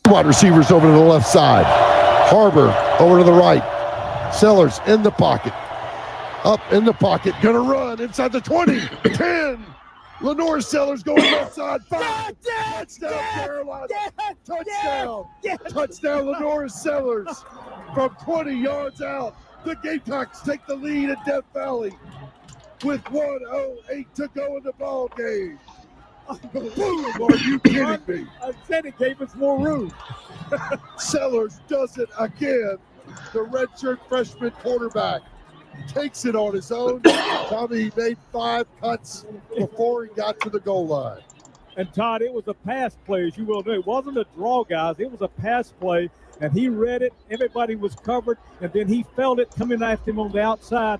Wide receivers over to the left side. Harbor over to the right. Sellers in the pocket. Up in the pocket. Gonna run inside the 20. 10. Lenore Sellers going left side. 5. Touchdown, Carolina. Touchdown. Touchdown, Lenore Sellers. From 20 yards out. The Gamecocks take the lead at Death Valley with 1:08 to go in the ball game. Boom, are you kidding me? I said it gave us more room. Sellers does it again. The redshirt freshman quarterback takes it on his own. Tommy made 5 cuts before he got to the goal line. And Todd, it was a pass play, as you will know. It wasn't a draw, guys. It was a pass play, and he read it. Everybody was covered, and then he felt it coming after him on the outside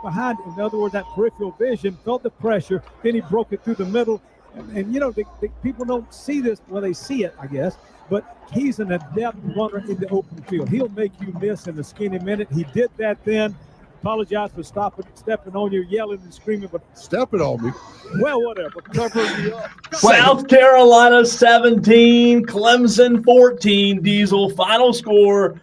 behind him. In other words, that peripheral vision, felt the pressure. Then he broke it through the middle. And you know, the people don't see this. Well, they see it, I guess. But he's an adept runner in the open field. He'll make you miss in a skinny minute. He did that then. Apologize for stepping on you, yelling and screaming. But stepping on me. Well, whatever. Covering me up. South Carolina 17, Clemson 14. Diesel, final score.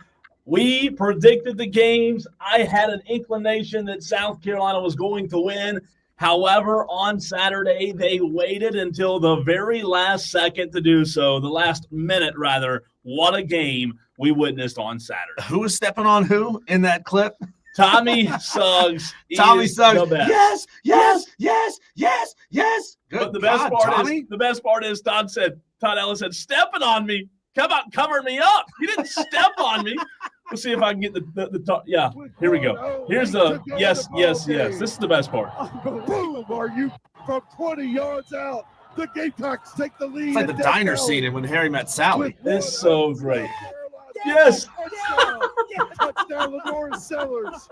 We predicted the games. I had an inclination that South Carolina was going to win. However, on Saturday, they waited until the very last second to do so, the last minute, rather. What a game we witnessed on Saturday. Who was stepping on who in that clip? Tommy Suggs. Tommy Suggs. The best. Yes. Good But the best God, part is Todd Ellis said, stepping on me. Come out, covering me up. He didn't step on me. Let's see if I can get the top. Yeah, here we go. Here's the yes. This is the best part. Boom, are you from 20 yards out? The Gamecocks take the lead. It's like the diner scene in When Harry Met Sally. It's so great. Yes. Touchdown, Lenore Sellers.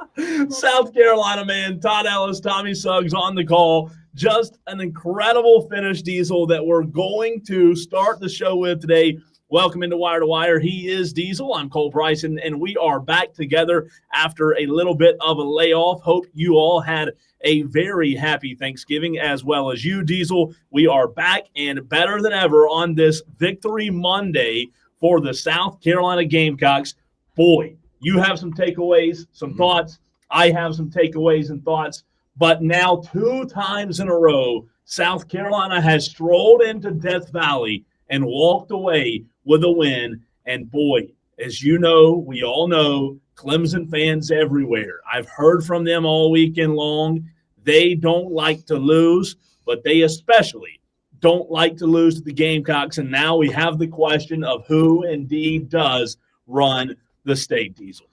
South Carolina, man. Todd Ellis, Tommy Suggs on the call. Just an incredible finish, Diesel, that we're going to start the show with today. Welcome into Wire to Wire. He is Diesel. I'm Cole Bryson, and we are back together after a little bit of a layoff. Hope you all had a very happy Thanksgiving as well as you, Diesel. We are back and better than ever on this Victory Monday for the South Carolina Gamecocks. Boy, you have some takeaways, some thoughts. I have some takeaways and thoughts. But now 2 times in a row, South Carolina has strolled into Death Valley and walked away with a win. And boy, as you know, we all know, Clemson fans everywhere. I've heard from them all weekend long. They don't like to lose, but they especially don't like to lose to the Gamecocks. And now we have the question of who indeed does run the state, Diesel.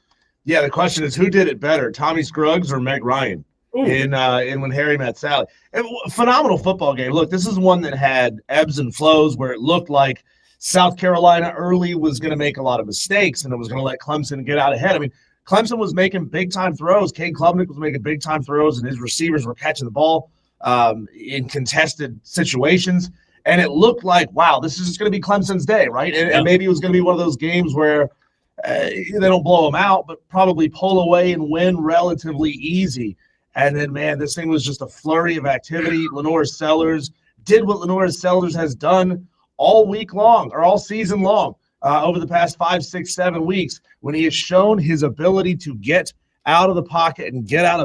Yeah, the question is who did it better, Tommy Scruggs or Meg Ryan? Ooh. In When Harry Met Sally. Phenomenal football game. Look, this is one that had ebbs and flows where it looked like South Carolina early was going to make a lot of mistakes and it was going to let Clemson get out ahead. I mean, Clemson was making big-time throws. Cade Klubnik was making big-time throws, and his receivers were catching the ball in contested situations. And it looked like, wow, this is just going to be Clemson's day, right? And maybe it was going to be one of those games where they don't blow them out, but probably pull away and win relatively easy. And then, man, this thing was just a flurry of activity. Lenore Sellers did what Lenore Sellers has done all week long or all season long over the past 5, 6, 7 weeks when he has shown his ability to get out of the pocket and get out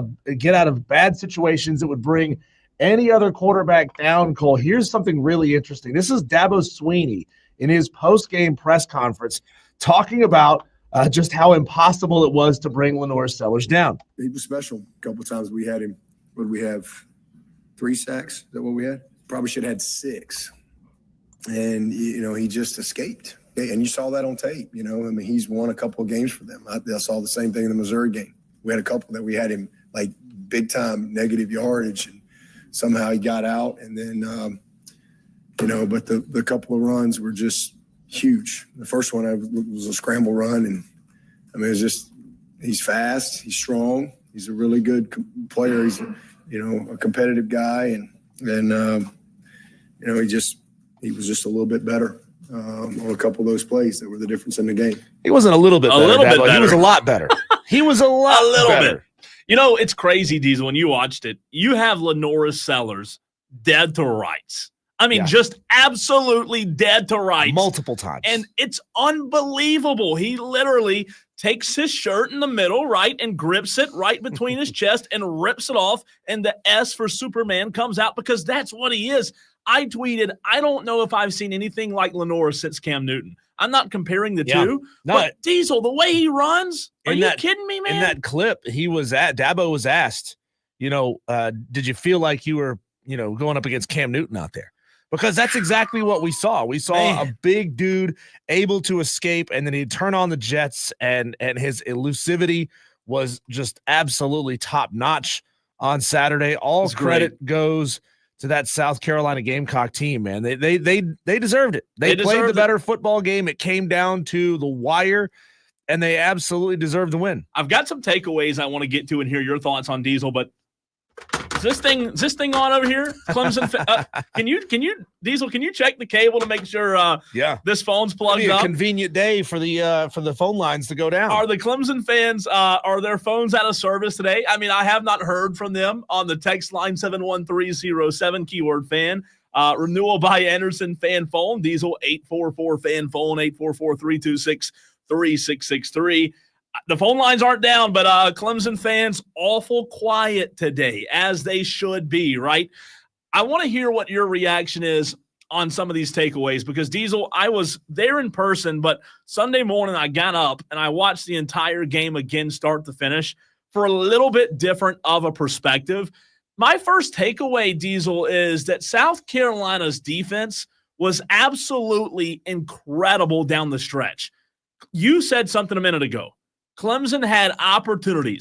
of bad situations that would bring any other quarterback down. Cole, here's something really interesting. This is Dabo Swinney in his post-game press conference talking about just how impossible it was to bring Lenore Sellers down. He was special. A couple of times we had him. What did we have? 3 sacks? Is that what we had? Probably should have had 6. And, you know, he just escaped. And you saw that on tape. You know, I mean, he's won a couple of games for them. I saw the same thing in the Missouri game. We had a couple that we had him like big time negative yardage, and somehow he got out. And then, you know, but the couple of runs were just huge. The first one was a scramble run, and I mean, it's just he's fast, he's strong, he's a really good player. He's a competitive guy, and you know, he was just a little bit better on a couple of those plays that were the difference in the game. He wasn't a little bit better. He was a lot better. He was a little better. Bit. You know, it's crazy, Diesel, when you watched it. You have Lenore Sellers dead to rights. I mean, just absolutely dead to rights. Multiple times. And it's unbelievable. He literally takes his shirt in the middle, right, and grips it right between his chest and rips it off, and the S for Superman comes out because that's what he is. I tweeted, I don't know if I've seen anything like Lenore since Cam Newton. I'm not comparing the two, but Diesel, the way he runs, are you kidding me, man? In that clip, Dabo was asked, did you feel like you were, going up against Cam Newton out there? Because that's exactly what we saw. We saw a big dude able to escape, and then he'd turn on the jets, and his elusivity was just absolutely top-notch on Saturday. All credit goes to that South Carolina Gamecock team, man. They deserved it. They played the better football game. It came down to the wire, and they absolutely deserved the win. I've got some takeaways I want to get to and hear your thoughts on, Diesel, but is this thing on over here? Clemson, can you Diesel? Can you check the cable to make sure this phone's plugged up? A convenient day for the phone lines to go down. Are the Clemson fans are their phones out of service today? I mean, I have not heard from them on the text line 71307 keyword fan. Renewal by Anderson fan phone. Diesel 844 fan phone 844-326-3663. The phone lines aren't down, but Clemson fans awful quiet today, as they should be, right? I want to hear what your reaction is on some of these takeaways because, Diesel, I was there in person, but Sunday morning I got up and I watched the entire game again start to finish for a little bit different of a perspective. My first takeaway, Diesel, is that South Carolina's defense was absolutely incredible down the stretch. You said something a minute ago. Clemson had opportunity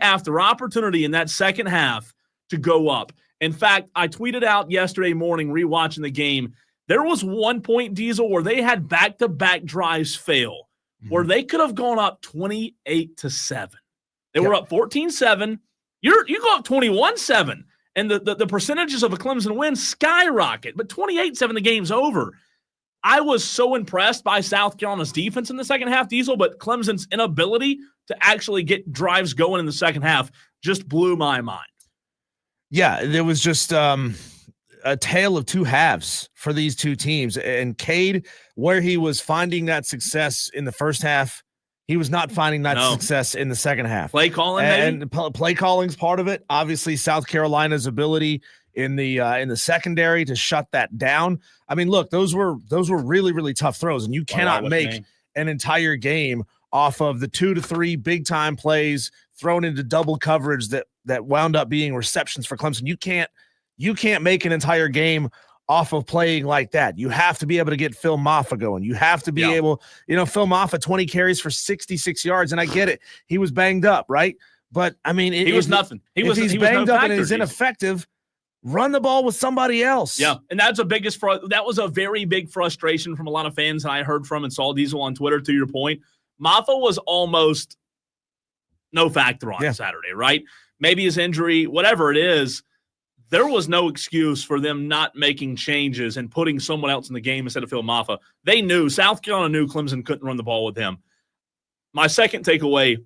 after opportunity in that second half to go up. In fact, I tweeted out yesterday morning, rewatching the game, there was 1 point, Diesel, where they had back-to-back drives fail, where they could have gone up 28-7. They were up 14-7. You go up 21-7, and the percentages of a Clemson win skyrocket, but 28-7, the game's over. I was so impressed by South Carolina's defense in the second half, Diesel, but Clemson's inability to actually get drives going in the second half just blew my mind. Yeah, there was just a tale of two halves for these two teams. And Cade, where he was finding that success in the first half, he was not finding that success in the second half. Play calling, and play calling's part of it. Obviously, South Carolina's ability in the secondary to shut that down. I mean, look, those were really, really tough throws, and you cannot make an entire game off of the 2 to 3 big time plays thrown into double coverage that wound up being receptions for Clemson. You can't make an entire game off of playing like that. You have to be able to get Phil Maffa going. You have to be able, Phil Maffa 20 carries for 66 yards, and I get it. He was banged up, right? But I mean, he was nothing. He's banged up and is ineffective. Run the ball with somebody else. Yeah, and that was a very big frustration from a lot of fans that I heard from and saw Diesel on Twitter, to your point. Maffa was almost no factor on Saturday, right? Maybe his injury, whatever it is, there was no excuse for them not making changes and putting someone else in the game instead of Phil Maffa. South Carolina knew Clemson couldn't run the ball with him. My second takeaway,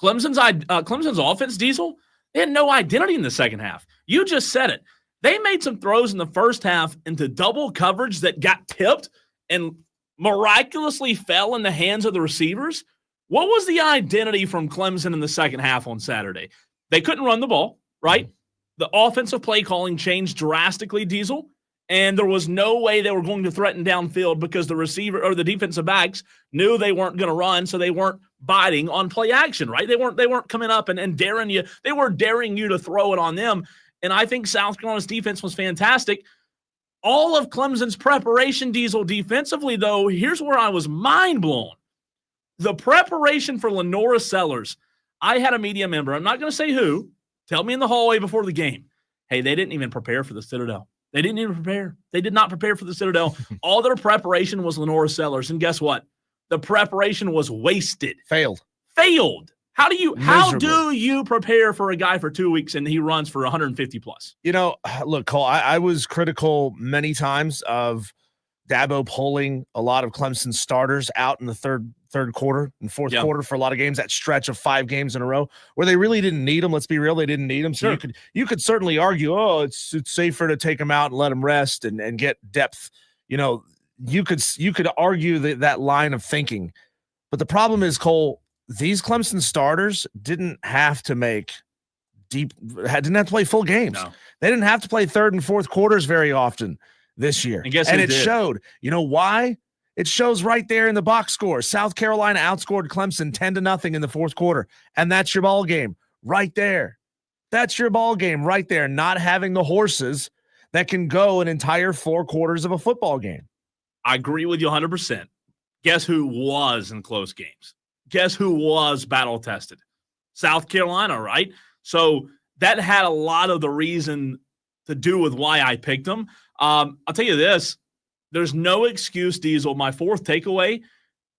Clemson's offense, Diesel, they had no identity in the second half. You just said it. They made some throws in the first half into double coverage that got tipped and miraculously fell in the hands of the receivers. What was the identity from Clemson in the second half on Saturday? They couldn't run the ball, right? The offensive play calling changed drastically, Diesel, and there was no way they were going to threaten downfield because the receiver or the defensive backs knew they weren't going to run, so they weren't biting on play action, right? They weren't coming up and daring you. They were daring you to throw it on them. And I think South Carolina's defense was fantastic. All of Clemson's preparation, Diesel, defensively, though, here's where I was mind blown. The preparation for Lenora Sellers. I had a media member, I'm not going to say who, tell me in the hallway before the game, hey, they didn't even prepare for the Citadel. They didn't even prepare. They did not prepare for the Citadel. All their preparation was Lenora Sellers. And guess what? The preparation was wasted. Failed. How do you prepare for a guy for 2 weeks and he runs for 150 plus? Look, Cole, I was critical many times of Dabo pulling a lot of Clemson starters out in the third quarter and fourth quarter for a lot of games, that stretch of 5 games in a row where they really didn't need them. Let's be real. They didn't need them. So you could certainly argue, it's safer to take them out and let them rest and get depth. You could argue that line of thinking, but the problem is, Cole, these Clemson starters didn't have to play full games. No. They didn't have to play third and fourth quarters very often this year. And it showed. You know why? It shows right there in the box score. South Carolina outscored Clemson 10-0 in the fourth quarter. And that's your ball game right there. That's your ball game right there. Not having the horses that can go an entire 4 quarters of a football game. I agree with you 100%. Guess who was in close games? Guess who was battle tested? South Carolina, right? So that had a lot of the reason to do with why I picked them. I'll tell you this. There's no excuse, Diesel, my 4th takeaway,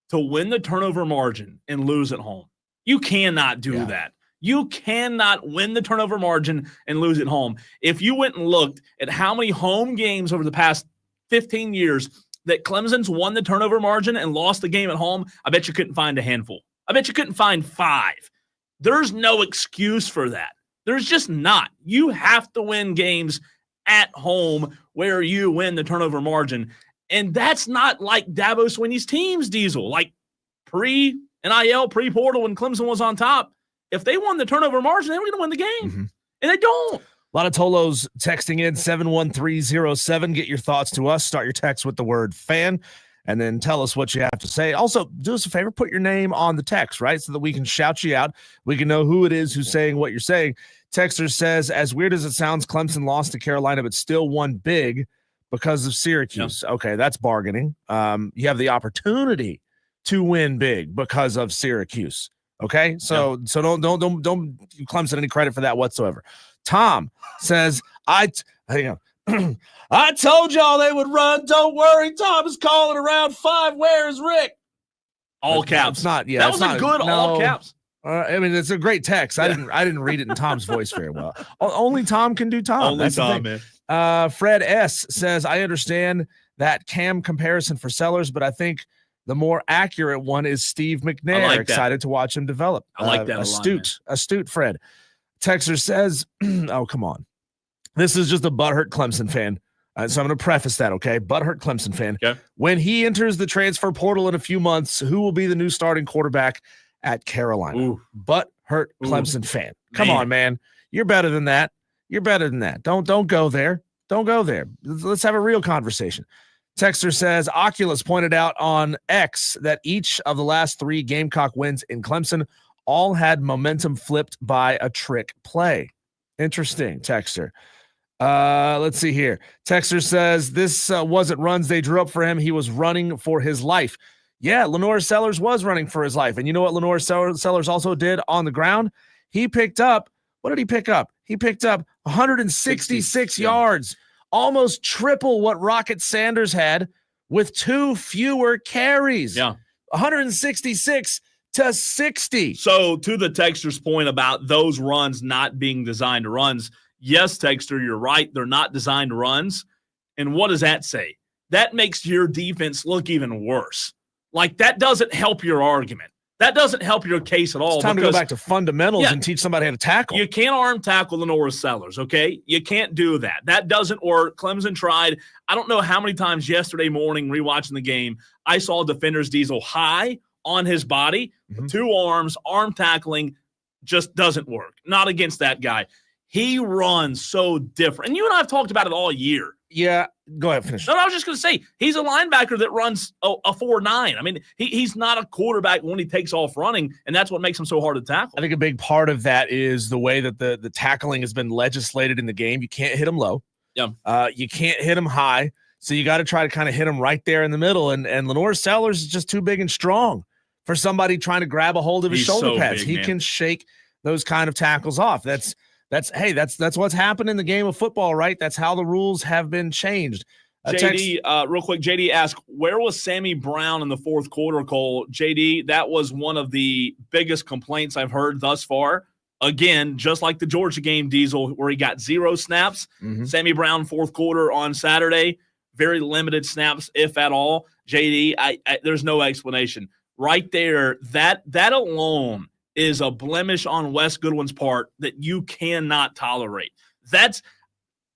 to win the turnover margin and lose at home. You cannot do that. You cannot win the turnover margin and lose at home. If you went and looked at how many home games over the past 15 years that Clemson's won the turnover margin and lost the game at home, I bet you couldn't find a handful. I bet you couldn't find 5. There's no excuse for that. There's just not. You have to win games at home where you win the turnover margin. And that's not like Dabo Swinney's teams, Diesel. Like pre-NIL, pre-portal when Clemson was on top, if they won the turnover margin, they were going to win the game. Mm-hmm. And they don't. A lot of Tolos texting in 71307. Get your thoughts to us. Start your text with the word fan, and then tell us what you have to say. Also, do us a favor, put your name on the text, right, so that we can shout you out. We can know who it is who's saying what you're saying. Texter says, as weird as it sounds, Clemson lost to Carolina, but still won big because of Syracuse. Yep. Okay, that's bargaining. You have the opportunity to win big because of Syracuse. Okay, so don't Clemson any credit for that whatsoever. Tom says, I told y'all they would run. Don't worry. Tom is calling around 5. Where is Rick? All caps. It's not. Yeah, that was a good all caps. I mean, it's a great text. I didn't read it in Tom's voice very well. Only Tom can do Tom. Only That's Tom, man. Fred S says, I understand that Cam comparison for Sellers, but I think the more accurate one is Steve McNair. Like excited to watch him develop. I like that. Astute Fred. Texter says, oh, come on. This is just a butthurt Clemson fan. So I'm going to preface that, okay? Butthurt Clemson fan. Okay. When he enters the transfer portal in a few months, who will be the new starting quarterback at Carolina? Ooh. Butthurt Clemson fan. Come on, man. You're better than that. Don't go there. Don't go there. Let's have a real conversation. Texter says, Oculus pointed out on X that each of the last 3 Gamecock wins in Clemson all had momentum flipped by a trick play. Interesting, Texter. Let's see here. Texter says, this wasn't runs they drew up for him. He was running for his life. Yeah, Lenore Sellers was running for his life. And you know what Lenore Sellers also did on the ground? He picked up, what did he pick up? He picked up 166 yards, almost triple what Rocket Sanders had with 2 fewer carries. Yeah. 166 to 60. So to the texter's point about those runs not being designed runs, yes, texter, you're right. They're not designed runs. And what does that say? That makes your defense look even worse. Like, that doesn't help your argument. That doesn't help your case at all. It's time to go back to fundamentals and teach somebody how to tackle. You can't arm tackle Lenore Sellers, okay? You can't do that. That doesn't work. Clemson tried. I don't know how many times yesterday morning rewatching the game, I saw defenders Diesel high on his body, 2 arms, arm tackling, just doesn't work. Not against that guy. He runs so different. And you and I have talked about it all year. Yeah, go ahead, finish. No, I was just going to say, he's a linebacker that runs a 4.9. I mean, he's not a quarterback when he takes off running, and that's what makes him so hard to tackle. I think a big part of that is the way that the tackling has been legislated in the game. You can't hit him low. Yeah. You can't hit him high, so you got to try to kind of hit him right there in the middle, and Lenore Sellers is just too big and strong for somebody trying to grab a hold of his shoulder pads. He can shake those kind of tackles off. That's what's happened in the game of football, right? That's how the rules have been changed. JD, real quick, JD asked, where was Sammy Brown in the fourth quarter, Cole? JD, that was one of the biggest complaints I've heard thus far. Again, just like the Georgia game, Diesel, where he got 0 snaps. Sammy Brown, fourth quarter on Saturday, very limited snaps, if at all. JD, there's no explanation. Right there, that alone is a blemish on Wes Goodwin's part that you cannot tolerate. I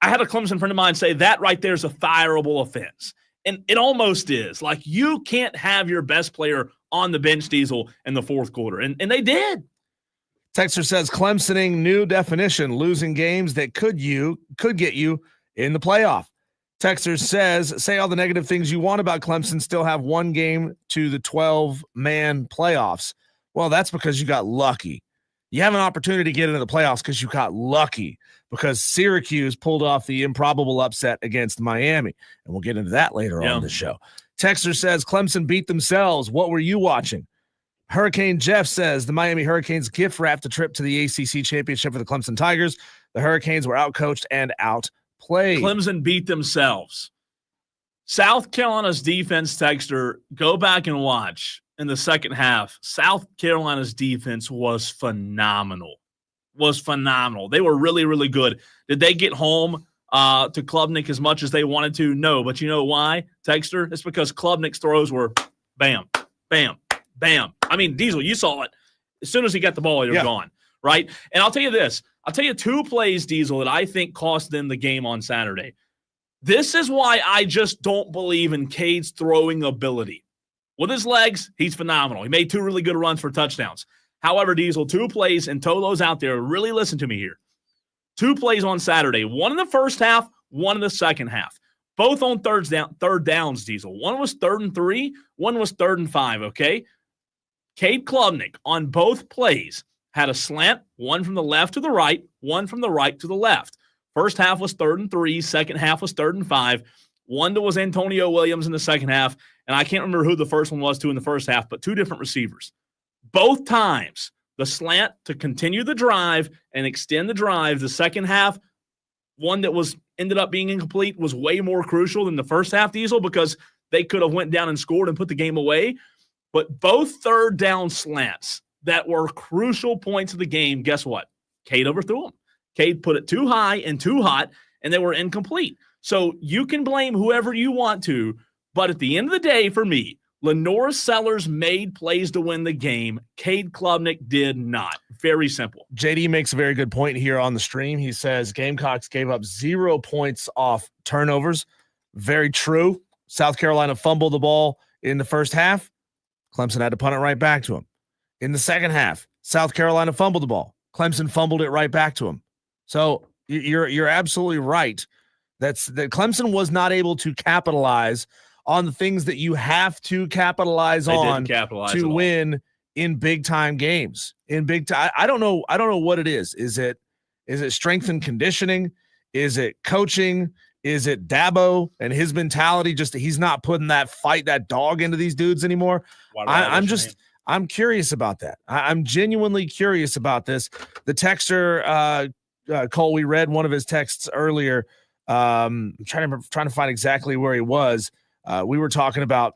had a Clemson friend of mine say that right there is a fireable offense. And it almost is. Like, you can't have your best player on the bench, Diesel, in the fourth quarter. And they did. Texter says, Clemsoning, new definition, losing games that could get you in the playoff. Texter says, say all the negative things you want about Clemson, still have one game to the 12-man playoffs. Well, that's because you got lucky. You have an opportunity to get into the playoffs because you got lucky, because Syracuse pulled off the improbable upset against Miami. And we'll get into that later on in the show. Texter says, Clemson beat themselves. What were you watching? Hurricane Jeff says, the Miami Hurricanes gift wrapped a trip to the ACC championship for the Clemson Tigers. The Hurricanes were outcoached and outplayed. Clemson beat themselves. South Carolina's defense, Texter, go back and watch in the second half. South Carolina's defense was phenomenal. They were really, really good. Did they get home to Klubnik as much as they wanted to? No, but you know why, Texter? It's because Klubnik's throws were bam, bam, bam. I mean, Diesel, you saw it. As soon as he got the ball, you're gone, right? And I'll tell you this. I'll tell you two plays, Diesel, that I think cost them the game on Saturday. This is why I just don't believe in Cade's throwing ability. With his legs, he's phenomenal. He made two really good runs for touchdowns. However, Diesel, two plays, and Tolo's out there. Really listen to me here. Two plays on Saturday. One in the first half, one in the second half. Both on third downs, Diesel. One was 3rd and 3, one was 3rd and 5, okay? Cade Klubnik on both plays had a slant, one from the left to the right, one from the right to the left. First half was 3rd and 3, second half was 3rd and 5. One that was Antonio Williams in the second half, and I can't remember who the first one was to in the first half, but two different receivers. Both times, the slant to continue the drive and extend the drive, the second half, one that ended up being incomplete, was way more crucial than the first half, Diesel, because they could have went down and scored and put the game away. But both third down slants that were crucial points of the game, guess what? Cade overthrew them. Cade put it too high and too hot, and they were incomplete. So you can blame whoever you want to, but at the end of the day, for me, Lenore Sellers made plays to win the game. Cade Klubnik did not. Very simple. JD makes a very good point here on the stream. He says Gamecocks gave up 0 points off turnovers. Very true. South Carolina fumbled the ball in the first half. Clemson had to punt it right back to him. In the second half, South Carolina fumbled the ball. Clemson fumbled it right back to him. So you're absolutely right. That Clemson was not able to capitalize on the things that you have to capitalize on to win in big time games. In big time, I don't know what it is. Is it strength and conditioning? Is it coaching? Is it Dabo and his mentality? Just he's not putting that dog into these dudes anymore. I'm curious about that. I'm genuinely curious about this. The texter, Cole, we read one of his texts earlier. I'm trying to find exactly where he was. We were talking about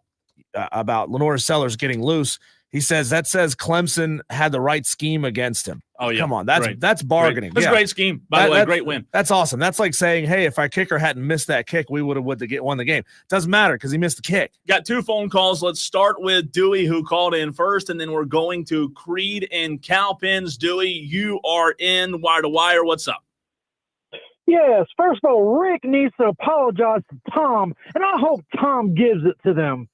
Lenore Sellers getting loose. He says Clemson had the right scheme against him. Oh yeah, come on, that's bargaining. That's a great scheme. By the way, great win. That's awesome. That's like saying, hey, if our kicker hadn't missed that kick, we would have won the game. Doesn't matter because he missed the kick. Got two phone calls. Let's start with Dewey, who called in first, and then we're going to Creed and Cowpens. Dewey, you are in Wire to Wire. What's up? Yes, first of all, Rick needs to apologize to Tom, and I hope Tom gives it to them.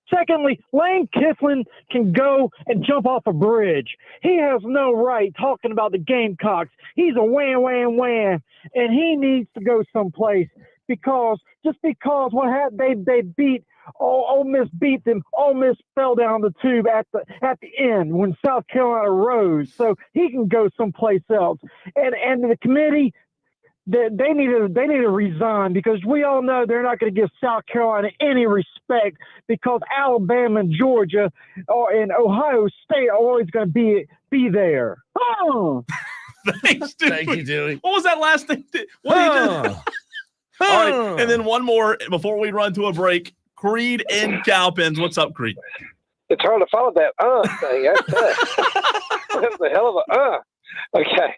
Secondly, Lane Kiffin can go and jump off a bridge. He has no right talking about the Gamecocks. He's a wham, and he needs to go someplace because what happened, they beat Ole Miss beat them. Ole Miss fell down the tube at the end when South Carolina rose, so he can go someplace else. And the committee. They need to resign because we all know they're not going to give South Carolina any respect because Alabama and Georgia and Ohio State are always going to be there. Oh. Thanks, Dewey. Thank you, Dewey. What was that last thing? What did he do? All right, and then one more before we run to a break. Creed and Cowpens. What's up, Creed? It's hard to follow that thing. That's a hell of a Okay.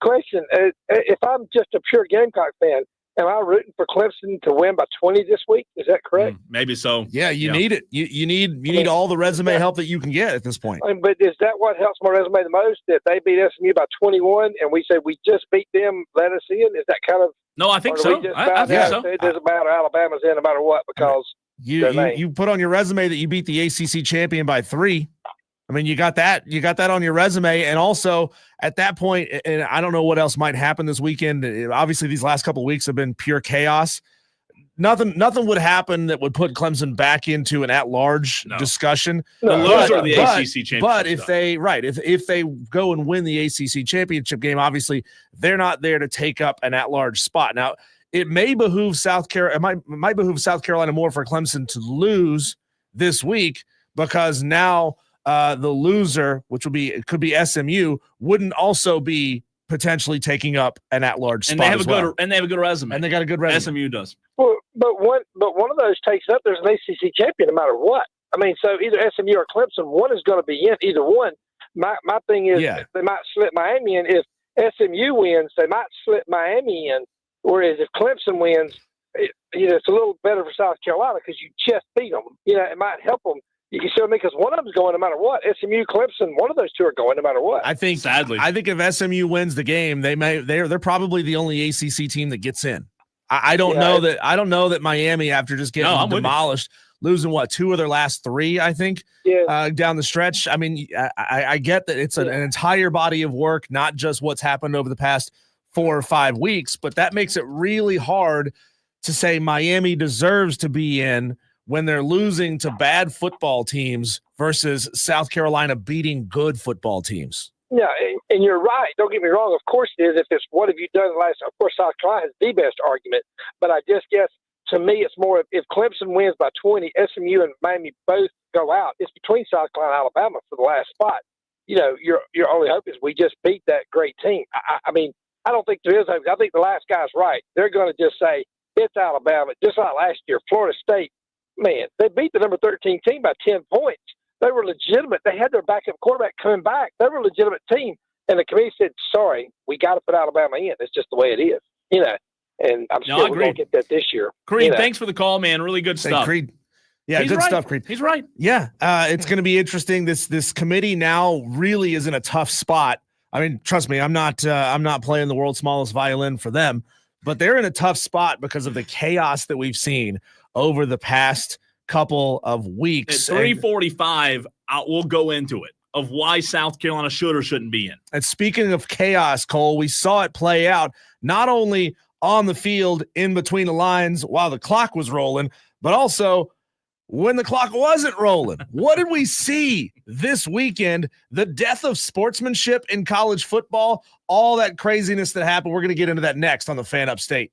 Question. If I'm just a pure Gamecock fan, Am I rooting for Clemson to win by 20 this week? Is that correct? Maybe so. Yeah, you need it. You need all the resume help that you can get at this point. But is that what helps my resume the most? That they beat SMU by 21, and we said we just beat them, let us in? Is that kind of? No, I think so. I think so. It doesn't matter. Alabama's in no matter what because you put on your resume that you beat the ACC champion by 3. I mean, you got that on your resume. And also at that point, and I don't know what else might happen this weekend. Obviously, these last couple of weeks have been pure chaos. Nothing would happen that would put Clemson back into an at-large discussion. The loser of the ACC championship. But if they go and win the ACC championship game, obviously they're not there to take up an at-large spot. Now, it may behoove South Carolina. It might behoove South Carolina more for Clemson to lose this week because now the loser, which could be SMU, wouldn't also be potentially taking up an at-large spot. And they have a good resume. And they got a good resume. SMU does. Well, but one of those takes up. There's an ACC champion no matter what. I mean, so either SMU or Clemson, one is going to be in. Either one. My thing is they might slip Miami in. If SMU wins, they might slip Miami in. Whereas if Clemson wins, it's a little better for South Carolina because you just beat them. It might help them. You see what I mean? Because one of them's going no matter what. SMU, Clemson, one of those two are going no matter what. I think if SMU wins the game, they're probably the only ACC team that gets in. I don't know that Miami, after just getting demolished, losing 2 of their last 3, I think, down the stretch. I mean, I get that it's an entire body of work, not just what's happened over the past 4 or 5 weeks, but that makes it really hard to say Miami deserves to be in when they're losing to bad football teams versus South Carolina beating good football teams. Yeah, and you're right. Don't get me wrong. Of course it is. If it's what have you done last? Of course, South Carolina has the best argument. But I just guess to me, it's more if Clemson wins by 20, SMU and Miami both go out. It's between South Carolina and Alabama for the last spot. Your only hope is we just beat that great team. I mean, I don't think there is hope. I think the last guy's right. They're going to just say it's Alabama, just like last year. Florida State. Man, they beat the number 13 team by 10 points. They were legitimate. They had their backup quarterback coming back. They were a legitimate team. And the committee said, sorry, we got to put Alabama in. It's just the way it is, And I'm still going to get that this year. Creed, thanks for the call, man. Really good stuff. Hey, Creed. Yeah, He's good right. stuff, Creed. He's right. Yeah, it's going to be interesting. This committee now really is in a tough spot. I mean, trust me, I'm not playing the world's smallest violin for them, but they're in a tough spot because of the chaos that we've seen over the past couple of weeks. At 3:45, we'll go into it of why South Carolina should or shouldn't be in. And speaking of chaos, Cole, we saw it play out not only on the field in between the lines while the clock was rolling, but also when the clock wasn't rolling. What did we see this weekend? The death of sportsmanship in college football, all that craziness that happened. We're going to get into that next on the Fan Upstate.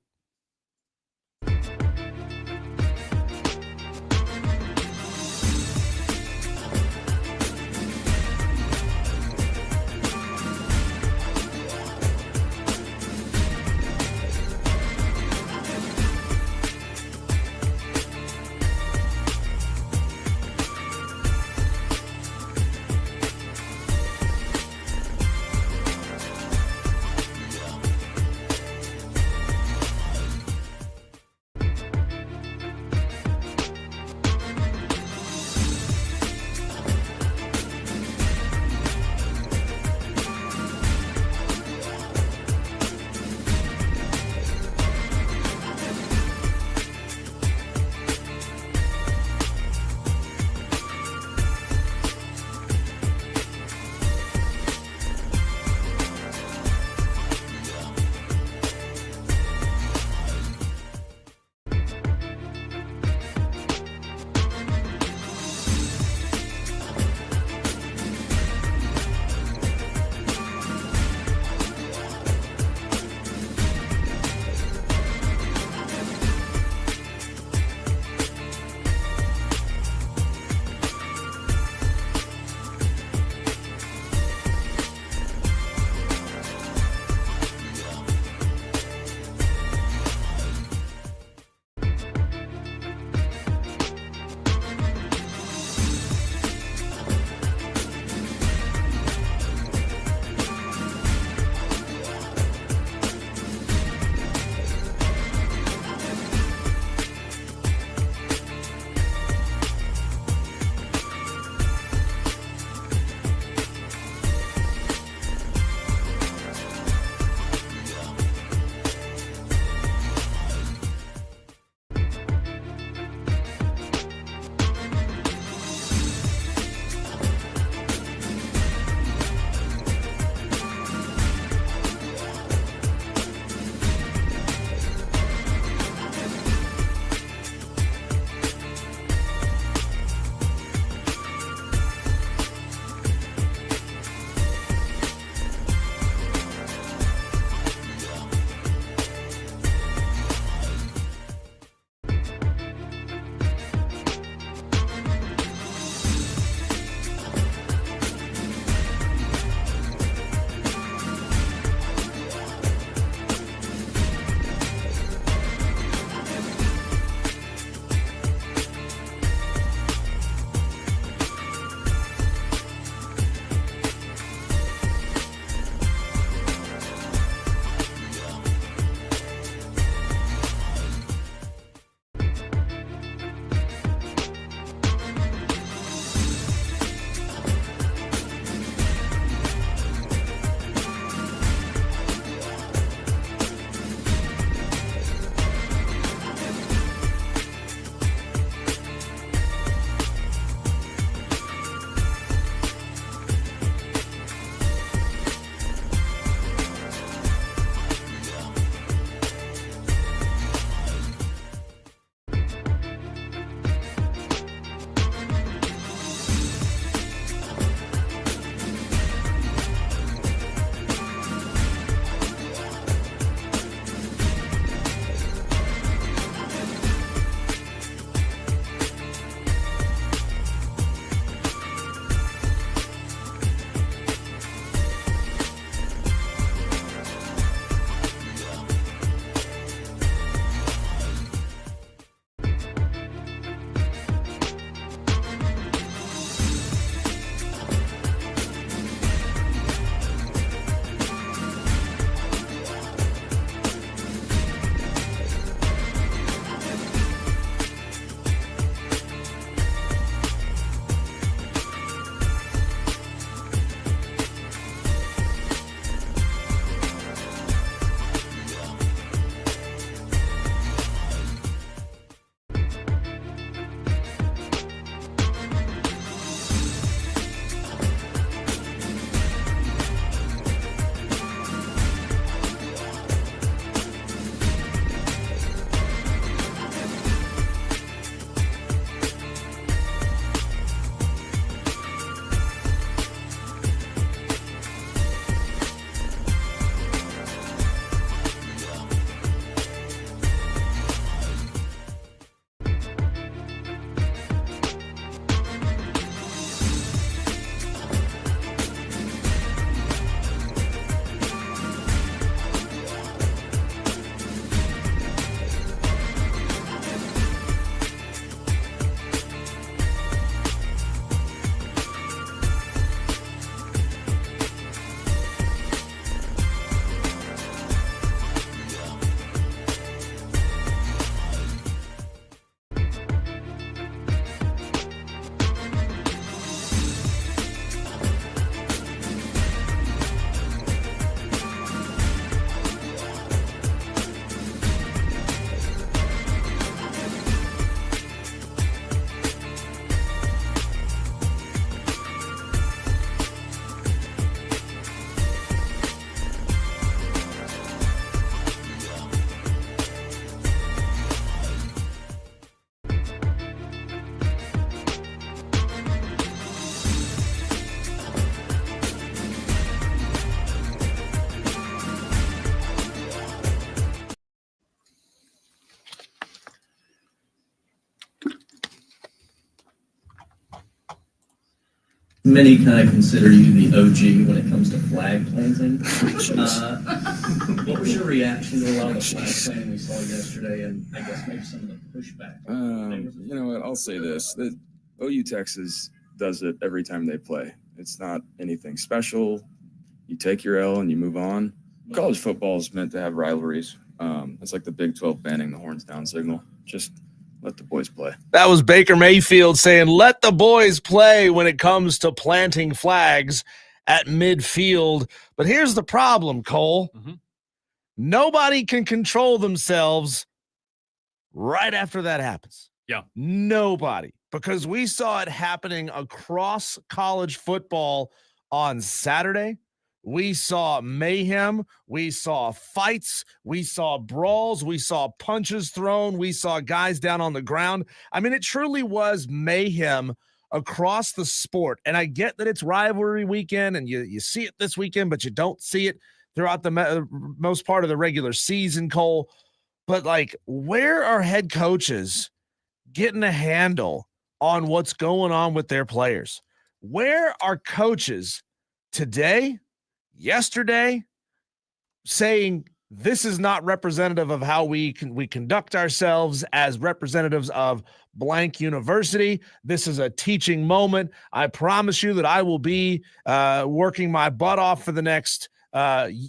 Many kind of consider you the OG when it comes to flag planting. What was your reaction to a lot of the flag planting we saw yesterday, and I guess maybe some of the pushback? You know what? I'll say this: that OU Texas does it every time they play. It's not anything special. You take your L and you move on. College football is meant to have rivalries. It's like the Big 12 banning the horns down signal. Just let the boys play. That was Baker Mayfield saying, let the boys play when it comes to planting flags at midfield. But here's the problem, Cole. Mm-hmm. Nobody can control themselves right after that happens. Yeah. Nobody. Because we saw it happening across college football on Saturday. We saw mayhem. We saw fights. We saw brawls. We saw punches thrown. We saw guys down on the ground. I mean, it truly was mayhem across the sport. And I get that it's rivalry weekend and you see it this weekend, but you don't see it throughout the most part of the regular season, Cole. But, like, where are head coaches getting a handle on what's going on with their players? Where are coaches today, yesterday, saying this is not representative of how we conduct ourselves as representatives of blank university? This is a teaching moment. I promise you that I will be working my butt off for the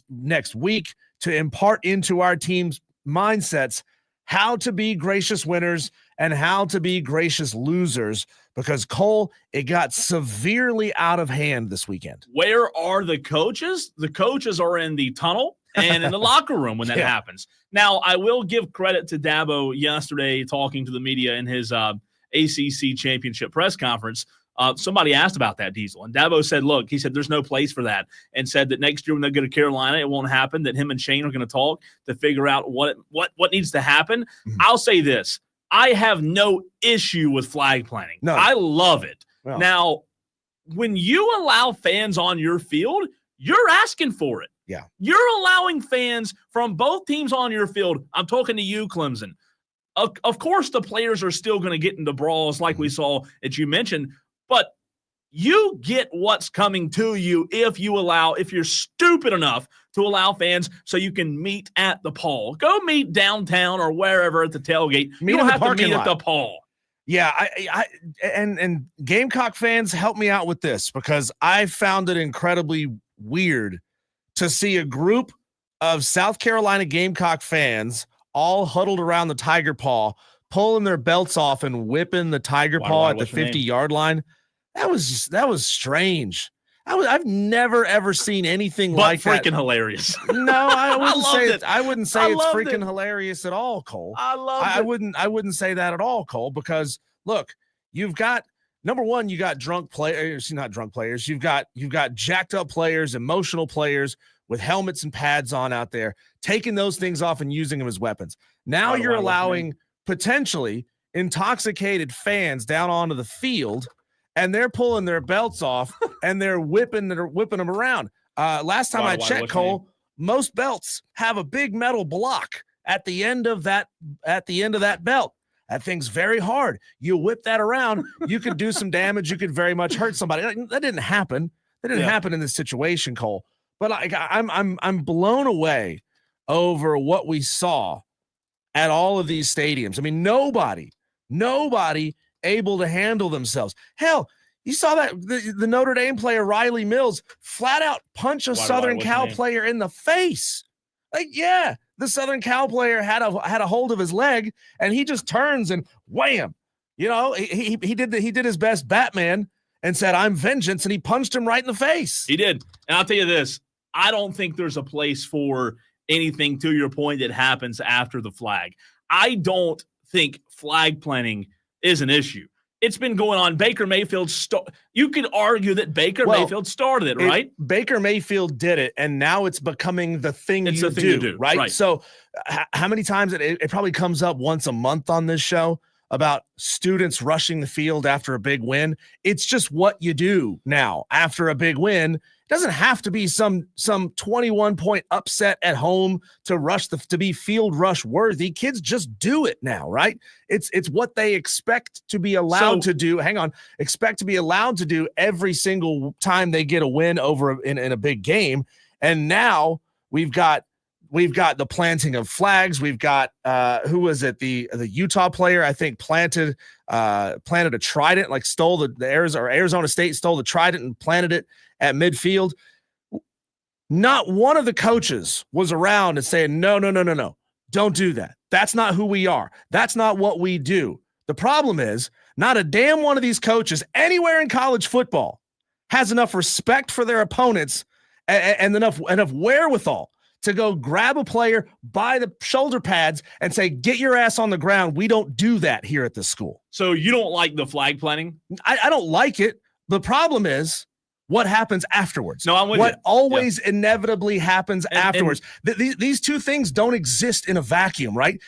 next week to impart into our team's mindsets how to be gracious winners and how to be gracious losers, because, Cole, it got severely out of hand this weekend. Where are the coaches? The coaches are in the tunnel and in the locker room when that happens. Now, I will give credit to Dabo yesterday talking to the media in his ACC championship press conference. Somebody asked about that, Diesel, and Dabo said, look, he said there's no place for that, and said that next year when they go to Carolina, it won't happen, that him and Shane are going to talk to figure out what needs to happen. Mm-hmm. I'll say this. I have no issue with flag planting. No. I love it. Well, now, when you allow fans on your field, you're asking for it. Yeah. You're allowing fans from both teams on your field. I'm talking to you, Clemson. Of course, the players are still going to get into brawls like we saw that you mentioned, but you get what's coming to you if you're stupid enough to allow fans so you can meet at the Paul. Go meet downtown or wherever at the tailgate. You don't have to meet at the Paul. Yeah, and Gamecock fans, help me out with this, because I found it incredibly weird to see a group of South Carolina Gamecock fans all huddled around the Tiger Paw, pulling their belts off and whipping the Tiger Paw at the 50-yard line. That was strange. I've never ever seen anything like that. Freaking hilarious. No, I wouldn't say it's freaking hilarious at all, Cole. I wouldn't say that at all, Cole, because look, you've got, number one, you got drunk players, not drunk players. You've got jacked up players, emotional players with helmets and pads on out there, taking those things off and using them as weapons. Now you're allowing potentially intoxicated fans down onto the field, and they're pulling their belts off and they're whipping them around. Last time I checked, Cole, most belts have a big metal block at the end of that belt. That thing's very hard. You whip that around, you could do some damage. You could very much hurt somebody. That didn't happen. That didn't happen in this situation, Cole. But I'm blown away over what we saw at all of these stadiums. I mean, nobody able to handle themselves. Hell, you saw that the Notre Dame player Riley Mills flat out punch a Southern Cal player in the face. Like, yeah, the Southern Cal player had a hold of his leg, and he just turns and wham. You know, he did his best Batman and said, "I'm vengeance," and he punched him right in the face. He did. And I'll tell you this, I don't think there's a place for anything, to your point, that happens after the flag. I don't think flag planting is an issue. It's been going on. Baker Mayfield, you could argue that Mayfield started it, right? Baker Mayfield did it, and now it's becoming the thing you do, right? So how many times it probably comes up once a month on this show about students rushing the field after a big win. It's just what you do now after a big win. Doesn't have to be some 21-point upset at home to be field rush worthy. Kids just do it now, right? It's what they expect to be allowed to do. Expect to be allowed to do every single time they get a win over in a big game. And now we've got the planting of flags. We've got who was it? The Utah player, I think, planted a trident, like stole the Arizona State stole the trident and planted it at midfield. Not one of the coaches was around and saying, no, don't do that. That's not who we are. That's not what we do. The problem is not a damn one of these coaches anywhere in college football has enough respect for their opponents and enough wherewithal to go grab a player by the shoulder pads and say, get your ass on the ground. We don't do that here at this school. So you don't like the flag planting? I don't like it. The problem is what happens afterwards. No, I'm with what you. always inevitably happens afterwards. These two things don't exist in a vacuum, right?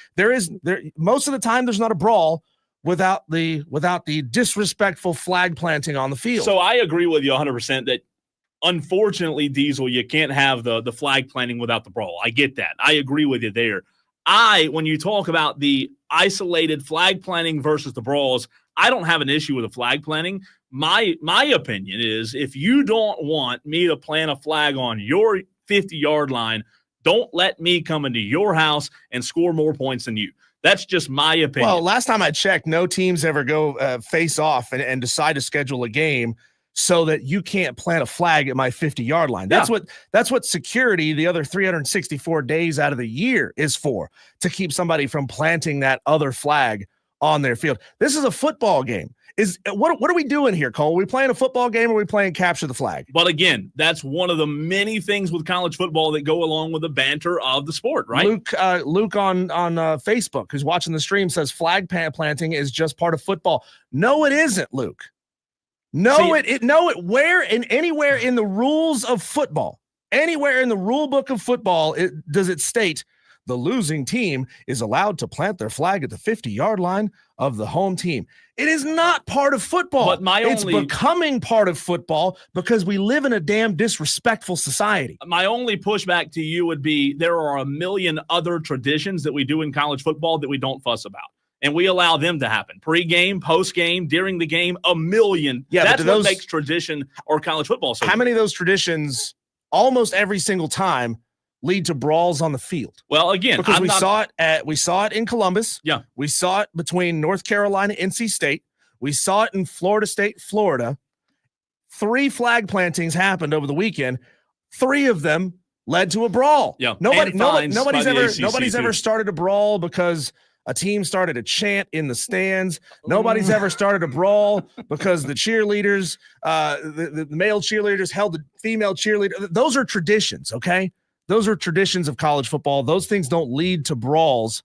Most of the time there's not a brawl without the disrespectful flag planting on the field. So I agree with you 100% that unfortunately, Diesel, you can't have the flag planting without the brawl. I get that. I agree with you there. When you talk about the isolated flag planting versus the brawls, I don't have an issue with the flag planting. My opinion is if you don't want me to plant a flag on your 50-yard line, don't let me come into your house and score more points than you. That's just my opinion. Well, last time I checked, no teams ever go face off and decide to schedule a game so that you can't plant a flag at my 50-yard line. That's what security the other 364 days out of the year is for, to keep somebody from planting that other flag on their field. This is a football game. What are we doing here, Cole? Are we playing a football game or are we playing capture the flag? But again, that's one of the many things with college football that go along with the banter of the sport, right? Luke on Facebook, who's watching the stream, says flag planting is just part of football. No, it isn't, Luke. Anywhere in the rules of football, anywhere in the rule book of football, does it state the losing team is allowed to plant their flag at the 50-yard line of the home team. It is not part of football. But it's becoming part of football because we live in a damn disrespectful society. My only pushback to you would be there are a million other traditions that we do in college football that we don't fuss about. And we allow them to happen. Pre-game, post-game, during the game, a million. Yeah, that's what makes tradition or college football so How many of those traditions, almost every single time, lead to brawls on the field? Well, again, because we saw it in Columbus. Yeah. We saw it between North Carolina, NC State. We saw it in Florida State, Florida. 3 flag plantings happened over the weekend. 3 of them led to a brawl. Yeah. Nobody's ever started a brawl because a team started a chant in the stands. Nobody's ever started a brawl because the cheerleaders, the male cheerleaders held the female cheerleader. Those are traditions, okay? Those are traditions of college football. Those things don't lead to brawls.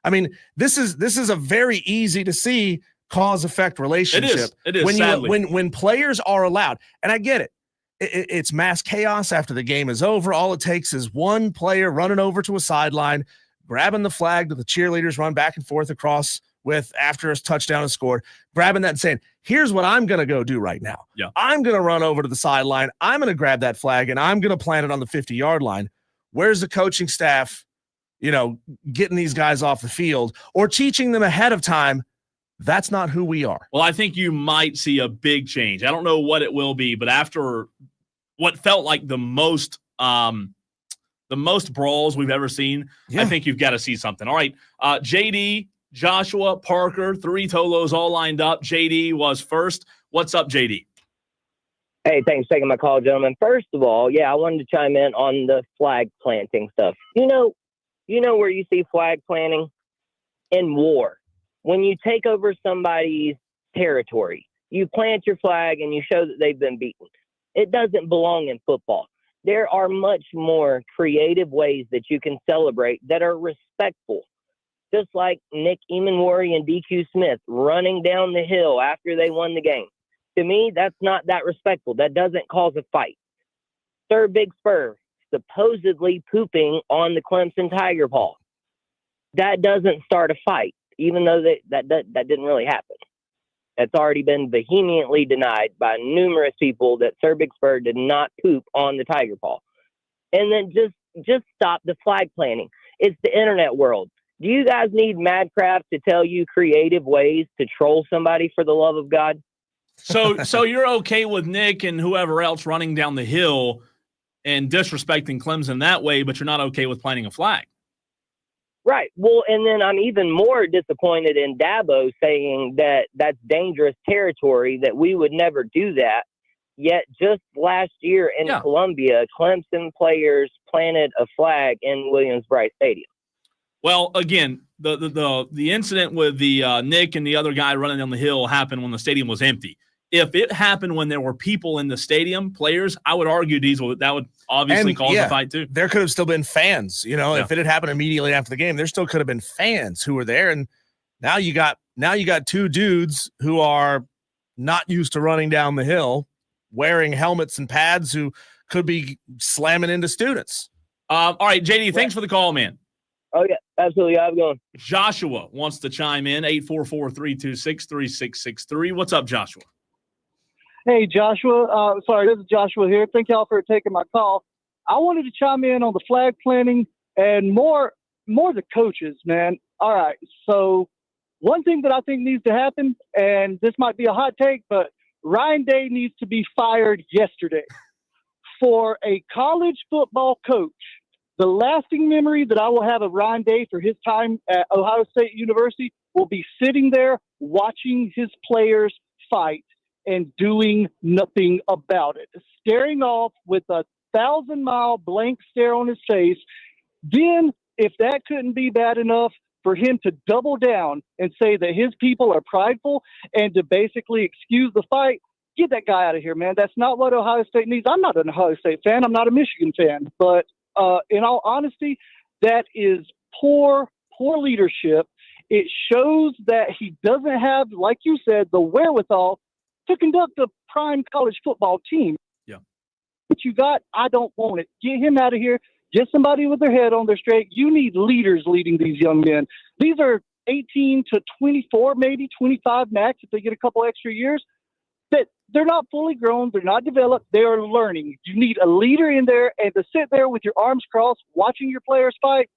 I mean, this is a very easy to see cause-effect relationship. It is. When players are allowed, and I get it. It's mass chaos after the game is over. All it takes is one player running over to a sideline, grabbing the flag that the cheerleaders run back and forth across with after a touchdown is scored, grabbing that and saying, here's what I'm going to go do right now. Yeah. I'm going to run over to the sideline. I'm going to grab that flag, and I'm going to plant it on the 50-yard line. Where's the coaching staff, getting these guys off the field or teaching them ahead of time? That's not who we are. Well, I think you might see a big change. I don't know what it will be, but after what felt like the most brawls we've ever seen, I think you've got to see something. All right, JD, Joshua, Parker, 3 Tolos all lined up. JD was first. What's up, JD? Hey, thanks for taking my call, gentlemen. First of all, I wanted to chime in on the flag planting stuff. You know where you see flag planting? In war. When you take over somebody's territory, you plant your flag and you show that they've been beaten. It doesn't belong in football. There are much more creative ways that you can celebrate that are respectful. Just like Nick Emanwari and DQ Smith running down the hill after they won the game. To me, that's not that respectful. That doesn't cause a fight. Sir Big Spur supposedly pooping on the Clemson Tiger Paw. That doesn't start a fight, even though that didn't really happen. That's already been vehemently denied by numerous people that Sir Big Spur did not poop on the tiger paw. And then just stop the flag planting. It's the internet world. Do you guys need Madcraft to tell you creative ways to troll somebody, for the love of God? So you're okay with Nick and whoever else running down the hill and disrespecting Clemson that way, but you're not okay with planting a flag? Right. Well, and then I'm even more disappointed in Dabo saying that that's dangerous territory, that we would never do that. Yet just last year in Columbia, Clemson players planted a flag in Williams-Brice Stadium. Well, again, the incident with the Nick and the other guy running down the hill happened when the stadium was empty. If it happened when there were people in the stadium, players, I would argue, Diesel, that would obviously cause a fight too. There could have still been fans. If it had happened immediately after the game, there still could have been fans who were there. And now you got two dudes who are not used to running down the hill, wearing helmets and pads, who could be slamming into students. All right, JD, thanks for the call, man. Oh, yeah, absolutely. How's it going? Joshua wants to chime in, 844-326-3663. What's up, Joshua? Hey, Joshua. Sorry, this is Joshua here. Thank y'all for taking my call. I wanted to chime in on the flag planting and more the coaches, man. All right, so one thing that I think needs to happen, and this might be a hot take, but Ryan Day needs to be fired yesterday. For a college football coach, the lasting memory that I will have of Ryan Day for his time at Ohio State University will be sitting there watching his players fight and doing nothing about it, staring off with a 1,000-mile blank stare on his face. Then, if that couldn't be bad enough, for him to double down and say that his people are prideful and to basically excuse the fight, get that guy out of here, man. That's not what Ohio State needs. I'm not an Ohio State fan. I'm not a Michigan fan. But in all honesty, that is poor leadership. It shows that he doesn't have, like you said, the wherewithal to conduct a prime college football team. Yeah. What you got, I don't want it. Get him out of here. Get somebody with their head on their straight. You need leaders leading these young men. These are 18 to 24, maybe 25 max if they get a couple extra years. That they're not fully grown. They're not developed. They are learning. You need a leader in there, and to sit there with your arms crossed watching your players fight,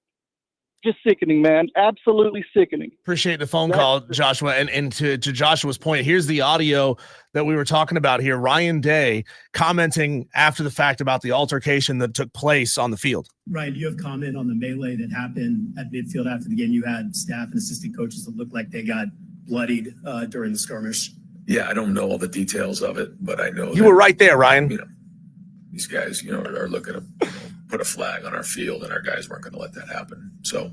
just sickening, man. Absolutely sickening. Appreciate the phone call, Joshua. And to Joshua's point, here's the audio that we were talking about here. Ryan Day commenting after the fact about the altercation that took place on the field. Ryan, do you have comment on the melee that happened at midfield after the game? You had staff and assistant coaches that looked like they got bloodied during the skirmish. Yeah, I don't know all the details of it, but I know you were right there, Ryan. These guys, are looking to put a flag on our field, and our guys weren't going to let that happen. So,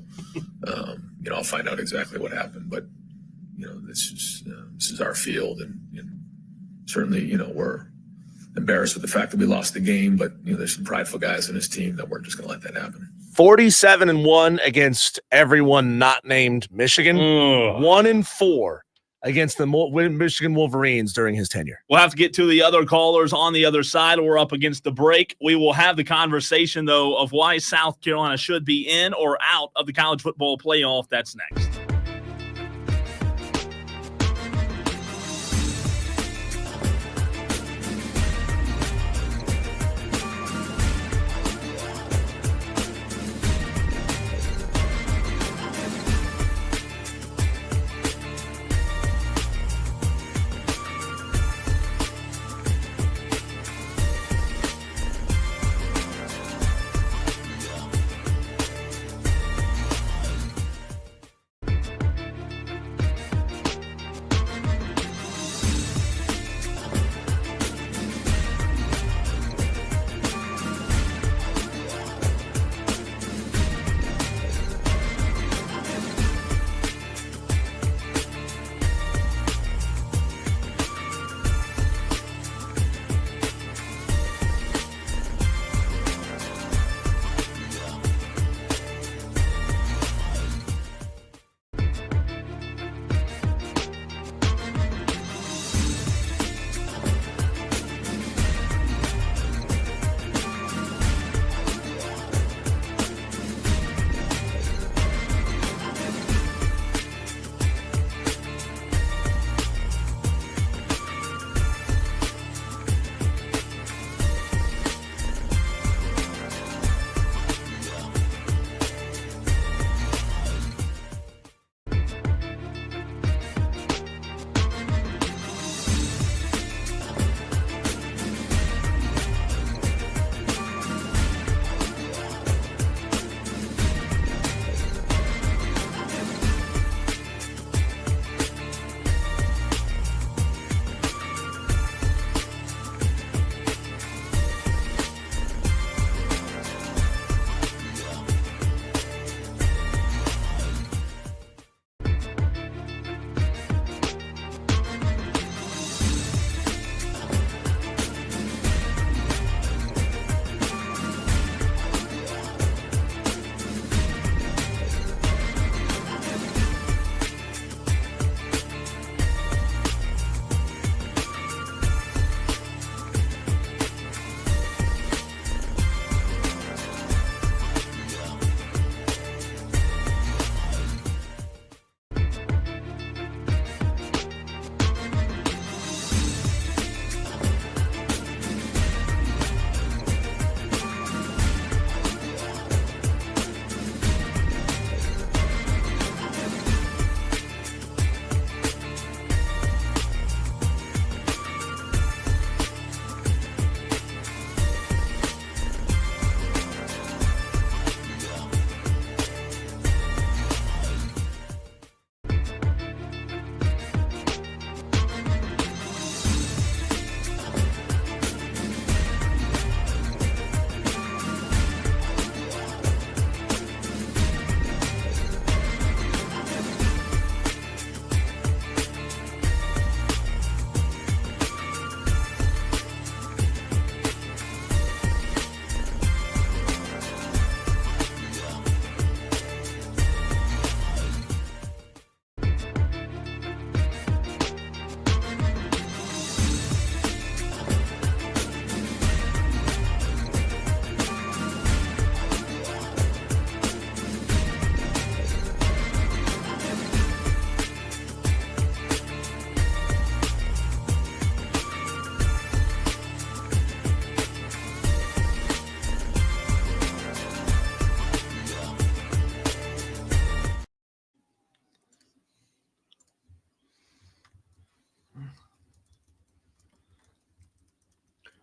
I'll find out exactly what happened. But this is our field, and certainly, we're embarrassed with the fact that we lost the game. But there's some prideful guys in his team that weren't just going to let that happen. 47-1 against everyone not named Michigan. 1-4. Against the Michigan Wolverines during his tenure. We'll have to get to the other callers on the other side. We're up against the break. We will have the conversation, though, of why South Carolina should be in or out of the college football playoff. That's next.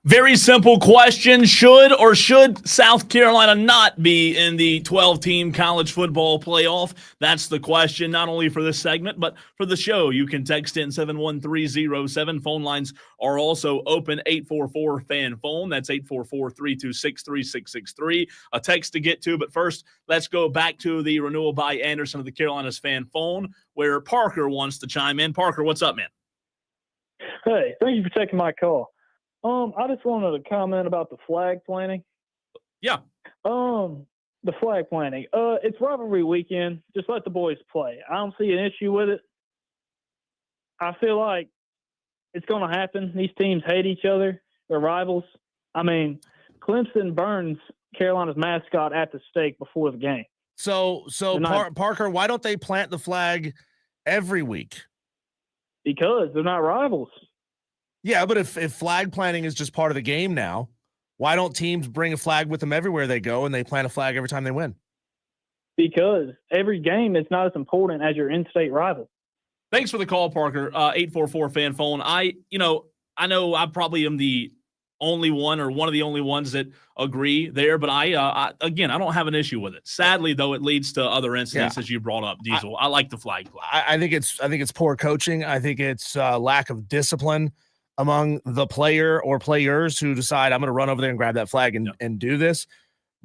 Very simple question. Should or should South Carolina not be in the 12-team college football playoff? That's the question, not only for this segment, but for the show. You can text in 71307. Phone lines are also open, 844-FAN-PHONE. That's 844-326-3663. A text to get to, but first, let's go back to the renewal by Anderson of the Carolinas Fan Phone, where Parker wants to chime in. Parker, what's up, man? Hey, thank you for taking my call. I just wanted to comment about the flag planting. Yeah. The flag planting. It's rivalry weekend. Just let the boys play. I don't see an issue with it. I feel like it's going to happen. These teams hate each other. They're rivals. I mean, Clemson burns Carolina's mascot at the stake before the game. So Parker, why don't they plant the flag every week? Because they're not rivals. Yeah, but if flag planting is just part of the game now, why don't teams bring a flag with them everywhere they go and they plant a flag every time they win? Because every game is not as important as your in-state rival. Thanks for the call, Parker. 844-FAN-PHONE. I know I probably am the only one or one of the only ones that agree there, but I don't have an issue with it. Sadly, though, it leads to other incidents as you brought up, Diesel. I like the flag play. I think it's poor coaching. I think it's lack of discipline among the player or players who decide I'm going to run over there and grab that flag and do this,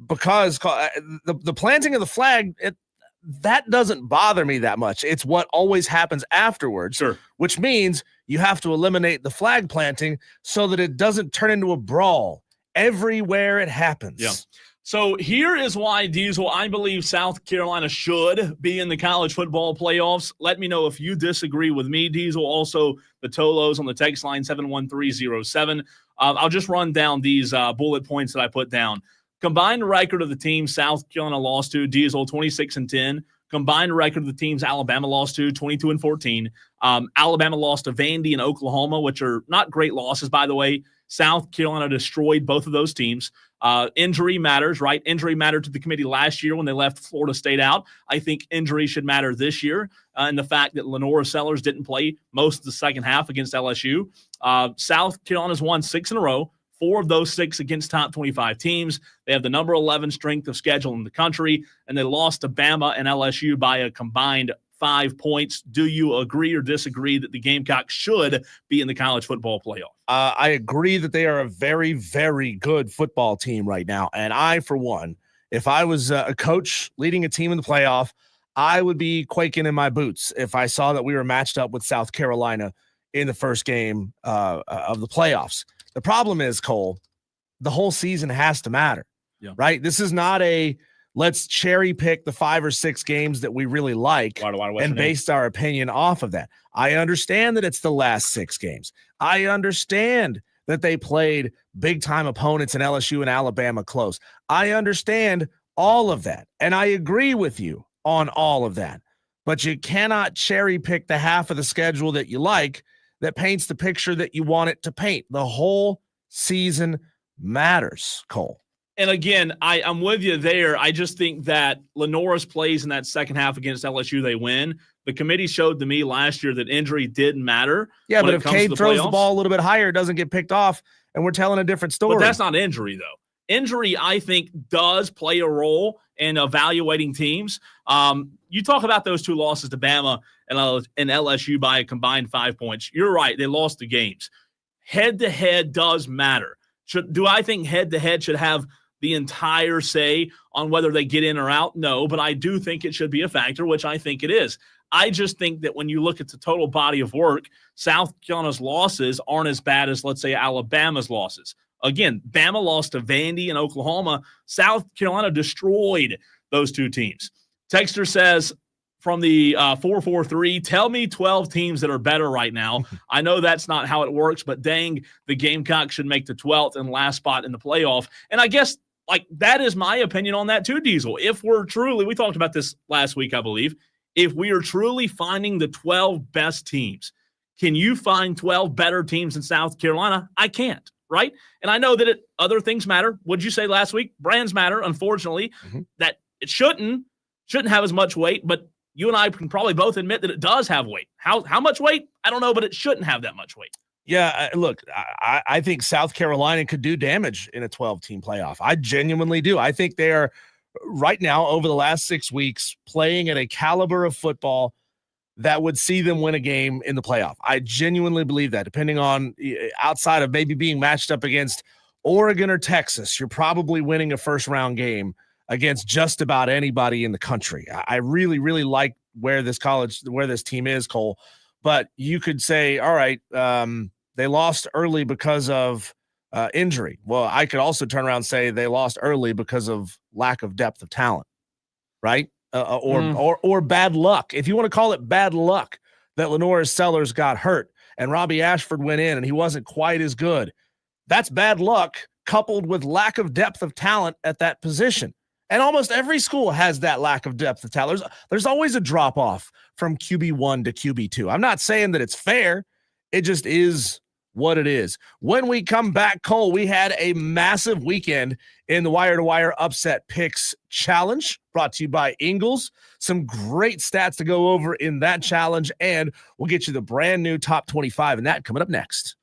because the planting of the flag, that doesn't bother me that much. It's what always happens afterwards, sure. Which means you have to eliminate the flag planting so that it doesn't turn into a brawl everywhere it happens. Yeah. So here is why, Diesel, I believe South Carolina should be in the college football playoffs. Let me know if you disagree with me, Diesel. Also, the Tolos on the text line 71307. I'll just run down these bullet points that I put down. Combined record of the team South Carolina lost to, Diesel 26-10. Combined record of the teams Alabama lost to, 22-14. Alabama lost to Vandy and Oklahoma, which are not great losses, by the way. South Carolina destroyed both of those teams. Injury matters, right? Injury mattered to the committee last year when they left Florida State out. I think injury should matter this year. And the fact that Lenora Sellers didn't play most of the second half against LSU. South Carolina's won 6 in a row. 4 of those 6 against top 25 teams. They have the number 11 strength of schedule in the country, and they lost to Bama and LSU by a combined 5 points. Do you agree or disagree that the Gamecocks should be in the college football playoff? I agree that they are a very, very good football team right now. And I, for one, if I was a coach leading a team in the playoff, I would be quaking in my boots if I saw that we were matched up with South Carolina in the first game of the playoffs. The problem is, Cole, the whole season has to matter, right? This is not a let's cherry pick the 5 or 6 games that we really like and based our opinion off of that. I understand that it's the last 6 games. I understand that they played big-time opponents in LSU and Alabama close. I understand all of that, and I agree with you on all of that. But you cannot cherry pick the half of the schedule that you like that paints the picture that you want it to paint. The whole season matters, Cole. And again, I'm with you there. I just think that Lenora's plays in that second half against LSU, they win. The committee showed to me last year that injury didn't matter. Yeah, but if Cade throws the ball a little bit higher, it doesn't get picked off, and we're telling a different story. But that's not injury, though. Injury, I think, does play a role in evaluating teams. You talk about those 2 losses to Bama and LSU by a combined 5 points. You're right. They lost the games. Head-to-head does matter. Do I think head-to-head should have the entire say on whether they get in or out? No, but I do think it should be a factor, which I think it is. I just think that when you look at the total body of work, South Carolina's losses aren't as bad as, let's say, Alabama's losses. Again, Bama lost to Vandy and Oklahoma. South Carolina destroyed those 2 teams. Texter says from the 443, tell me 12 teams that are better right now. I know that's not how it works, but dang, the Gamecocks should make the 12th and last spot in the playoff. And I guess that is my opinion on that too, Diesel. If we're truly, we talked about this last week, I believe, if we are truly finding the 12 best teams, can you find 12 better teams in South Carolina? I can't. Right? And I know that other things matter. What'd you say last week? Brands matter, unfortunately, that it shouldn't have as much weight, but you and I can probably both admit that it does have weight. How much weight? I don't know, but it shouldn't have that much weight. Yeah, look, I think South Carolina could do damage in a 12-team playoff. I genuinely do. I think they are right now, over the last 6 weeks, playing at a caliber of football that would see them win a game in the playoff. I genuinely believe that, depending on outside of maybe being matched up against Oregon or Texas, you're probably winning a first-round game against just about anybody in the country. I really, really like where this team is, Cole. But you could say, all right, they lost early because of injury. Well, I could also turn around and say they lost early because of lack of depth of talent, right? Or bad luck. If you want to call it bad luck that Lenore Sellers got hurt and Robbie Ashford went in and he wasn't quite as good, that's bad luck coupled with lack of depth of talent at that position. And almost every school has that lack of depth of talent. There's always a drop-off from QB1 to QB2. I'm not saying that it's fair. It just is what it is. When we come back, Cole, we had a massive weekend in the Wire-to-Wire Upset Picks Challenge, brought to you by Ingles. Some great stats to go over in that challenge, and we'll get you the brand new Top 25 and that coming up next.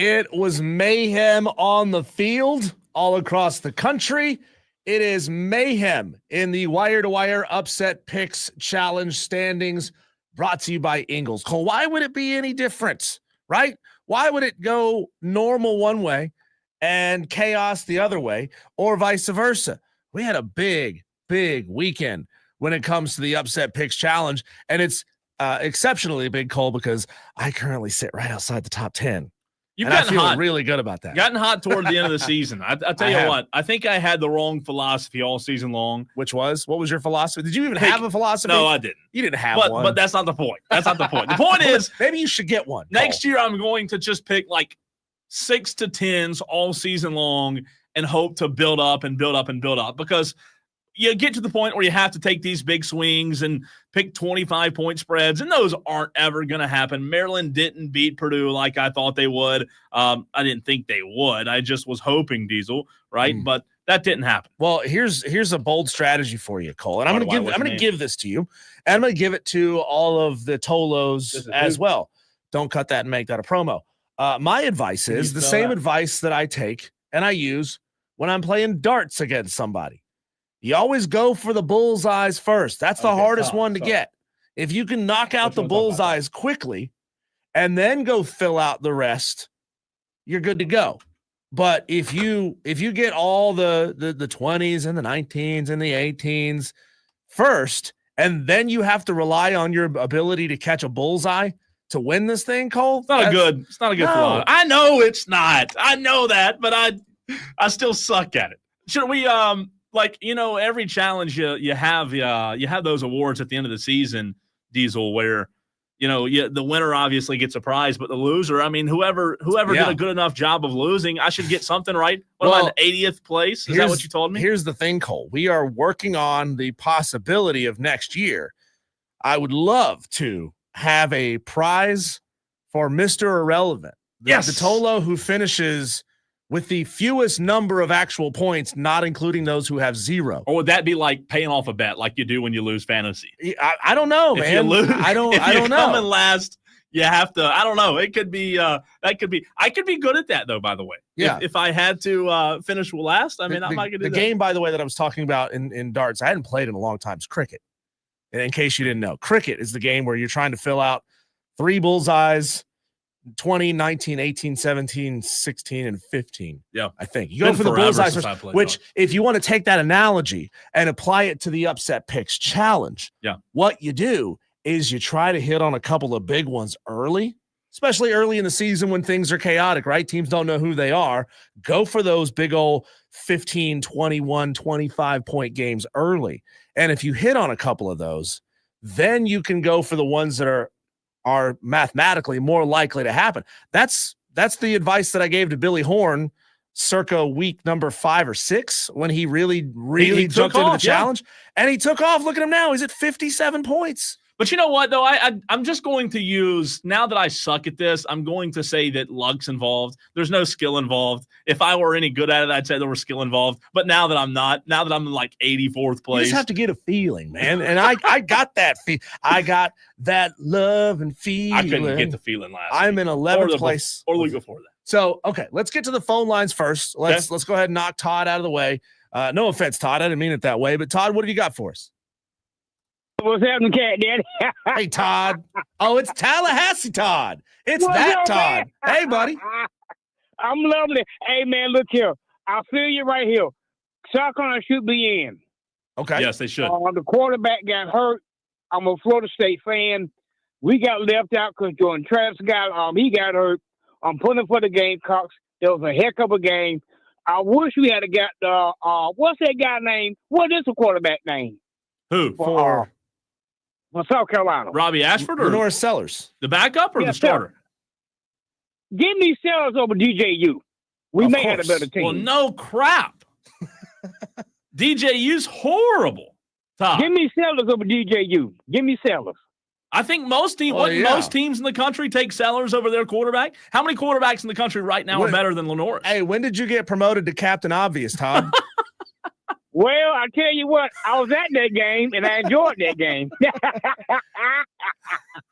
It was mayhem on the field all across the country. It is mayhem in the Wire to Wire Upset Picks Challenge standings brought to you by Ingles. Cole, why would it be any different, right? Why would it go normal one way and chaos the other way, or vice versa? We had a big weekend when it comes to the Upset Picks Challenge, and it's exceptionally big, Cole, because I currently sit right outside the top 10. You've and I gotten feel hot. really good about that. Gotten hot toward the end of the season. I tell you what, I think I had the wrong philosophy all season long. Which was? What was your philosophy? Did you even have a philosophy? No, I didn't. You didn't have one. But that's not the point. That's not the point. The point is, maybe you should get one. Next year, I'm going to just pick like 6 to 10s all season long and hope to build up and build up and build up, because you get to the point where you have to take these big swings and pick 25-point spreads, and those aren't ever going to happen. Maryland didn't beat Purdue like I thought they would. I didn't think they would. I just was hoping, Diesel, right? But that didn't happen. Well, here's a bold strategy for you, Cole, and I'm going to give this to you, and I'm going to give it to all of the Tolos as well. Don't cut that and make that a promo. My advice is the same advice that I take and I use when I'm playing darts against somebody. You always go for the bullseyes first. That's the hardest one to get. If you can knock out the bullseyes quickly and then go fill out the rest, you're good to go. But if you get all the 20s and the 19s and the 18s first, and then you have to rely on your ability to catch a bullseye to win this thing, Cole, it's not a good philosophy. I know it's not. I know that, but I still suck at it. Should we every challenge you have those awards at the end of the season, Diesel, where the winner obviously gets a prize, but the loser, I mean, whoever did a good enough job of losing, I should get something, right? What am I, in 80th place? Is that what you told me? Here's the thing, Cole. We are working on the possibility of next year. I would love to have a prize for Mr. Irrelevant. The Tolo who finishes with the fewest number of actual points, not including those who have 0. Or would that be like paying off a bet, like you do when you lose fantasy? I don't know, man. If you lose, I don't know. Coming last, you have to. I don't know. It could be. I could be good at that, though. By the way, if I had to finish last, I mean, I might get the game. By the way, that I was talking about in darts, I hadn't played in a long time. Is cricket. And in case you didn't know, cricket is the game where you're trying to fill out 3 bullseyes. 20, 19, 18, 17, 16, and 15. Yeah. I think. You go for the bullseyes first, which, if you want to take that analogy and apply it to the Upset Picks Challenge, what you do is you try to hit on a couple of big ones early, especially early in the season when things are chaotic, right? Teams don't know who they are. Go for those big old 15, 21, 25-point games early. And if you hit on a couple of those, then you can go for the ones that are mathematically more likely to happen. That's the advice that I gave to Billy Horn circa week number 5 or 6 when he really jumped into the challenge. And he took off. Look at him now. He's at 57 points. But you know what, though? I'm just going to use, now that I suck at this, I'm going to say that luck's involved. There's no skill involved. If I were any good at it, I'd say there was skill involved. But now that I'm not, now that I'm in like 84th place. You just have to get a feeling, man. And I got that. I got that love and feeling. I couldn't get the feeling last I'm week. in 11th place. Or the week before that. So, okay, let's get to the phone lines first. Let's go ahead and knock Todd out of the way. No offense, Todd. I didn't mean it that way. But, Todd, what have you got for us? What's happening, Cat Daddy? Hey, Todd. Oh, it's Tallahassee Todd. It's What's that up, Todd. man? Hey, buddy. I'm lovely. Hey, man, look here. I feel you right here. South Carolina should be in. Okay. Yes, they should. The quarterback got hurt. I'm a Florida State fan. We got left out because Jordan Travis he got hurt. I'm pulling for the Gamecocks. It was a heck of a game. I wish we had got what's that guy name? What is the quarterback name? Who? For South Carolina. Robbie Ashford or Lenore Sellers? The backup or the starter? Give me Sellers over DJU. We may have a better team. Well, no crap. DJU's horrible. Todd. Give me Sellers over DJU. Give me Sellers. I think most teams in the country take Sellers over their quarterback. How many quarterbacks in the country right now are better than Lenore? Hey, when did you get promoted to Captain Obvious, Todd? Well, I tell you what, I was at that game, and I enjoyed that game.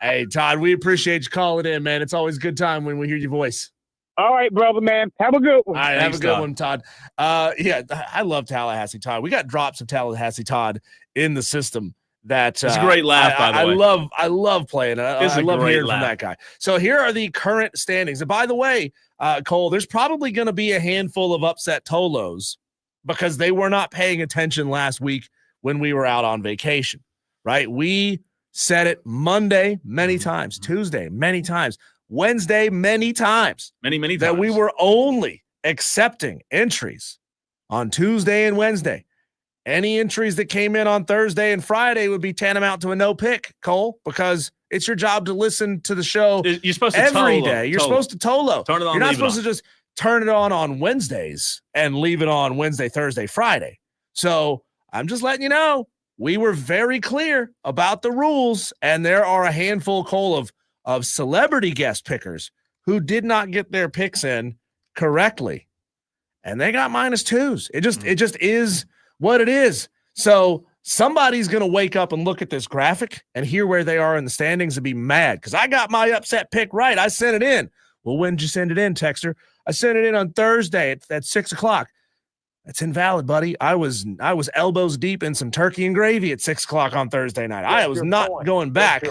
Hey, Todd, we appreciate you calling in, man. It's always a good time when we hear your voice. All right, brother, man. Have a good one. All right, have a good one, Todd. Yeah, I love Tallahassee Todd. We got drops of Tallahassee Todd in the system. It's a great laugh, by the way. I love playing it. I love hearing from that guy. So here are the current standings. And by the way, Cole, there's probably going to be a handful of upset Tolos because they were not paying attention last week when we were out on vacation, right? We said it Monday many times, Tuesday many times, Wednesday many times. Many times. That we were only accepting entries on Tuesday and Wednesday. Any entries that came in on Thursday and Friday would be tantamount to a no pick, Cole, because it's your job to listen to the show You're supposed to every day. You're supposed to Tolo. Turn it on, You're not leave it supposed on. to just turn it on Wednesdays and leave it on Wednesday, Thursday, Friday. So I'm just letting you know, we were very clear about the rules, and there are a handful, Cole, of celebrity guest pickers who did not get their picks in correctly, and they got -2s. It just is what it is. So somebody's going to wake up and look at this graphic and hear where they are in the standings and be mad because I got my upset pick right. I sent it in. Well, when did you send it in, Texter? I sent it in on Thursday at 6 o'clock. That's invalid, buddy. I was elbows deep in some turkey and gravy at 6 o'clock on Thursday night. I was not going back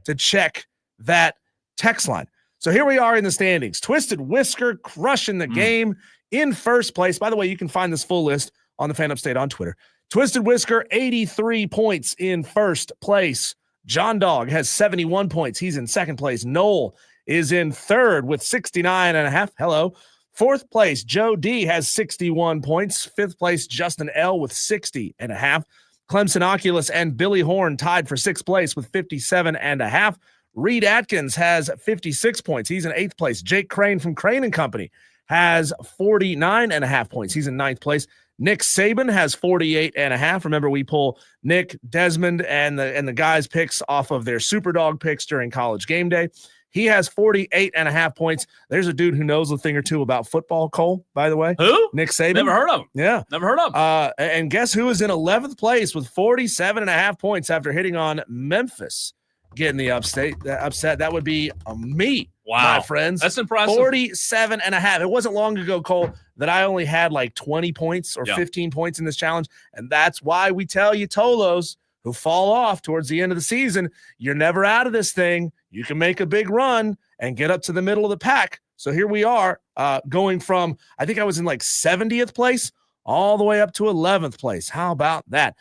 to check that text line. So here we are in the standings. Twisted Whisker crushing the game in first place. By the way, you can find this full list on the Fan Upstate on Twitter. Twisted Whisker, 83 points in first place. John Dog has 71 points. He's in second place. Noel is in third with 69.5. Hello. Fourth place, Joe D has 61 points. Fifth place, Justin L with 60.5. Clemson Oculus and Billy Horn tied for sixth place with 57.5. Reed Atkins has 56 points. He's in eighth place. Jake Crane from Crane & Company has 49.5 points. He's in ninth place. Nick Saban has 48.5. Remember, we pull Nick, Desmond, and the guys' picks off of their Superdog picks during College Game Day. He has 48.5 points. There's a dude who knows a thing or two about football, Cole, by the way. Who? Nick Saban. Never heard of him. Yeah. Never heard of him. And guess who is in 11th place with 47.5 points after hitting on Memphis, getting the upset? That would be me. Wow. My friends. That's impressive. 47.5. It wasn't long ago, Cole, that I only had like 20 points or 15 points in this challenge. And that's why we tell you, Tolos, who fall off towards the end of the season, you're never out of this thing. You can make a big run and get up to the middle of the pack. So here we are going from, I think I was in like 70th place all the way up to 11th place. How about that?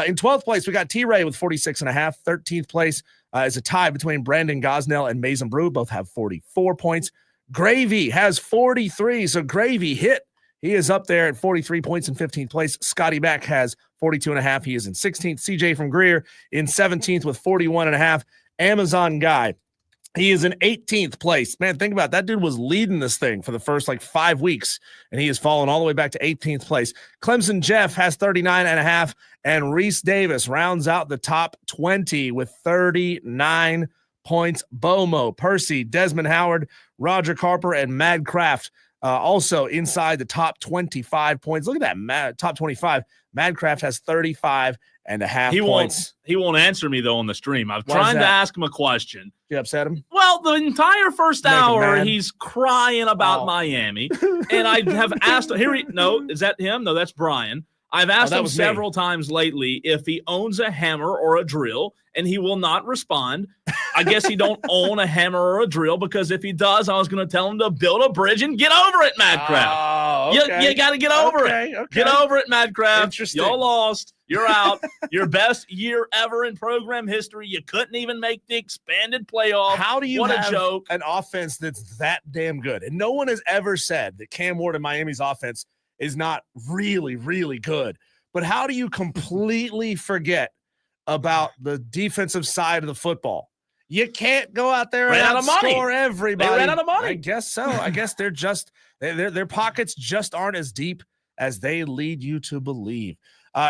In 12th place, we got T-Ray with 46.5. 13th place is a tie between Brandon Gosnell and Mason Brew. Both have 44 points. Gravy has 43. So Gravy hit. He is up there at 43 points in 15th place. Scotty Mack has 42.5. He is in 16th. CJ from Greer in 17th with 41.5. Amazon Guy, he is in 18th place. Man, think about it. That dude was leading this thing for the first like 5 weeks, and he has fallen all the way back to 18th place. Clemson Jeff has 39.5, and Reese Davis rounds out the top 20 with 39 points. Bomo, Percy, Desmond Howard, Roger Carper, and Madcraft also inside the top 25 points. Look at that, top 25. Madcraft has 35.5 points. He won't answer me, though, on the stream. I'm Why trying is to that? ask him a question. You upset him? Well, the entire first Make him hour, mad? he's crying about Miami. And I have asked – no, is that him? No, that's Brian. I've asked that him was me. several times lately if he owns a hammer or a drill, and he will not respond. I guess he don't own a hammer or a drill, because if he does, I was going to tell him to build a bridge and get over it, Madcraft. Oh, okay. You got to get over it. Okay. Get over it, Madcraft. Interesting. Y'all lost. You're out. Your best year ever in program history. You couldn't even make the expanded playoff. How do you What have a joke. an offense that's that damn good? And no one has ever said that Cam Ward and Miami's offense is not really, really good. But how do you completely forget about the defensive side of the football? You can't go out there Ran out and of money. outscore everybody. They ran out of money. I guess so. I guess they're just their pockets just aren't as deep as they lead you to believe.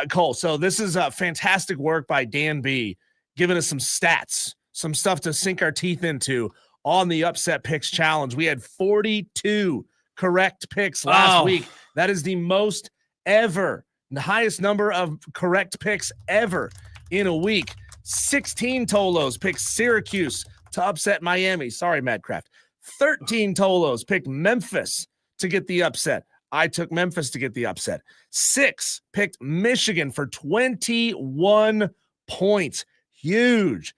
Cole, so this is fantastic work by Dan B, giving us some stats, some stuff to sink our teeth into on the Upset Picks Challenge. We had 42 correct picks last week. That is the most ever, the highest number of correct picks ever in a week. 16 Tolos picked Syracuse to upset Miami. Sorry, Madcraft. 13 Tolos picked Memphis to get the upset. I took Memphis to get the upset. 6 picked Michigan for 21 points. Huge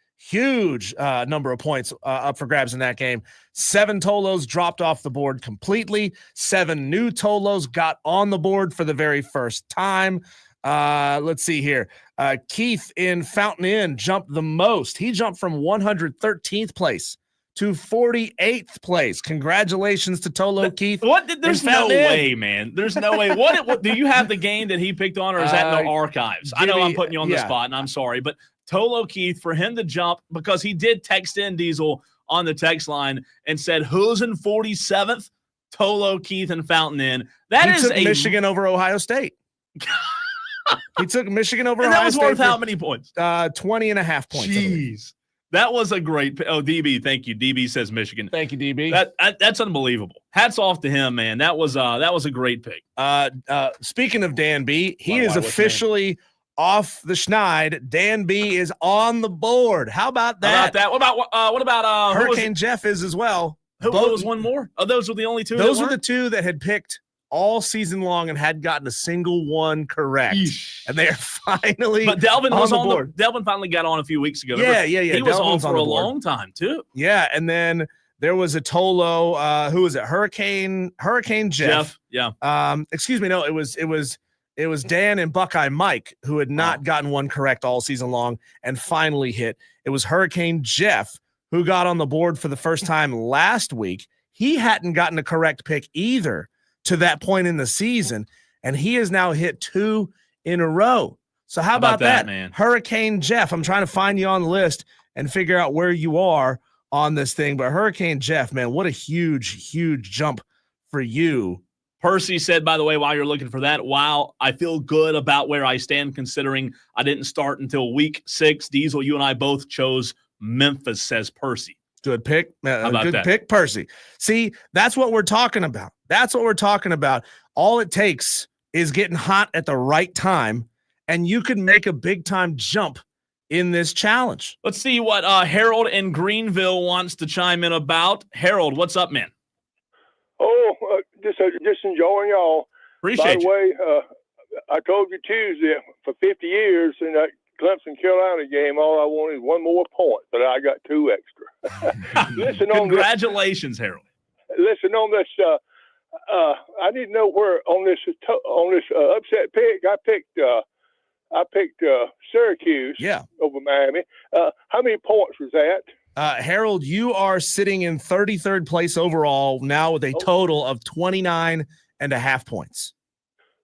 number of points up for grabs in that game. 7 Tolos dropped off the board completely. 7 new Tolos got on the board for the very first time. Let's see here. Keith in Fountain Inn jumped the most. He jumped from 113th place to 48th place. Congratulations to Tolo Keith. There's no way, man. There's no way. What do you have the game that he picked on, or is that in the archives? I know I'm putting you on the spot, and I'm sorry, but Tolo Keith, for him to jump, because he did text in Diesel on the text line and said, who's in 47th? Tolo Keith and Fountain Inn. He took Michigan over Ohio State. He took Michigan over and Ohio that was State worth how many points? 20 and a half points. Jeez. That was a great DB. Thank you. DB says Michigan. Thank you, DB. That's unbelievable. Hats off to him, man. That was a great pick. Speaking of Dan B, he is officially off the schneid. Dan B is on the board. How about that? What about Hurricane Jeff is as well. Who was one more? Oh, those were the only two. Those were the two that had picked all season long and had gotten a single one correct. Yeesh. And they are finally But Delvin was on the board. Delvin finally got on a few weeks ago. Yeah. He was Delvin's on for the a board. long time too. Yeah, and then there was a Tolo. Who was it? Hurricane Jeff. Yeah. Excuse me. No, it was Dan and Buckeye Mike who had not gotten one correct all season long and finally hit. It was Hurricane Jeff who got on the board for the first time last week. He hadn't gotten a correct pick either to that point in the season, and he has now hit 2 in a row. So how about that, man? Hurricane Jeff, I'm trying to find you on the list and figure out where you are on this thing, but Hurricane Jeff, man, what a huge jump for you. Percy said, by the way, while you're looking for that, wow, I feel good about where I stand considering I didn't start until week 6. Diesel, you and I both chose Memphis, says Percy. Good pick. Good pick, Percy. See, that's what we're talking about. All it takes is getting hot at the right time, and you can make a big-time jump in this challenge. Let's see what Harold in Greenville wants to chime in about. Harold, what's up, man? Oh, just enjoying y'all. Appreciate By the way, I told you Tuesday, for 50 years in that Clemson-Carolina game, all I wanted was one more point, but I got 2 extra. Congratulations, Harold. Listen on this. I need to know where on this upset pick. I picked Syracuse over Miami. How many points was that? Harold, you are sitting in 33rd place overall now with a total of 29.5 points.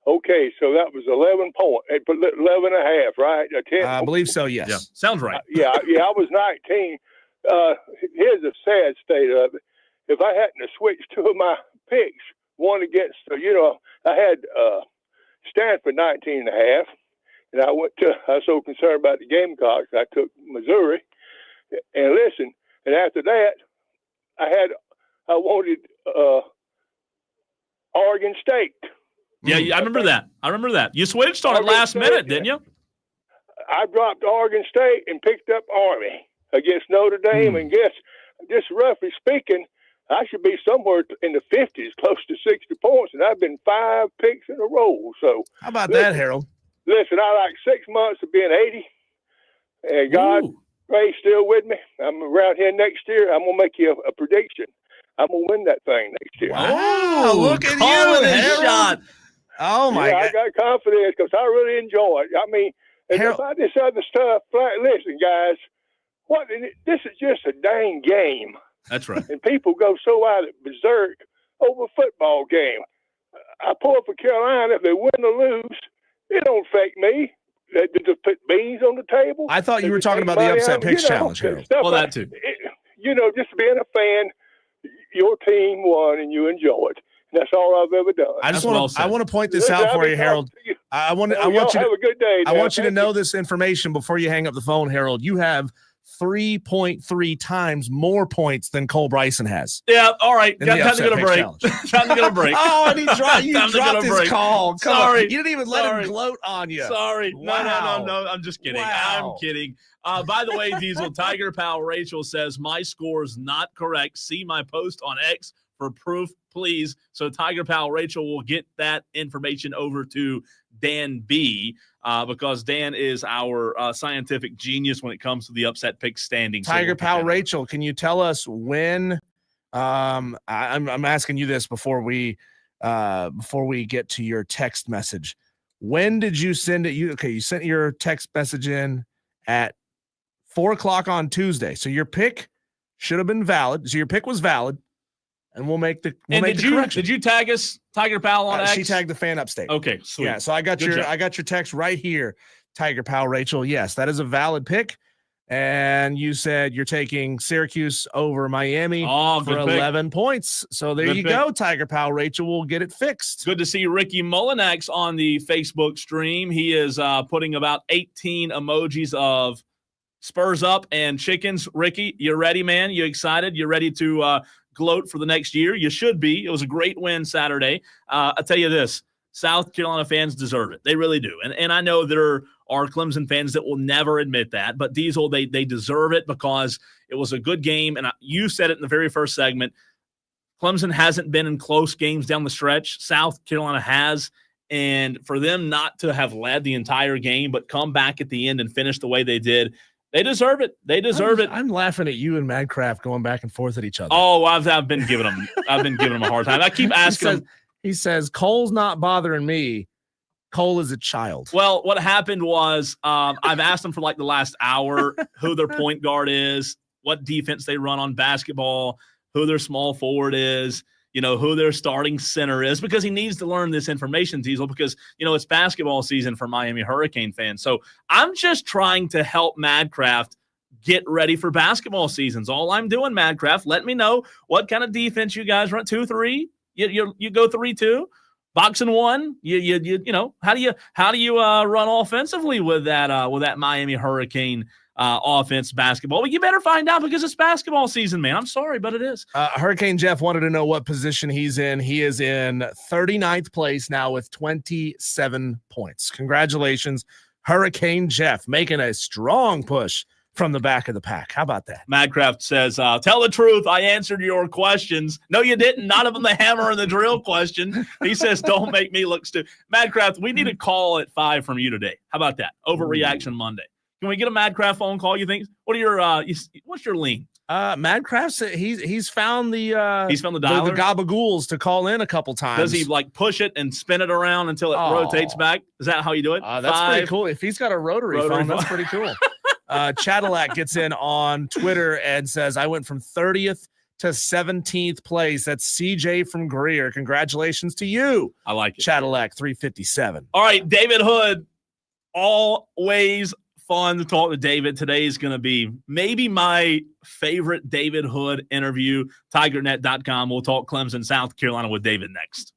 Okay, so that was 11 points, 11 and a half, right? 10. I believe so, yes. Yeah, sounds right. Yeah, I was 19. Here's the sad state of it. If I hadn't have switched 2 of my picks, one against, I had Stanford 19 and a half, and I was so concerned about the Gamecocks, I took Missouri. And listen, and after that, I wanted Oregon State. Yeah, I remember that. You switched on it last minute, didn't you? I dropped Oregon State and picked up Army against Notre Dame, and just roughly speaking, I should be somewhere in the 50s, close to 60 points, and I've been 5 picks in a row. So how about that, Harold? Listen, I like 6 months of being 80, and God, Ray's still with me. I'm around here next year. I'm gonna make you a prediction. I'm gonna win that thing next year. Wow! Look at you, Harold. Oh my God! I got confidence because I really enjoy it. I mean, and about this other stuff, listen, guys, this is just a dang game. That's right. And people go so out of berserk over a football game. I pull for Carolina. If they win or lose, it don't affect me. They just put beans on the table. I thought you were talking about the upset picks challenge, Harold. Well, that too. Just being a fan, your team won and you enjoyed. That's all I've ever done. I want to point this out for you, Harold. I want you to have a good day. I want you to know this information before you hang up the phone, Harold. You have 3.3 times more points than Cole Bryson has. Yeah, all right. In the Time to get a upset break. challenge. Time to get a break. Oh, and you dropped his break. call. Come Sorry. on. You didn't even let him gloat on you. Sorry. Wow. No. I'm just kidding. Wow. I'm kidding. By the way, Diesel, Tiger Pal Rachel says, my score is not correct. See my post on X for proof, please. So Tiger Pal Rachel will get that information over to Dan B, because Dan is our scientific genius when it comes to the upset pick standings. Tiger Pal Rachel, can you tell us when? I'm asking you this before we get to your text message. When did you send it? You sent your text message in at 4:00 on Tuesday. So your pick should have been valid. So your pick was valid. And we'll make the correction. Did you tag us, Tiger Pal, on X? She tagged the fan upstate. Okay, sweet. Yeah, so I got your text right here, Tiger Pal Rachel. Yes, that is a valid pick. And you said you're taking Syracuse over Miami for 11 points. So there you go, Tiger Pal Rachel. We'll get it fixed. Good to see Ricky Mullinax on the Facebook stream. He is putting about 18 emojis of Spurs up and chickens. Ricky, you ready, man? You excited? You ready to gloat for the next year? You should be. It was a great win Saturday. I'll tell you this, South Carolina fans deserve it. They really do. And I know there are Clemson fans that will never admit that, but Diesel, they deserve it because it was a good game. And you said it in the very first segment. Clemson hasn't been in close games down the stretch. South Carolina has. And for them not to have led the entire game, but come back at the end and finish the way they did, they deserve it. They deserve it. I'm laughing at you and Madcraft going back and forth at each other. Oh, I've been giving them a hard time. I keep asking him. He says, Cole's not bothering me. Cole is a child. Well, what happened was I've asked him for like the last hour who their point guard is, what defense they run on basketball, who their small forward is, who their starting center is, because he needs to learn this information, Diesel, because, it's basketball season for Miami Hurricane fans. So I'm just trying to help Madcraft get ready for basketball seasons. All I'm doing, Madcraft, let me know what kind of defense you guys run. 2-3? You go 3-2? Boxing one? How do you run offensively with that Miami Hurricane offense basketball? Well, you better find out because it's basketball season, man. I'm sorry, but it is. Hurricane Jeff wanted to know what position he's in. He is in 39th place now with 27 points. Congratulations, Hurricane Jeff, making a strong push from the back of the pack. How about that? Madcraft says, tell the truth. I answered your questions. No, you didn't. Not even the hammer and the drill question. He says, don't make me look stupid. Madcraft, we need a call at 5 from you today. How about that? Overreaction Monday. Can we get a Madcraft phone call, you think? What are your what's your lean? Madcraft, he's found the dialer? the gabagools to call in a couple times. Does he like push it and spin it around until it rotates back? Is that how you do it? That's pretty cool. If he's got a rotary phone, that's pretty cool. Cadillac gets in on Twitter and says, I went from 30th to 17th place. That's CJ from Greer. Congratulations to you. I like it. Cadillac 357. All right, David Hood. Always fun to talk to David. Today is going to be maybe my favorite David Hood interview. TigerNet.com. We'll talk Clemson, South Carolina with David next.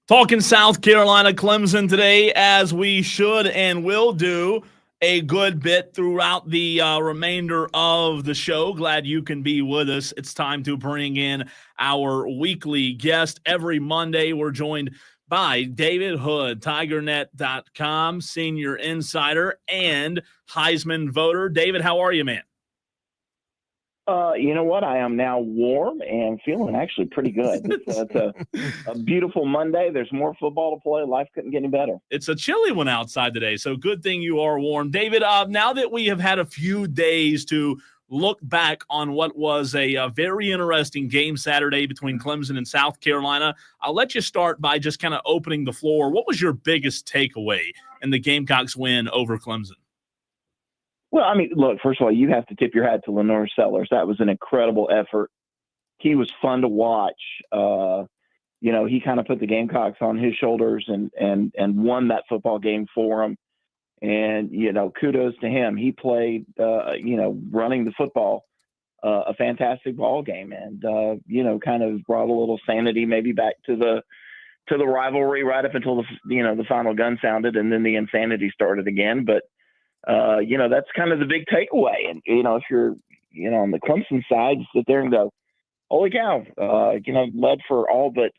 Talking South Carolina Clemson today, as we should and will do a good bit throughout the remainder of the show. Glad you can be with us. It's time to bring in our weekly guest. Every Monday, we're joined by David Hood, TigerNet.com, senior insider and Heisman voter. David, how are you, man? You know what? I am now warm and feeling actually pretty good. It's a beautiful Monday. There's more football to play. Life couldn't get any better. It's a chilly one outside today, so good thing you are warm. David, now that we have had a few days to look back on what was a very interesting game Saturday between Clemson and South Carolina, I'll let you start by just kind of opening the floor. What was your biggest takeaway in the Gamecocks win over Clemson? Well, I mean, look, first of all, you have to tip your hat to Lenore Sellers. That was an incredible effort. He was fun to watch. He kind of put the Gamecocks on his shoulders and won that football game for them. And, kudos to him. He played, running the football, a fantastic ball game and, kind of brought a little sanity maybe back to the rivalry right up until the final gun sounded and then the insanity started again. But, that's kind of the big takeaway. And, if you're, on the Clemson side, you sit there and go, holy cow, led for all but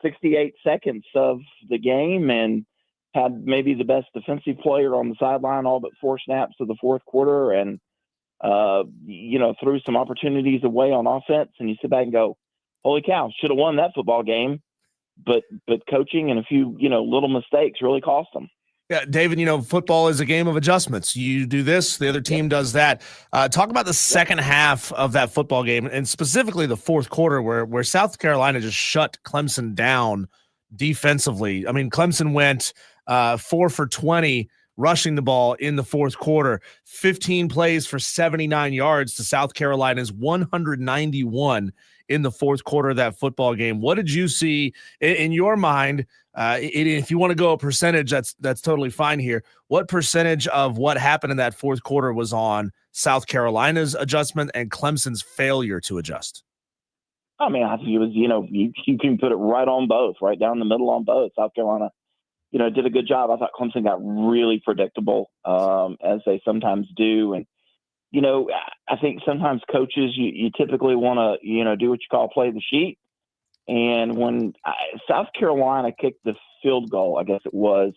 68 seconds of the game and had maybe the best defensive player on the sideline all but 4 snaps of the fourth quarter and, threw some opportunities away on offense. And you sit back and go, holy cow, should have won that football game. But coaching and a few, little mistakes really cost them. Yeah, David, football is a game of adjustments. You do this, the other team does that. Talk about the second half of that football game, and specifically the fourth quarter where South Carolina just shut Clemson down defensively. I mean, Clemson went 4 for 20 rushing the ball in the fourth quarter, 15 plays for 79 yards to South Carolina's 191 in the fourth quarter of that football game. What did you see in your mind? If you want to go a percentage, that's totally fine here. What percentage of what happened in that fourth quarter was on South Carolina's adjustment and Clemson's failure to adjust? I mean, I think it was, you can put it right on both, right down the middle on both. South Carolina, did a good job. I thought Clemson got really predictable, as they sometimes do. And, I think sometimes coaches, you typically want to, do what you call play the sheet. And when South Carolina kicked the field goal, I guess it was,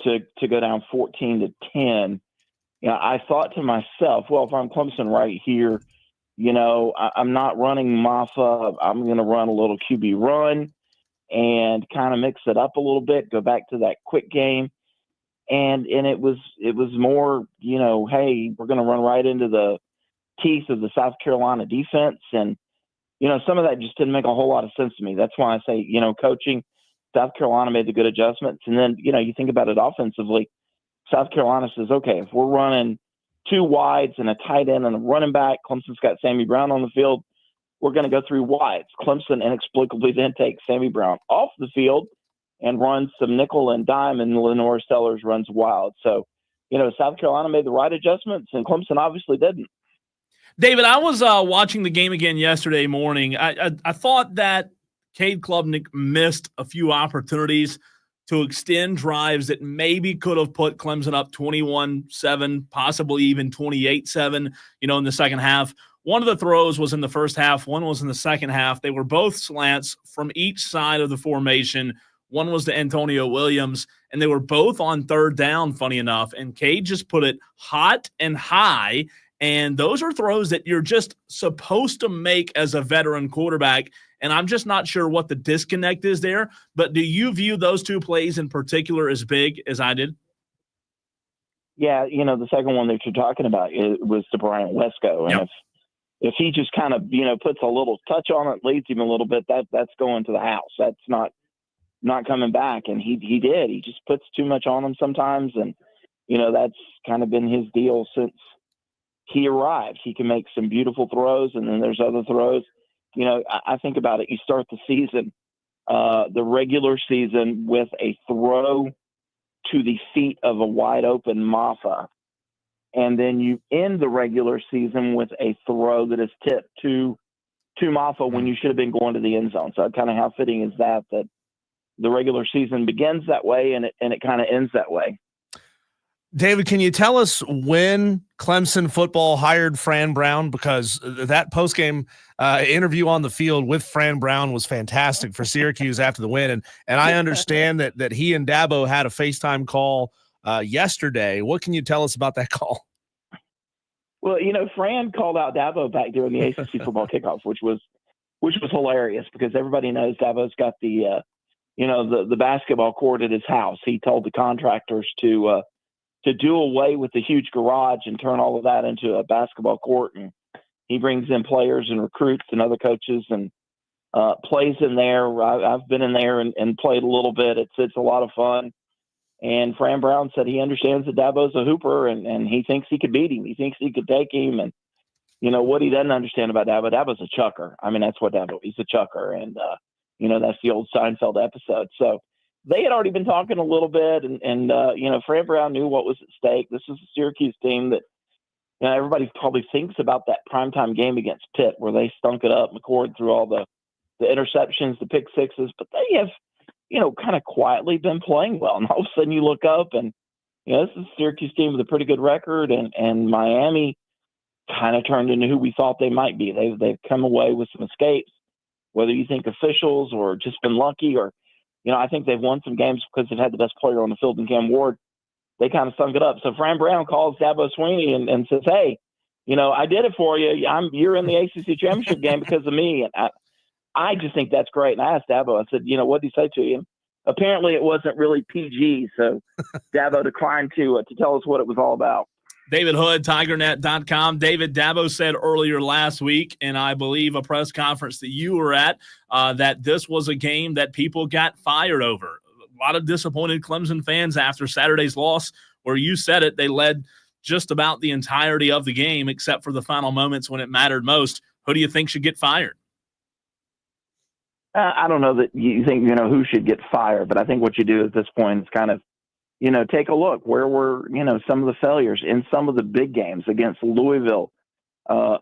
to go down 14-10, I thought to myself, well, if I'm Clemson right here, I'm not running Maffa. I'm going to run a little QB run and kind of mix it up a little bit, go back to that quick game. And it was more, hey, we're going to run right into the teeth of the South Carolina defense. And, some of that just didn't make a whole lot of sense to me. That's why I say, coaching, South Carolina made the good adjustments. And then, you think about it offensively, South Carolina says, okay, if we're running 2 wides and a tight end and a running back, Clemson's got Sammy Brown on the field, we're going to go 3 wides. Clemson inexplicably then takes Sammy Brown off the field and runs some nickel and dime, and Lenore Sellers runs wild. So, South Carolina made the right adjustments, and Clemson obviously didn't. David, I was watching the game again yesterday morning. I thought that Cade Klubnik missed a few opportunities to extend drives that maybe could have put Clemson up 21-7, possibly even 28-7, in the second half. One of the throws was in the first half. One was in the second half. They were both slants from each side of the formation. One was to Antonio Williams, and they were both on third down, funny enough. And Cade just put it hot and high. And those are throws that you're just supposed to make as a veteran quarterback. And I'm just not sure what the disconnect is there. But do you view those 2 plays in particular as big as I did? Yeah, the second one that you're talking about was to Brian Wesco. And if he just kind of, puts a little touch on it, leads him a little bit, that's going to the house. That's not coming back. And he did. He just puts too much on him sometimes. And, that's kind of been his deal since he arrived. He can make some beautiful throws, and then there's other throws. I think about it. You start the season, the regular season, with a throw to the feet of a wide open Maffa. And then you end the regular season with a throw that is tipped to Maffa when you should have been going to the end zone. So kind of how fitting is that the regular season begins that way and it kind of ends that way. David, can you tell us when Clemson football hired Fran Brown? Because that postgame interview on the field with Fran Brown was fantastic for Syracuse after the win. And I understand that he and Dabo had a FaceTime call yesterday. What can you tell us about that call? Well, Fran called out Dabo back during the ACC football kickoff, which was hilarious because everybody knows Dabo's got the basketball court at his house. He told the contractors to do away with the huge garage and turn all of that into a basketball court. And he brings in players and recruits and other coaches and plays in there. I've been in there and played a little bit. It's a lot of fun. And Fran Brown said he understands that Dabo's a hooper and he thinks he could beat him. He thinks he could take him. And, what he doesn't understand about Dabo's a chucker. I mean, that's what Dabo, he's a chucker. And, that's the old Seinfeld episode. So they had already been talking a little bit and Fran Brown knew what was at stake. This is a Syracuse team that, everybody probably thinks about that primetime game against Pitt where they stunk it up. McCord threw all the interceptions, the pick sixes, but they have, kind of quietly been playing well. And all of a sudden you look up and, this is a Syracuse team with a pretty good record and Miami kind of turned into who we thought they might be. They've come away with some escapes, whether you think officials or just been lucky or, I think they've won some games because they've had the best player on the field in Cam Ward. They kind of sunk it up. So Fran Brown calls Dabo Swinney and says, hey, I did it for you. You're in the ACC championship game because of me. And I just think that's great. And I asked Dabo, I said, what did he say to you? Apparently it wasn't really PG. So Dabo declined to tell us what it was all about. David Hood, TigerNet.com. David, Dabo said earlier last week, and I believe a press conference that you were at, that this was a game that people got fired over. A lot of disappointed Clemson fans after Saturday's loss, where you said it, they led just about the entirety of the game except for the final moments when it mattered most. Who do you think should get fired? I don't know that you think, who should get fired, but I think what you do at this point is kind of, take a look where were, some of the failures in some of the big games against Louisville,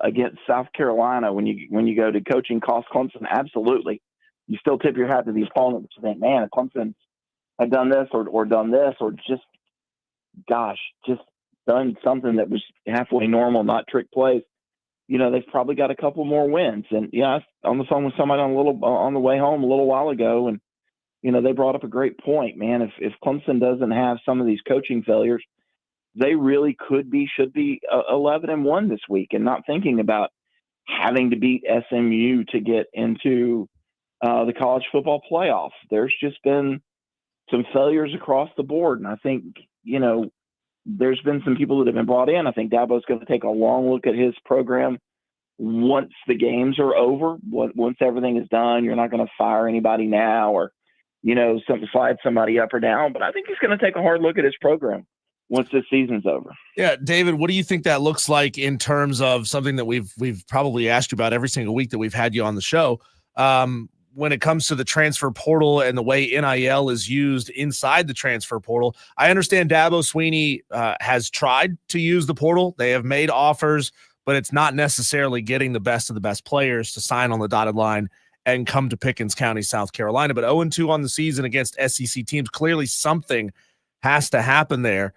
against South Carolina. When you go to coaching cost Clemson, absolutely. You still tip your hat to the opponent, but you think, man, if Clemson had done this or done this, or just done something that was halfway normal, not trick plays, they've probably got a couple more wins. And I was on the phone with somebody on the way home a little while ago, and they brought up a great point, man. If Clemson doesn't have some of these coaching failures, they really should be 11-1 this week, and not thinking about having to beat SMU to get into the college football playoff. There's just been some failures across the board, and I think there's been some people that have been brought in. I think Dabo's going to take a long look at his program once the games are over, once everything is done. You're not going to fire anybody now or slide somebody up or down, but I think he's going to take a hard look at his program once this season's over. Yeah, David, what do you think that looks like in terms of something that we've probably asked you about every single week that we've had you on the show? When it comes to the transfer portal and the way NIL is used inside the transfer portal, I understand Dabo Swinney has tried to use the portal. They have made offers, but it's not necessarily getting the best of the best players to sign on the dotted line and come to Pickens County, South Carolina. But 0-2 on the season against SEC teams, clearly something has to happen there.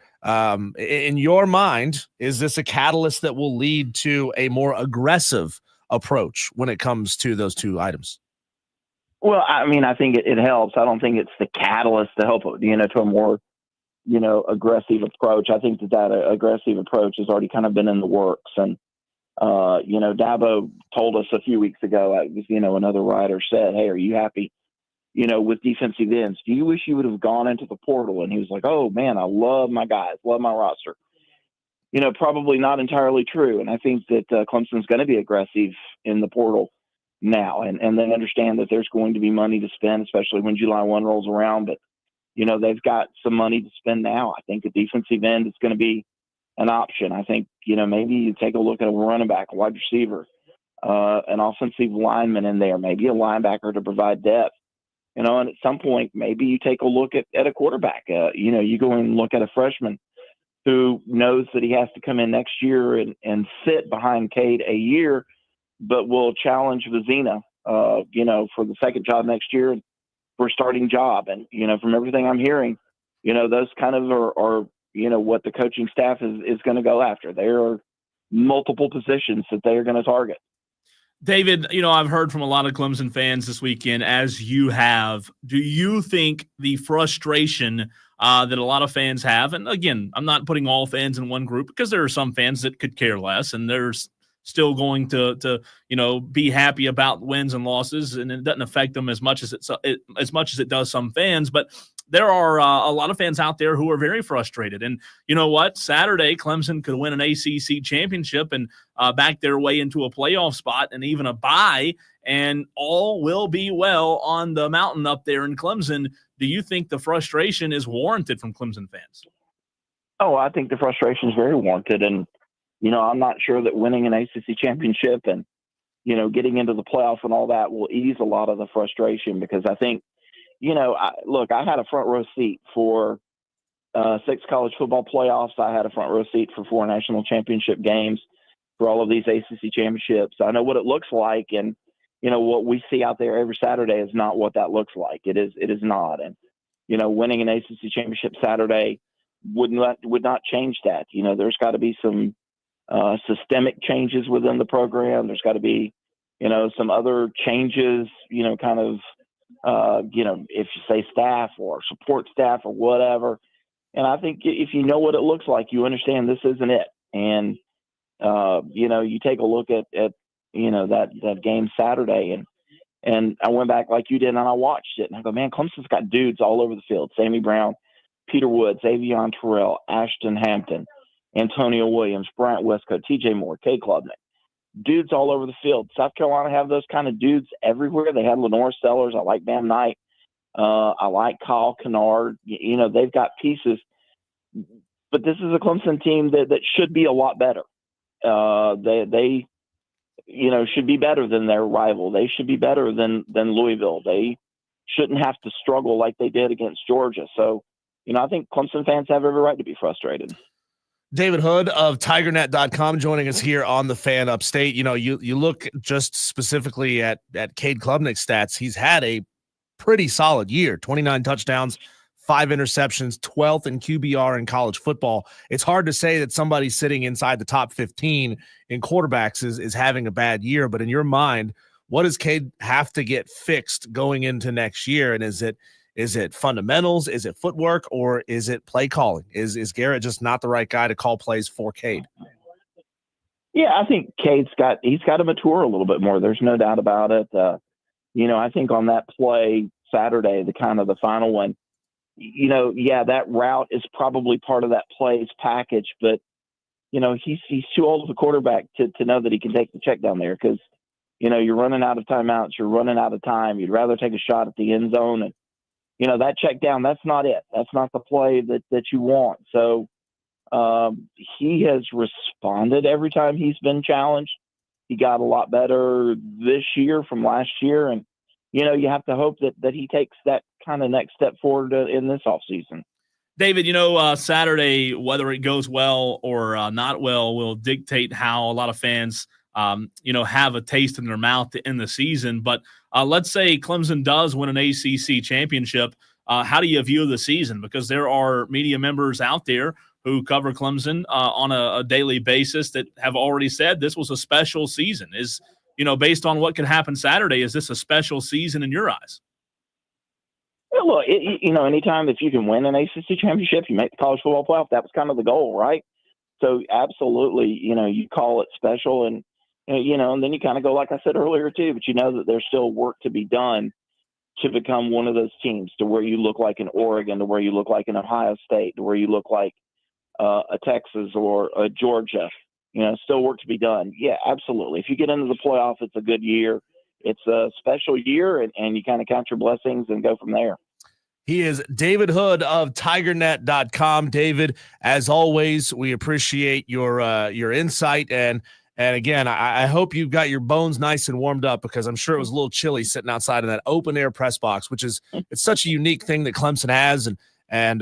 In your mind, is this a catalyst that will lead to a more aggressive approach when it comes to those two items? Well, I mean, I think it helps. I don't think it's the catalyst to help, to a more, aggressive approach. I think that aggressive approach has already kind of been in the works. And, Dabo told us a few weeks ago, another writer said, hey, are you happy, with defensive ends? Do you wish you would have gone into the portal? And he was like, oh, man, I love my guys, love my roster. Probably not entirely true. And I think that Clemson's going to be aggressive in the portal now, and they understand that there's going to be money to spend, especially when July 1 rolls around. But, they've got some money to spend now. I think the defensive end is going to be an option. I think, maybe you take a look at a running back, a wide receiver, an offensive lineman in there, maybe a linebacker to provide depth, and at some point, maybe you take a look at a quarterback. You go and look at a freshman who knows that he has to come in next year and sit behind Cade a year, but will challenge Vizina, for the second job next year. for starting job. And, from everything I'm hearing, those kind of are what the coaching staff is going to go after. There are multiple positions that they are going to target. David, I've heard from a lot of Clemson fans this weekend, as you have. Do you think the frustration that a lot of fans have, and again, I'm not putting all fans in one group because there are some fans that could care less, and there's still going to be happy about wins and losses, and it doesn't affect them as much as it does some fans. But there are a lot of fans out there who are very frustrated. And you know what? Saturday, Clemson could win an ACC championship and back their way into a playoff spot and even a bye, and all will be well on the mountain up there in Clemson. Do you think the frustration is warranted from Clemson fans? Oh, I think the frustration is very warranted. And, I'm not sure that winning an ACC championship and, getting into the playoff and all that will ease a lot of the frustration, because I think, I had a front row seat for 6 college football playoffs. I had a front row seat for 4 national championship games, for all of these ACC championships. I know what it looks like, and what we see out there every Saturday is not what that looks like. It is not. And winning an ACC championship Saturday would not change that. There's got to be some systemic changes within the program. There's got to be some other changes. If you say staff or support staff or whatever. And I think if you know what it looks like, you understand this isn't it. And, you take a look at that game Saturday, and I went back like you did, and I watched it, and I go, man, Clemson's got dudes all over the field. Sammy Brown, Peter Woods, Avion Terrell, Ashton Hampton, Antonio Williams, Bryant Westcott, TJ Moore, Kay Klubnik. Dudes all over the field. South Carolina have those kind of dudes everywhere. They had Lenore Sellers. I like Bam Knight. I like Kyle Kennard. They've got pieces. But this is a Clemson team that should be a lot better. They should be better than their rival. They should be better than Louisville. They shouldn't have to struggle like they did against Georgia. So, I think Clemson fans have every right to be frustrated. David Hood of TigerNet.com joining us here on the Fan Upstate. You look just specifically at Cade Klubnik's stats. He's had a pretty solid year, 29 touchdowns, 5 interceptions, 12th in QBR in college football. It's hard to say that somebody sitting inside the top 15 in quarterbacks is having a bad year, but in your mind, what does Cade have to get fixed going into next year? And is it fundamentals? Is it footwork? Or is it play calling? Is Garrett just not the right guy to call plays for Cade? Yeah, I think he's got to mature a little bit more. There's no doubt about it. I think on that play Saturday, the final one, that route is probably part of that play's package, but he's too old of a quarterback to know that he can take the check down there, because you're running out of timeouts, you're running out of time. You'd rather take a shot at the end zone, and that check down, that's not it. That's not the play that you want. So he has responded every time he's been challenged. He got a lot better this year from last year, and you have to hope that he takes that kind of next step forward in this offseason. David, Saturday, whether it goes well or not well, will dictate how a lot of fans, have a taste in their mouth to end the season. But let's say Clemson does win an ACC championship. How do you view the season? Because there are media members out there who cover Clemson on a daily basis that have already said this was a special season. Based on what could happen Saturday, is this a special season in your eyes? Well, look, anytime if you can win an ACC championship, you make the college football playoff. That was kind of the goal, right? So absolutely, you call it special, and and then you kind of go, like I said earlier too, but that there's still work to be done to become one of those teams, to where you look like an Oregon, to where you look like an Ohio State, to where you look like a Texas or a Georgia. Still work to be done. Yeah, absolutely. If you get into the playoff, it's a good year. It's a special year, and you kind of count your blessings and go from there. He is David Hood of TigerNet.com. David, as always, we appreciate your insight, and again, I hope you've got your bones nice and warmed up, because I'm sure it was a little chilly sitting outside in that open air press box, which is it's such a unique thing that Clemson has, and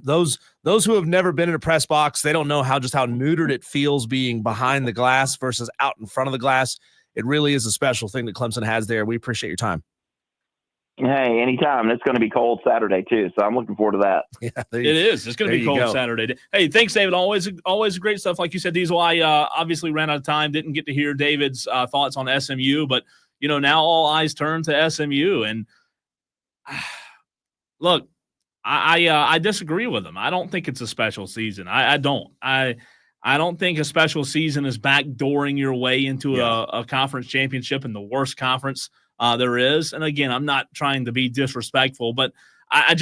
those who have never been in a press box, they don't know how neutered it feels being behind the glass versus out in front of the glass. It really is a special thing that Clemson has there. We appreciate your time. Hey, anytime. It's going to be cold Saturday too, so I'm looking forward to that. Yeah, it is. It's going to be cold Saturday. Hey, thanks, David. Always great stuff. Like you said, Diesel, I obviously ran out of time. Didn't get to hear David's thoughts on SMU, but now all eyes turn to SMU. And look, I disagree with him. I don't think it's a special season. I don't. I don't think a special season is backdooring your way into a conference championship in the worst conference there is. And again, I'm not trying to be disrespectful, but I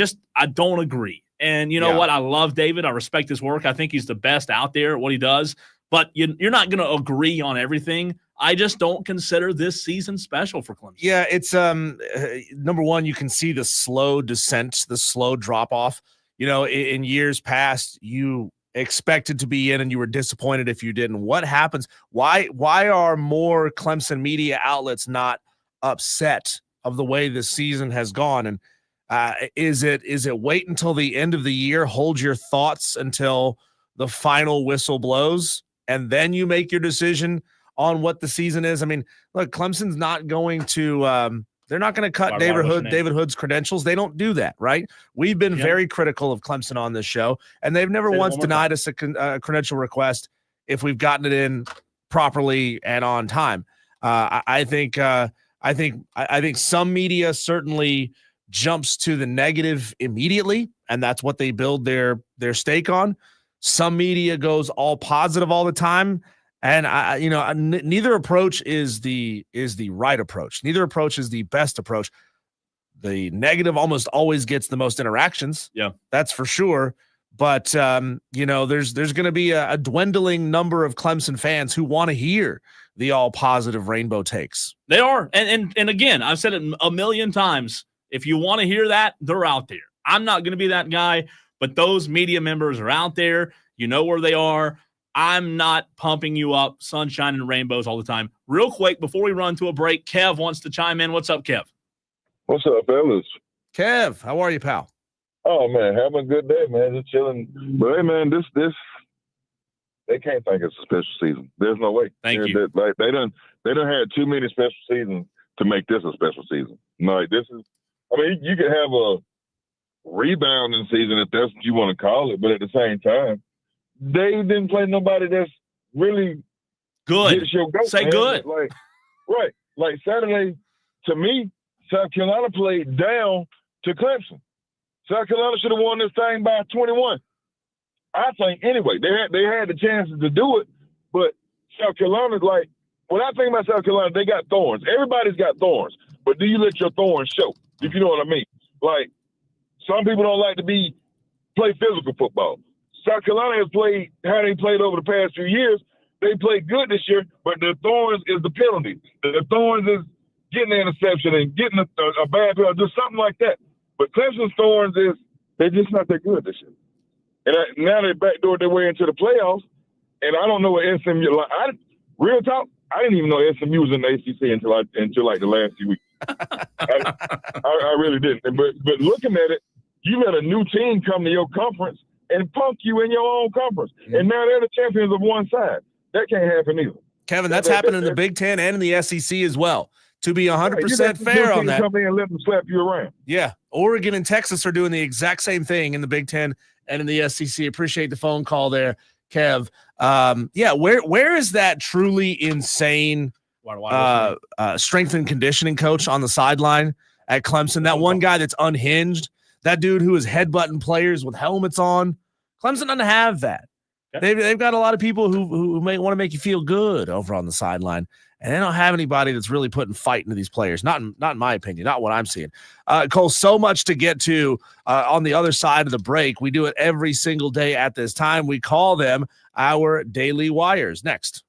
don't agree. And you know what? I love David. I respect his work. I think he's the best out there at what he does, but you're not going to agree on everything. I just don't consider this season special for Clemson. Yeah, it's number one, you can see the slow descent, the slow drop off. In years past, you expected to be in and you were disappointed if you didn't. What happens? Why are more Clemson media outlets not upset of the way this season has gone? And is it wait until the end of the year, hold your thoughts until the final whistle blows, and then you make your decision on what the season is? I mean, look, Clemson's not going to they're not going to cut David Hood's credentials. They don't do that, right? We've been very critical of Clemson on this show, and they've never once denied us a credential request if we've gotten it in properly and on time. I think some media certainly jumps to the negative immediately, and that's what they build their stake on. Some media goes all positive all the time, and neither approach is the right approach. Neither approach is the best approach. The negative almost always gets the most interactions. Yeah, that's for sure. But there's going to be a dwindling number of Clemson fans who want to hear the all positive rainbow takes. They are. And again, I've said it a million times. If you want to hear that, they're out there. I'm not going to be that guy, but those media members are out there. You know where they are. I'm not pumping you up sunshine and rainbows all the time. Real quick, before we run to a break, Kev wants to chime in. What's up, Kev? What's up, fellas? Kev, how are you, pal? Oh, man, having a good day, man. Just chilling. But, hey, man, this they can't think it's a special season. There's no way. Thank you. They done had too many special seasons to make this a special season. Like, this is, I mean, you could have a rebounding season if that's what you want to call it, but at the same time, they didn't play nobody that's really good. Say man. Good. Like Saturday, to me, South Carolina played down to Clemson. South Carolina should have won this thing by 21. I think anyway. They had the chances to do it, but South Carolina's like, when I think about South Carolina, they got thorns. Everybody's got thorns, but do you let your thorns show? If you know what I mean. Like, some people don't like to play physical football. South Carolina has played how they played over the past few years. They played good this year, but the thorns is the penalty. The thorns is getting an interception and getting a bad penalty, just something like that. But Clemson's thorns is they're just not that good this year. And now they backdoored their way into the playoffs, and I don't know what SMU like. Real talk, I didn't even know SMU was in the ACC until like the last few weeks. I really didn't. But looking at it, you let a new team come to your conference and punk you in your own conference, and now they're the champions of one side. That can't happen either. Kevin, that's happened in the Big Ten and in the SEC as well. To be 100% fair on that, come in and let them slap you around. Yeah, Oregon and Texas are doing the exact same thing in the Big Ten and in the SEC. Appreciate the phone call there, Kev. Where is that truly insane strength and conditioning coach on the sideline at Clemson? That one guy that's unhinged, that dude who is headbutting players with helmets on. Clemson doesn't have that. They've got a lot of people who may want to make you feel good over on the sideline, and they don't have anybody that's really putting fight into these players. Not in my opinion, not what I'm seeing. Cole, so much to get to on the other side of the break. We do it every single day at this time. We call them our Daily Wires. Next.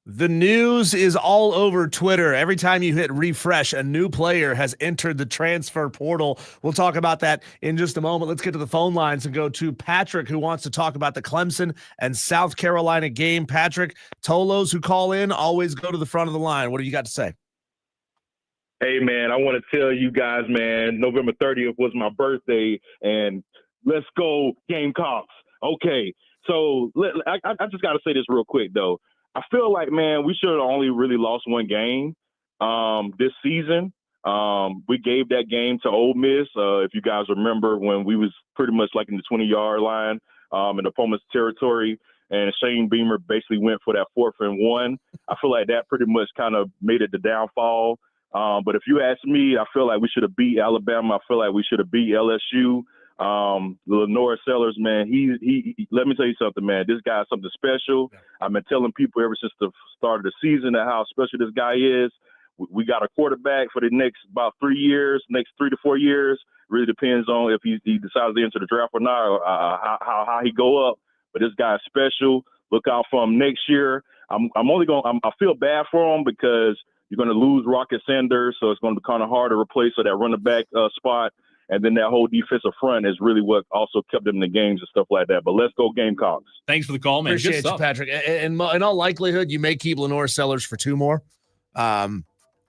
The news is all over Twitter. Every time you hit refresh, a new player has entered the transfer portal. We'll talk about that in just a moment. Let's get to the phone lines and go to Patrick, who wants to talk about the Clemson and South Carolina game. Patrick, Tolos who call in always go to the front of the line. What have you got to say? Hey, man, I want to tell you guys, man, November 30th was my birthday, and let's go Gamecocks. Okay, so I just got to say this real quick, though. I feel like, man, we should have only really lost one game this season. We gave that game to Ole Miss, if you guys remember, when we was pretty much like in the 20-yard line in the opponent's territory, and Shane Beamer basically went for that 4th and 1. I feel like that pretty much kind of made it the downfall. But if you ask me, I feel like we should have beat Alabama. I feel like we should have beat LSU. Lenore Sellers, man, he let me tell you something, man. This guy's something special. I've been telling people ever since the start of the season that how special this guy is. We got a quarterback for the next about 3 years, next 3 to 4 years. Really depends on if he decides to enter the draft or not, or how he go up. But this guy's special. Look out for him next year. I feel bad for him because you're going to lose Rocket Sanders, so it's going to be kind of hard to replace that running back spot. And then that whole defensive front is really what also kept them in the games and stuff like that. But let's go Gamecocks. Thanks for the call, man. Appreciate you, Patrick. And in all likelihood, you may keep Lenore Sellers for 2 more.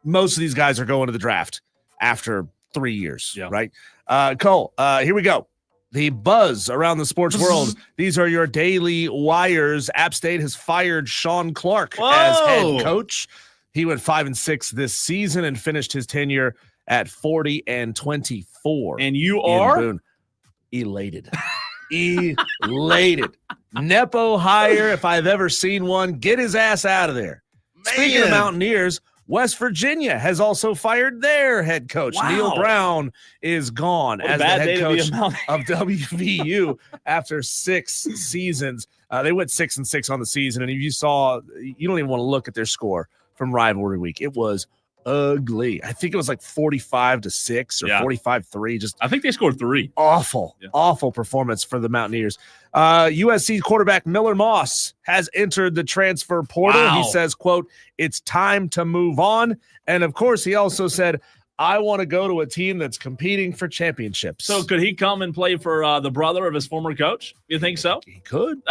Most of these guys are going to the draft after 3 years, right? Cole, here we go. The buzz around the sports world. These are your daily wires. App State has fired Sean Clark as head coach. He went 5-6 this season and finished his tenure at 40-24. And you are elated. Elated. Nepo hire, if I've ever seen one. Get his ass out of there. Man. Speaking of Mountaineers, West Virginia has also fired their head coach. Wow. Neil Brown is gone as the head coach of WVU after 6 seasons. They went 6-6 on the season, and if you saw, you don't even want to look at their score from rivalry week. It was ugly. I think it was like 45-6 or 45-3. Just I think they scored 3. Awful performance for the Mountaineers. USC quarterback Miller Moss has entered the transfer portal. Wow. He says, quote, "It's time to move on." And of course, he also said, "I want to go to a team that's competing for championships." So could he come and play for the brother of his former coach? You think so? He could.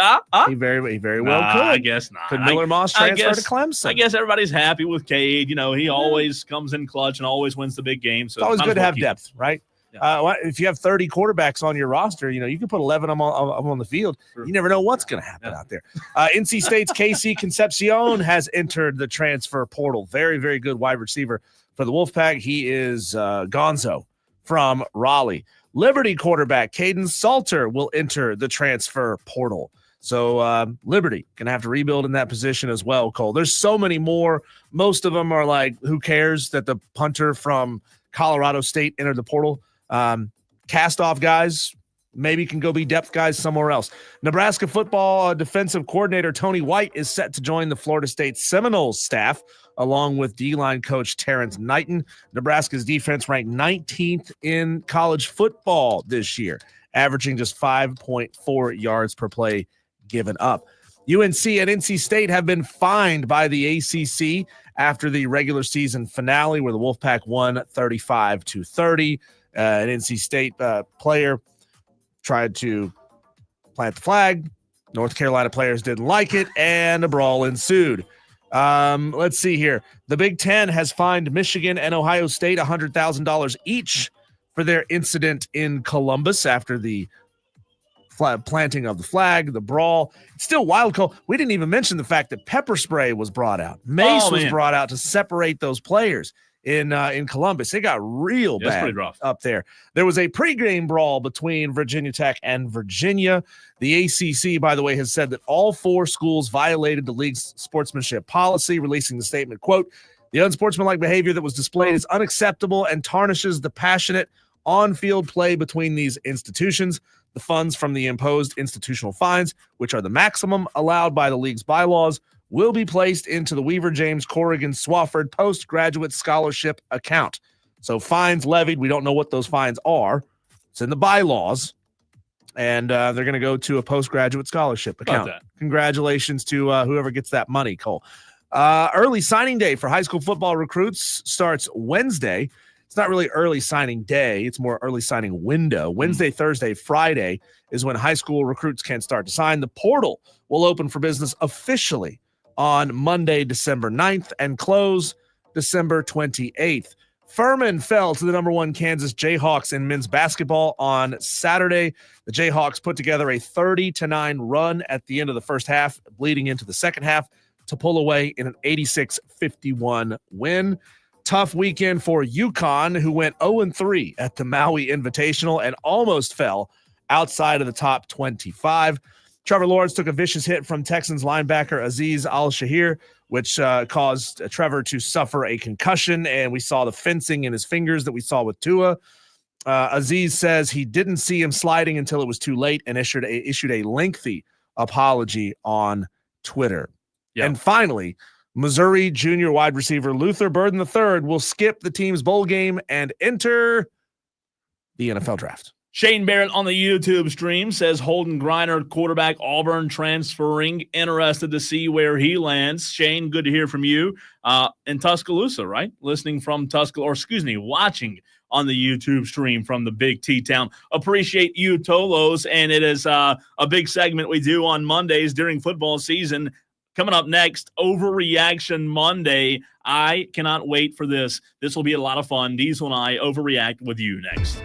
He very well could. I guess not. Could Miller Moss transfer to Clemson? I guess everybody's happy with Cade. You know, he always comes in clutch and always wins the big game. So it's always good to have depth, right? If you have 30 quarterbacks on your roster, you know, you can put 11 of them on the field. You never know what's going to happen out there. NC State's KC Concepcion has entered the transfer portal. Very, very good wide receiver for the Wolfpack. He is Gonzo from Raleigh. Liberty quarterback Caden Salter will enter the transfer portal. So Liberty going to have to rebuild in that position as well, Cole. There's so many more. Most of them are like, who cares that the punter from Colorado State entered the portal? Cast-off guys maybe can go be depth guys somewhere else. Nebraska football defensive coordinator Tony White is set to join the Florida State Seminoles staff, along with D-line coach Terrence Knighton. Nebraska's defense ranked 19th in college football this year, averaging just 5.4 yards per play given up. UNC and NC State have been fined by the ACC after the regular season finale, where the Wolfpack won 35-30. An NC State player tried to plant the flag. North Carolina players didn't like it, and a brawl ensued. Let's see here. The Big Ten has fined Michigan and Ohio State $100,000 each for their incident in Columbus after the planting of the flag, the brawl. It's still wild, Cole. We didn't even mention the fact that pepper spray was brought out. Mace was brought out to separate those players in Columbus. It got real bad up there. There was a pregame brawl between Virginia Tech and Virginia. The ACC, by the way, has said that all 4 schools violated the league's sportsmanship policy, releasing the statement, quote, "The unsportsmanlike behavior that was displayed is unacceptable and tarnishes the passionate on-field play between these institutions. The funds from the imposed institutional fines, which are the maximum allowed by the league's bylaws, will be placed into the Weaver James Corrigan Swafford Postgraduate Scholarship account." So fines levied. We don't know what those fines are. It's in the bylaws. And they're going to go to a postgraduate scholarship account. Congratulations to whoever gets that money, Cole. Early signing day for high school football recruits starts Wednesday. It's not really early signing day. It's more early signing window. Wednesday, Thursday, Friday is when high school recruits can start to sign. The portal will open for business officially on Monday, December 9th and close December 28th. Furman fell to the number 1 Kansas Jayhawks in men's basketball on Saturday. The Jayhawks put together a 30-9 run at the end of the first half, bleeding into the second half to pull away in an 86-51 win. Tough weekend for UConn, who went 0-3 at the Maui Invitational and almost fell outside of the top 25. Trevor Lawrence took a vicious hit from Texans linebacker Azeez Al-Shahir, which caused Trevor to suffer a concussion, and we saw the fencing in his fingers that we saw with Tua. Azeez says he didn't see him sliding until it was too late and issued a lengthy apology on Twitter. Yep. And finally, Missouri junior wide receiver Luther Burden III will skip the team's bowl game and enter the NFL draft. Shane Barrett on the YouTube stream says Holden Griner, quarterback, Auburn, transferring. Interested to see where he lands. Shane, good to hear from you in Tuscaloosa, right? Listening from watching on the YouTube stream from the Big T-Town. Appreciate you, Tolos, and it is a big segment we do on Mondays during football season. Coming up next, Overreaction Monday. I cannot wait for this. This will be a lot of fun. Diesel and I overreact with you next.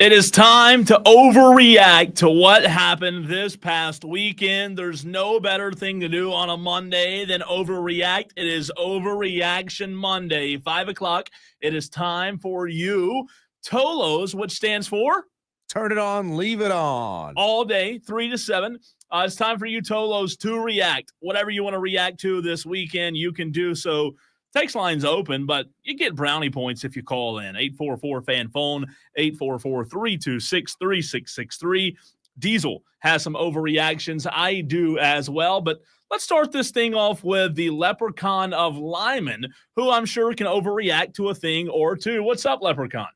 It is time to overreact to what happened this past weekend. There's no better thing to do on a Monday than overreact. It is Overreaction Monday, 5 o'clock. It is time for you, Tolos, which stands for? Turn it on, leave it on. All day, 3 to 7. It's time for you, Tolos, to react. Whatever you want to react to this weekend, you can do so. Text line's open, but you get brownie points if you call in. 844-FAN-PHONE, 844-326-3663. Diesel has some overreactions. I do as well, but let's start this thing off with the Leprechaun of Lyman, who I'm sure can overreact to a thing or two. What's up, Leprechaun?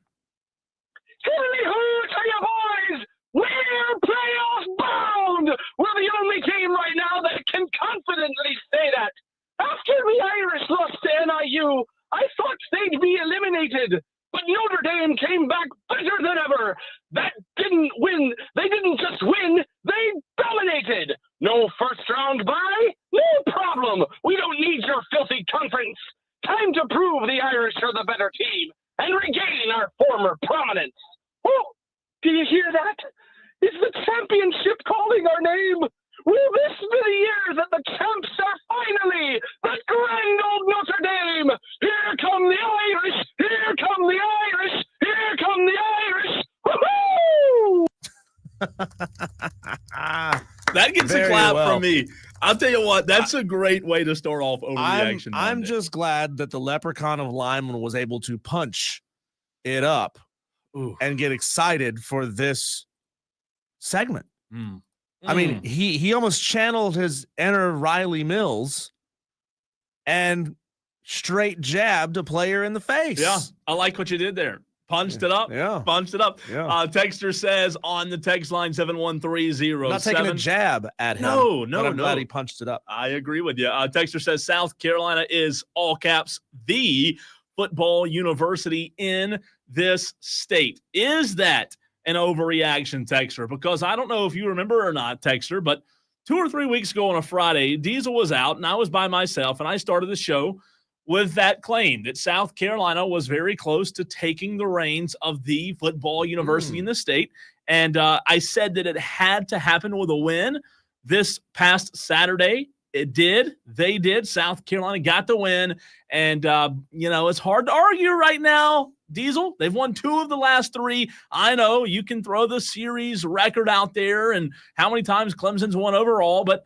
Hoo to you boys! We're playoff bound! We're the only team right now that can confidently say that. After the Irish lost to NIU, I thought they'd be eliminated, but Notre Dame came back better than ever. That didn't win. They didn't just win, they dominated. No first-round bye? No problem. We don't need your filthy conference. Time to prove the Irish are the better team and regain our former prominence. Oh, do you hear that? Is the championship calling our name? Will this be the year that the champs are finally the grand old Notre Dame? Here come the Irish! Here come the Irish! Here come the Irish! Woohoo! That gets a clap from me. I'll tell you what, that's a great way to start off Overreaction Monday. I'm just glad that the Leprechaun of Lyman was able to punch it up and get excited for this segment. I mean, he almost channeled his inner Riley Mills and straight jabbed a player in the face. Yeah, I like what you did there. Punched it up. Yeah. Punched it up. Yeah. Texter says on the text line 71307. Not taking a jab at him. No. I'm glad he punched it up. I agree with you. Texter says South Carolina is, all caps, the football university in this state. Is that an overreaction, Texter? Because I don't know if you remember or not, Texter, but 2 or 3 weeks ago on a Friday, Diesel was out and I was by myself, and I started the show with that claim that South Carolina was very close to taking the reins of the football university in the state. And I said that it had to happen with a win this past Saturday. It did. They did. South Carolina got the win. And, it's hard to argue right now. Diesel, they've won 2 of the last 3. I know you can throw the series record out there and how many times Clemson's won overall, but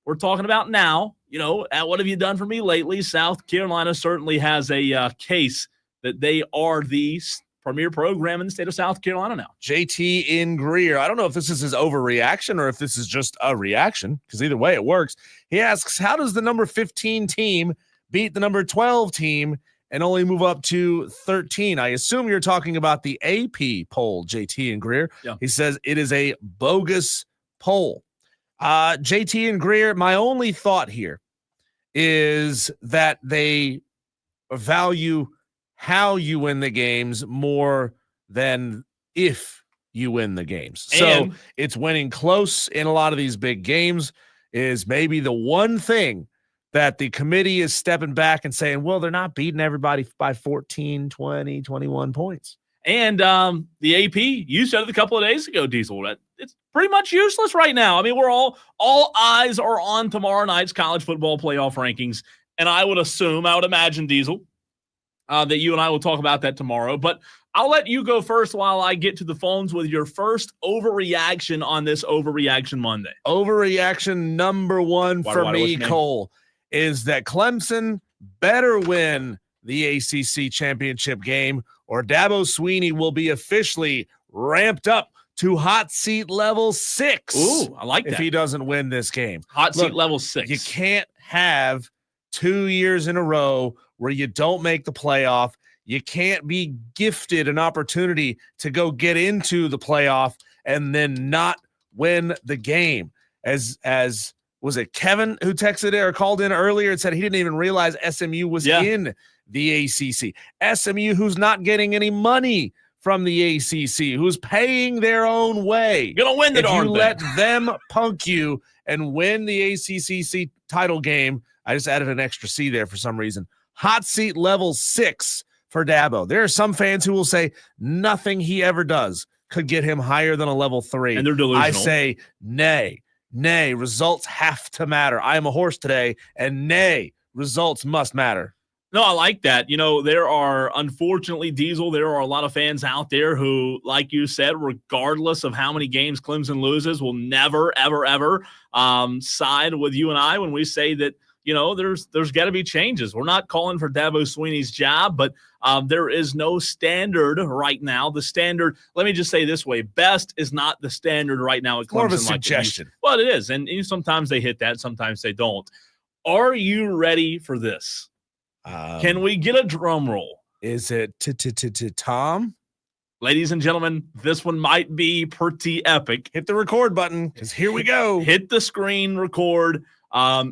we're talking about now, what have you done for me lately? South Carolina certainly has a case that they are the premier program in the state of South Carolina now. JT in Greer. I don't know if this is his overreaction or if this is just a reaction, because either way it works. He asks, how does the number 15 team beat the number 12 team and only move up to 13? I assume you're talking about the AP poll, JT and Greer. Yeah. He says it is a bogus poll. JT and Greer, my only thought here is that they value how you win the games more than if you win the games. So it's winning close in a lot of these big games is maybe the one thing that the committee is stepping back and saying, well, they're not beating everybody by 14, 20, 21 points. And the AP, you said it a couple of days ago, Diesel, that it's pretty much useless right now. I mean, we're all eyes are on tomorrow night's college football playoff rankings. And I would imagine, Diesel, that you and I will talk about that tomorrow. But I'll let you go first while I get to the phones with your first overreaction on this Overreaction Monday. Overreaction number 1 for me, Cole, is that Clemson better win the ACC championship game or Dabo Swinney will be officially ramped up to hot seat level 6. Ooh, I like that. If he doesn't win this game. Seat level 6. You can't have 2 years in a row where you don't make the playoff. You can't be gifted an opportunity to go get into the playoff and then not win the game. As was it Kevin who texted or called in earlier and said he didn't even realize SMU was in the ACC. SMU, who's not getting any money from the ACC, who's paying their own way. Gonna win the darn thing. You let them punk you and win the ACC title game. I just added an extra C there for some reason. Hot seat level 6 for Dabo. There are some fans who will say nothing he ever does could get him higher than a level 3. And they're delusional. I say nay. Results have to matter. I am a horse today, and nay, results must matter. No, I like that. There are, unfortunately, Diesel, there are a lot of fans out there who, like you said, regardless of how many games Clemson loses, will never, ever, ever side with you and I when we say that, there's got to be changes. We're not calling for Dabo Swinney's job, but there is no standard right now. The standard, let me just say this way, best is not the standard right now at Clemson. More of a suggestion. Well, it is, and sometimes they hit that, sometimes they don't. Are you ready for this? Can we get a drum roll? Is it Tom? Ladies and gentlemen, this one might be pretty epic. Hit the record button, because here we go. Hit the screen, record.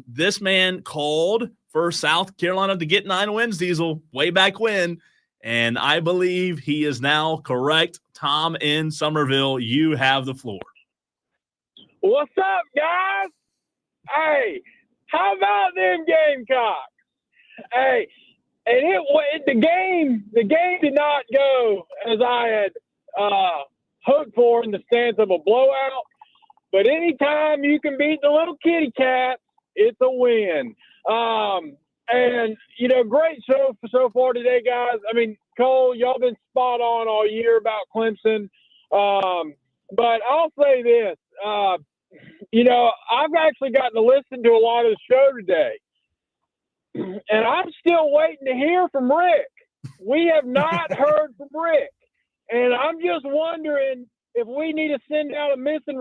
This man called for South Carolina to get 9 wins, Diesel, way back when, and I believe he is now correct. Tom in Somerville, you have the floor. What's up, guys? Hey, how about them Gamecocks? Hey, and the game did not go as I had hoped for in the stance of a blowout. But anytime you can beat the little kitty cats, it's a win. And great show so far today, guys. I mean, Cole, y'all been spot on all year about Clemson. But I'll say this, I've actually gotten to listen to a lot of the show today. And I'm still waiting to hear from Rick. We have not heard from Rick. And I'm just wondering if we need to send out a missing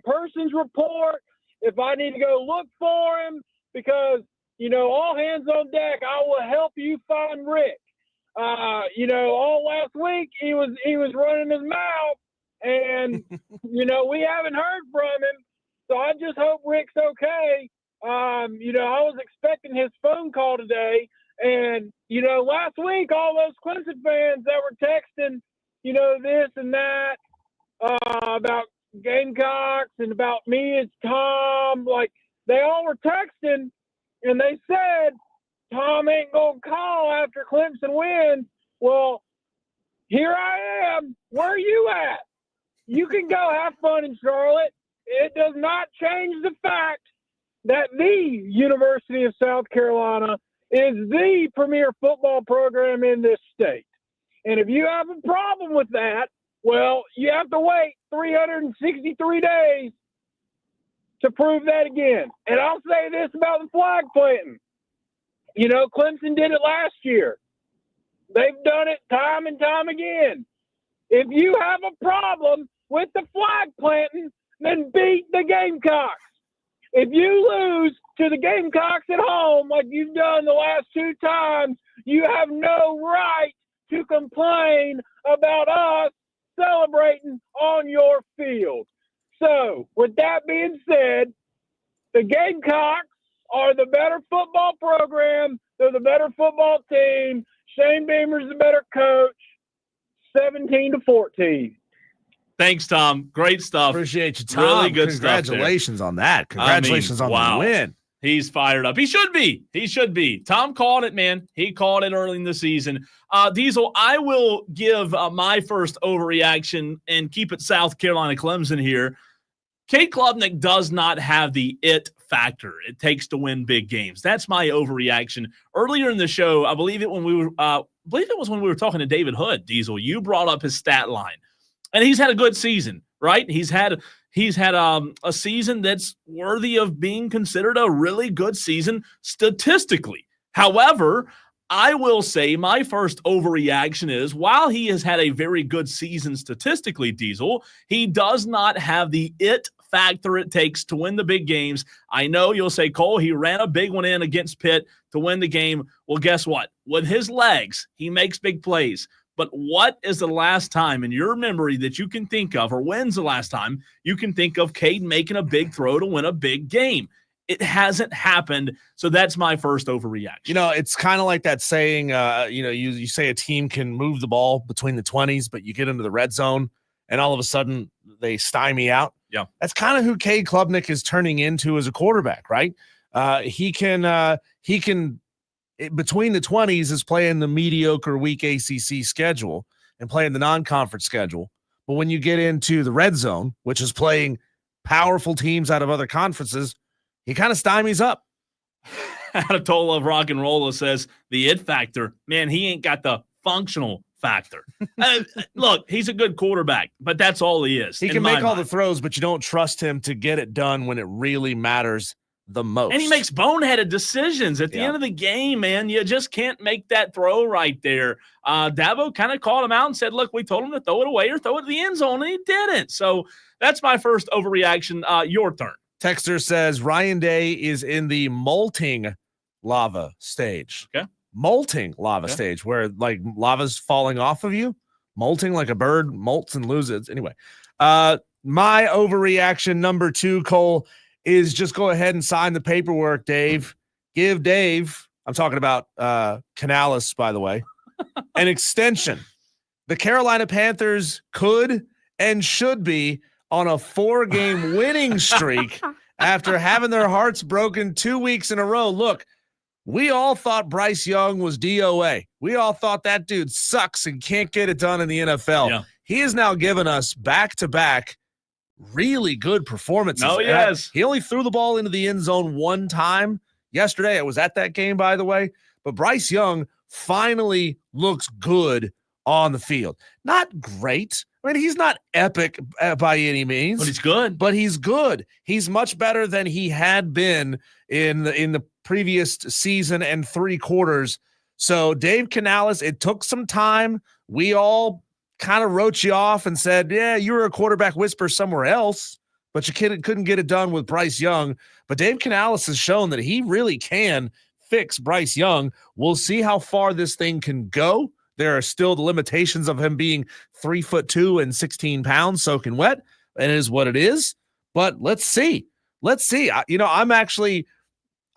persons report, if I need to go look for him, because, all hands on deck, I will help you find Rick. All last week he was running his mouth, and, we haven't heard from him. So I just hope Rick's okay. I was expecting his phone call today, and, last week, all those Clemson fans that were texting, this and that, about Gamecocks and about me as Tom, they all were texting, and they said, Tom ain't going to call after Clemson wins. Well, here I am. Where are you at? You can go have fun in Charlotte. It does not change the fact that the University of South Carolina is the premier football program in this state. And if you have a problem with that, well, you have to wait 363 days to prove that again. And I'll say this about the flag planting. Clemson did it last year. They've done it time and time again. If you have a problem with the flag planting, then beat the Gamecocks. If you lose to the Gamecocks at home like you've done the last 2 times, you have no right to complain about us celebrating on your field. So, with that being said, the Gamecocks are the better football program. They're the better football team. Shane Beamer's the better coach. 17-14. Thanks, Tom. Great stuff. Appreciate you, Tom. Really good Congratulations stuff on that. Congratulations on the win. He's fired up. He should be. Tom called it, man. He called it early in the season. Diesel, I will give my first overreaction and keep it South Carolina Clemson here. Cade Klubnik does not have the it factor it takes to win big games. That's my overreaction. Earlier in the show, I believe it was when we were talking to David Hood, Diesel, you brought up his stat line. And he's had a good season, right? He's had a season that's worthy of being considered a really good season statistically. However, I will say my first overreaction is while he has had a very good season statistically, Diesel, he does not have the it factor it takes to win the big games. I know you'll say, Cole, he ran a big one in against Pitt to win the game. Well, guess what? With his legs, he makes big plays. But what is the last time in your memory that you can think of, or when's the last time you can think of Cade making a big throw to win a big game? It hasn't happened, so that's my first overreaction. It's kind of like that saying, you say a team can move the ball between the 20s, but you get into the red zone, and all of a sudden they stymie out. Yeah, that's kind of who Cade Klubnik is turning into as a quarterback, right? He can between the 20s is playing the mediocre weak ACC schedule and playing the non-conference schedule. But when you get into the red zone, which is playing powerful teams out of other conferences, he kind of stymies up. Adatola of Rock and Rolla says the it factor, man, he ain't got the functional factor. Look, he's a good quarterback, but that's all he is. He can make all the throws, but you don't trust him to get it done when it really matters the most. And he makes boneheaded decisions at the end of the game, man. You just can't make that throw right there. Dabo kind of called him out and said, look, we told him to throw it away or throw it to the end zone, and he didn't. So that's my first overreaction. Your turn. Texter says Ryan Day is in the molting lava stage. Okay. Molting lava stage, where like lava's falling off of you. Molting, like a bird molts and loses. Anyway, my overreaction number 2, Cole, is just go ahead and sign the paperwork, Dave. Give Dave, I'm talking about Canales, by the way, an extension. The Carolina Panthers could and should be on a 4-game winning streak after having their hearts broken 2 weeks in a row. Look, we all thought Bryce Young was DOA. We all thought that dude sucks and can't get it done in the NFL. Yeah. He has now given us back-to-back really good performances. Oh, yes. He only threw the ball into the end zone one time yesterday. I was at that game, by the way. But Bryce Young finally looks good on the field. Not great. I mean, he's not epic by any means. But he's good. But he's good. He's much better than he had been in the previous season and 3 quarters. So Dave Canales, it took some time. We all kind of wrote you off and said, yeah, you were a quarterback whisperer somewhere else, but you couldn't get it done with Bryce Young. But Dave Canales has shown that he really can fix Bryce Young. We'll see how far this thing can go. There are still the limitations of him being 3'2" and 16 pounds soaking wet. It is what it is. But let's see. I'm actually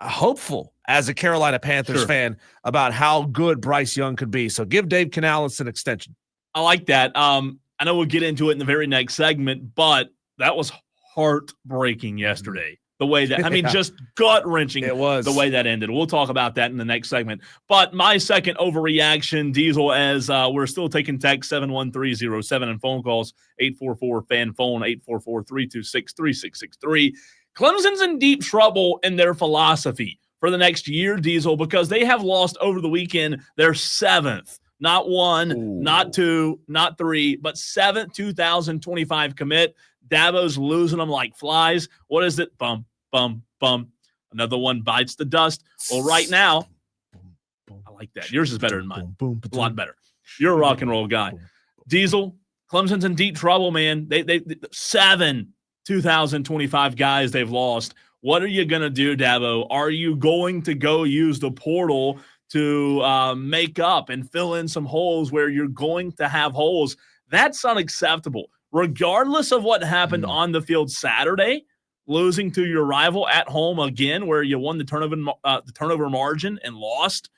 hopeful as a Carolina Panthers fan about how good Bryce Young could be. So give Dave Canales an extension. I like that. I know we'll get into it in the very next segment, but that was heartbreaking yesterday. The way that, just gut-wrenching. It was. The way that ended. We'll talk about that in the next segment. But my second overreaction, Diesel, as we're still taking text 71307 and phone calls 844-FAN-PHONE 844-326-3663. Clemson's in deep trouble in their philosophy for the next year, Diesel, because they have lost over the weekend their 7th. Not 1, not 2, not 3, but 7th 2025 commit. Dabo's losing them like flies. What is it? Bum, bum, bum. Another one bites the dust. Well, right now, I like that. Yours is better than mine. A lot better. You're a rock and roll guy. Diesel, Clemson's in deep trouble, man. They 7 2025 guys they've lost. What are you going to do, Dabo? Are you going to go use the portal to make up and fill in some holes where you're going to have holes? That's unacceptable. Regardless of what happened on the field Saturday, losing to your rival at home again, where you won the turnover margin and lost,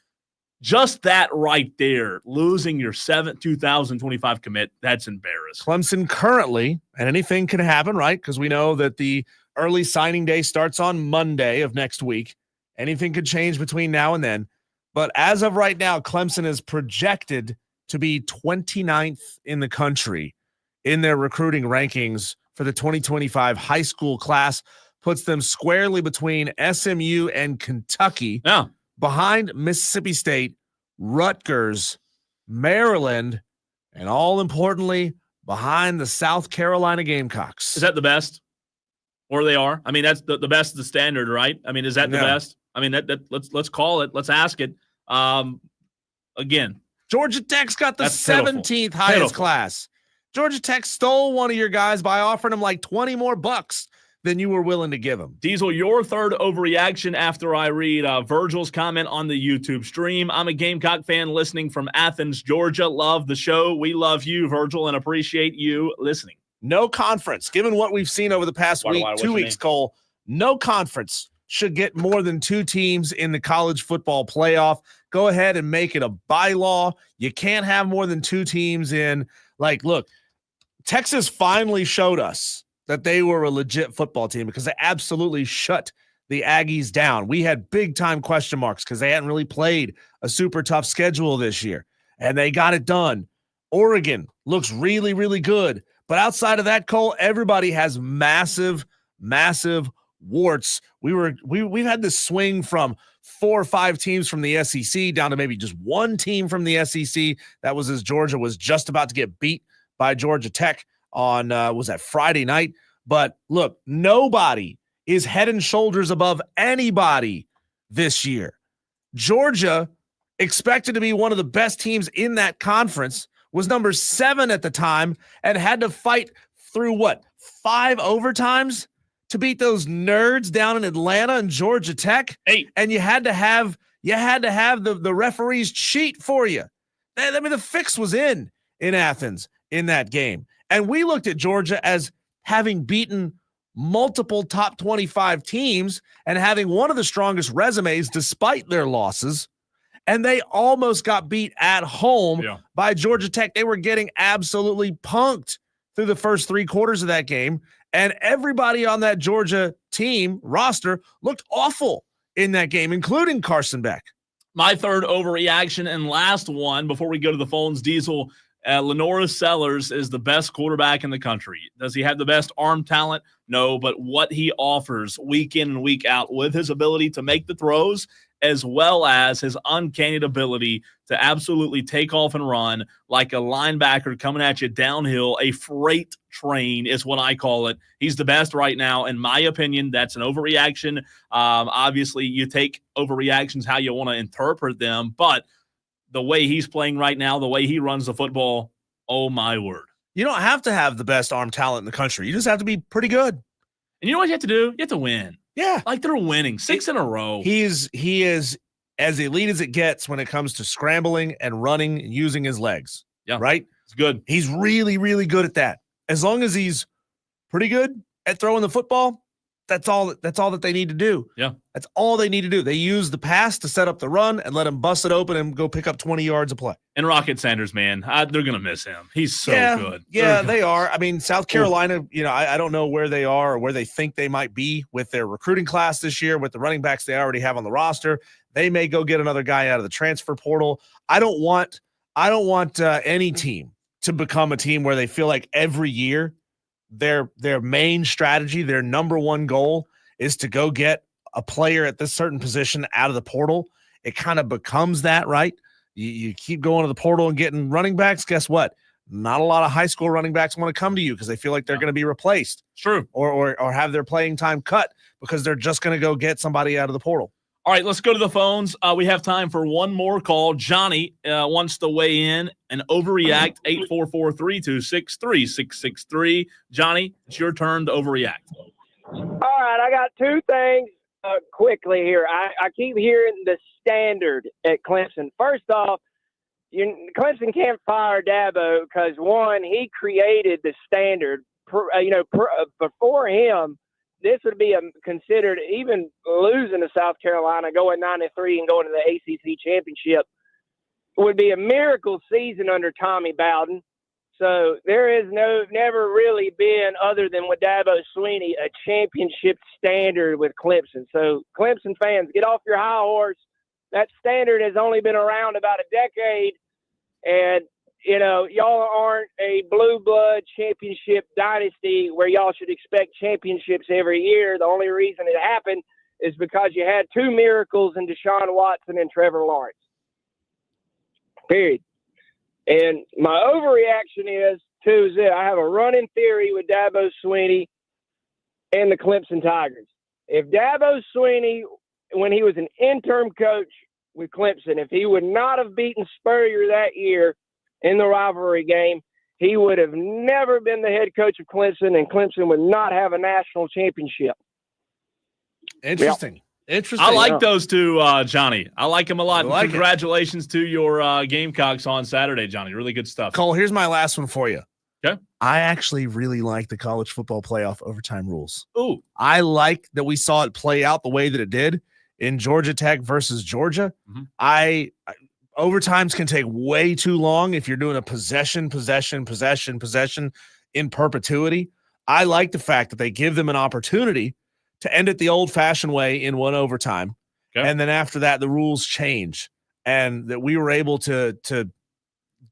just that right there, losing your 7th 2025 commit, that's embarrassing. Clemson currently, and anything can happen, right? Because we know that the early signing day starts on Monday of next week. Anything could change between now and then. But as of right now, Clemson is projected to be 29th in the country in their recruiting rankings for the 2025 high school class, puts them squarely between SMU and Kentucky, behind Mississippi State, Rutgers, Maryland, and all importantly, behind the South Carolina Gamecocks. Is that the best? Or they are? I mean, that's the best of the standard, right? I mean, is that the best? I mean, let's call it. Let's ask it. Again, Georgia Tech's got the 17th highest class. Georgia Tech stole one of your guys by offering him like 20 more bucks than you were willing to give him. Diesel, your third overreaction after I read Virgil's comment on the YouTube stream. I'm a Gamecock fan listening from Athens, Georgia. Love the show. We love you, Virgil, and appreciate you listening. No conference, given what we've seen over the past week, 2 weeks, Cole, no conference should get more than 2 teams in the college football playoff. Go ahead and make it a bylaw. You can't have more than 2 teams in. Like, look, Texas finally showed us that they were a legit football team because they absolutely shut the Aggies down. We had big-time question marks because they hadn't really played a super tough schedule this year, and they got it done. Oregon looks really, really good, But outside of that, Cole, everybody has massive warts. We've had this swing from 4 or 5 teams from the SEC down to maybe just one team from the SEC. That was as Georgia was just about to get beat by Georgia Tech on was that Friday night. But look, nobody is head and shoulders above anybody this year. Georgia, expected to be one of the best teams in that conference, was number 7 at the time and had to fight through 5 overtimes to beat those nerds down in Atlanta and Georgia Tech. 8. And you had to have the referees cheat for you. I mean, the fix was in Athens in that game. And we looked at Georgia as having beaten multiple top 25 teams and having one of the strongest resumes despite their losses. And they almost got beat at home by Georgia Tech. They were getting absolutely punked through the first 3 quarters of that game. And everybody on that Georgia team roster looked awful in that game, including Carson Beck. My third overreaction and last one before we go to the phones, Diesel. Lenora Sellers is the best quarterback in the country. Does he have the best arm talent? No, but what he offers week in and week out with his ability to make the throws as well as his uncanny ability to absolutely take off and run like a linebacker coming at you downhill, a freight train is what I call it. He's the best right now. In my opinion, that's an overreaction. Obviously, you take overreactions how you want to interpret them, but the way he's playing right now, the way he runs the football, oh my word. You don't have to have the best arm talent in the country. You just have to be pretty good. And you know what you have to do? You have to win. Yeah. Like they're winning 6 in a row. He is as elite as it gets when it comes to scrambling and running and using his legs. Yeah. Right? It's good. He's really, really good at that. As long as he's pretty good at throwing the football, that's all that they need to do. Yeah. That's all they need to do. They use the pass to set up the run and let him bust it open and go pick up 20 yards of play. And Rocket Sanders, man, they're going to miss him. He's so good. Yeah, they are. I mean, South Carolina, I don't know where they are or where they think they might be with their recruiting class this year with the running backs they already have on the roster. They may go get another guy out of the transfer portal. I don't want any team to become a team where they feel like every year their main strategy, their number one goal is to go get a player at this certain position out of the portal. It kind of becomes that, right? You keep going to the portal and getting running backs. Guess what? Not a lot of high school running backs want to come to you because they feel like they're going to be replaced. True. Or have their playing time cut because they're just going to go get somebody out of the portal. All right, let's go to the phones. We have time for one more call. Johnny wants to weigh in and overreact. 844-326-3663. Johnny, it's your turn to overreact. All right, I got 2 things quickly here. I keep hearing the standard at Clemson. First off, Clemson can't fire Dabo because, one, he created the standard. Before him, this would be considered, even losing to South Carolina, going 9-3 and going to the ACC championship, would be a miracle season under Tommy Bowden. So there is never really been, other than with Dabo Swinney, a championship standard with Clemson. So Clemson fans, get off your high horse. That standard has only been around about a decade, and y'all aren't a blue blood championship dynasty where y'all should expect championships every year. The only reason it happened is because you had 2 miracles in Deshaun Watson and Trevor Lawrence. Period. And my overreaction is that I have a running theory with Dabo Swinney and the Clemson Tigers. If Dabo Swinney, when he was an interim coach with Clemson, if he would not have beaten Spurrier that year in the rivalry game, he would have never been the head coach of Clemson, and Clemson would not have a national championship. Interesting. Yep. Interesting. I like those 2, Johnny. I like them a lot. Like Congratulations to your Gamecocks on Saturday, Johnny. Really good stuff. Cole, here's my last one for you. Okay. I actually really like the college football playoff overtime rules. Ooh. I like that we saw it play out the way that it did in Georgia Tech versus Georgia. Mm-hmm. Overtimes can take way too long if you're doing a possession in perpetuity. I like the fact that they give them an opportunity to end it the old-fashioned way in one overtime. Okay. And then after that, the rules change, and that we were able to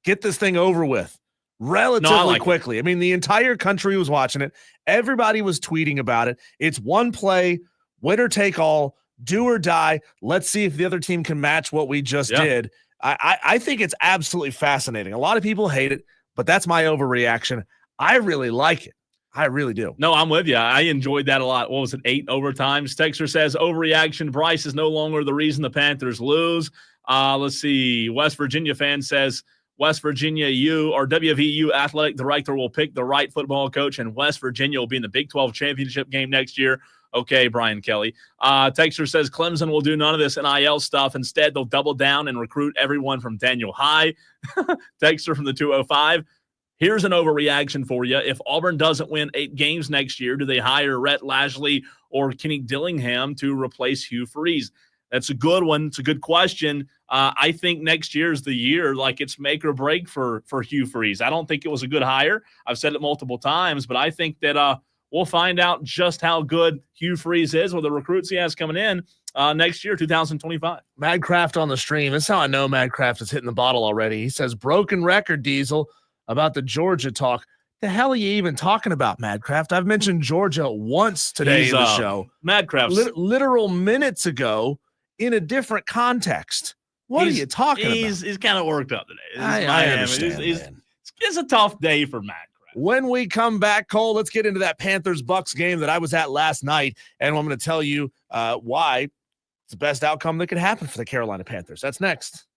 get this thing over with relatively quickly. I mean, the entire country was watching it. Everybody was tweeting about it. It's one play, winner take all, do or die. Let's see if the other team can match what we just did. I think it's absolutely fascinating. A lot of people hate it, but that's my overreaction. I really like it. I really do. No, I'm with you. I enjoyed that a lot. What was it, 8 overtimes? Texter says, overreaction. Bryce is no longer the reason the Panthers lose. Let's see. West Virginia fan says, West Virginia WVU athletic director will pick the right football coach, and West Virginia will be in the Big 12 championship game next year. Okay, Brian Kelly. Texter says Clemson will do none of this NIL stuff. Instead, they'll double down and recruit everyone from Daniel High. Texter from the 205. Here's an overreaction for you. If Auburn doesn't win 8 games next year, do they hire Rhett Lashley or Kenny Dillingham to replace Hugh Freeze? That's a good one. It's a good question. I think next year is the year, like it's make or break for Hugh Freeze. I don't think it was a good hire. I've said it multiple times, but I think that we'll find out just how good Hugh Freeze is with the recruits he has coming in next year, 2025. Madcraft on the stream. That's how I know Madcraft is hitting the bottle already. He says, broken record, Diesel, about the Georgia talk. The hell are you even talking about, Madcraft? I've mentioned Georgia once today in the show. Madcraft. Literal minutes ago in a different context. What are you talking about? He's kind of worked up today. I understand. It's a tough day for Madcraft. When we come back, Cole, let's get into that Panthers-Bucks game that I was at last night, and I'm going to tell you why it's the best outcome that could happen for the Carolina Panthers. That's next.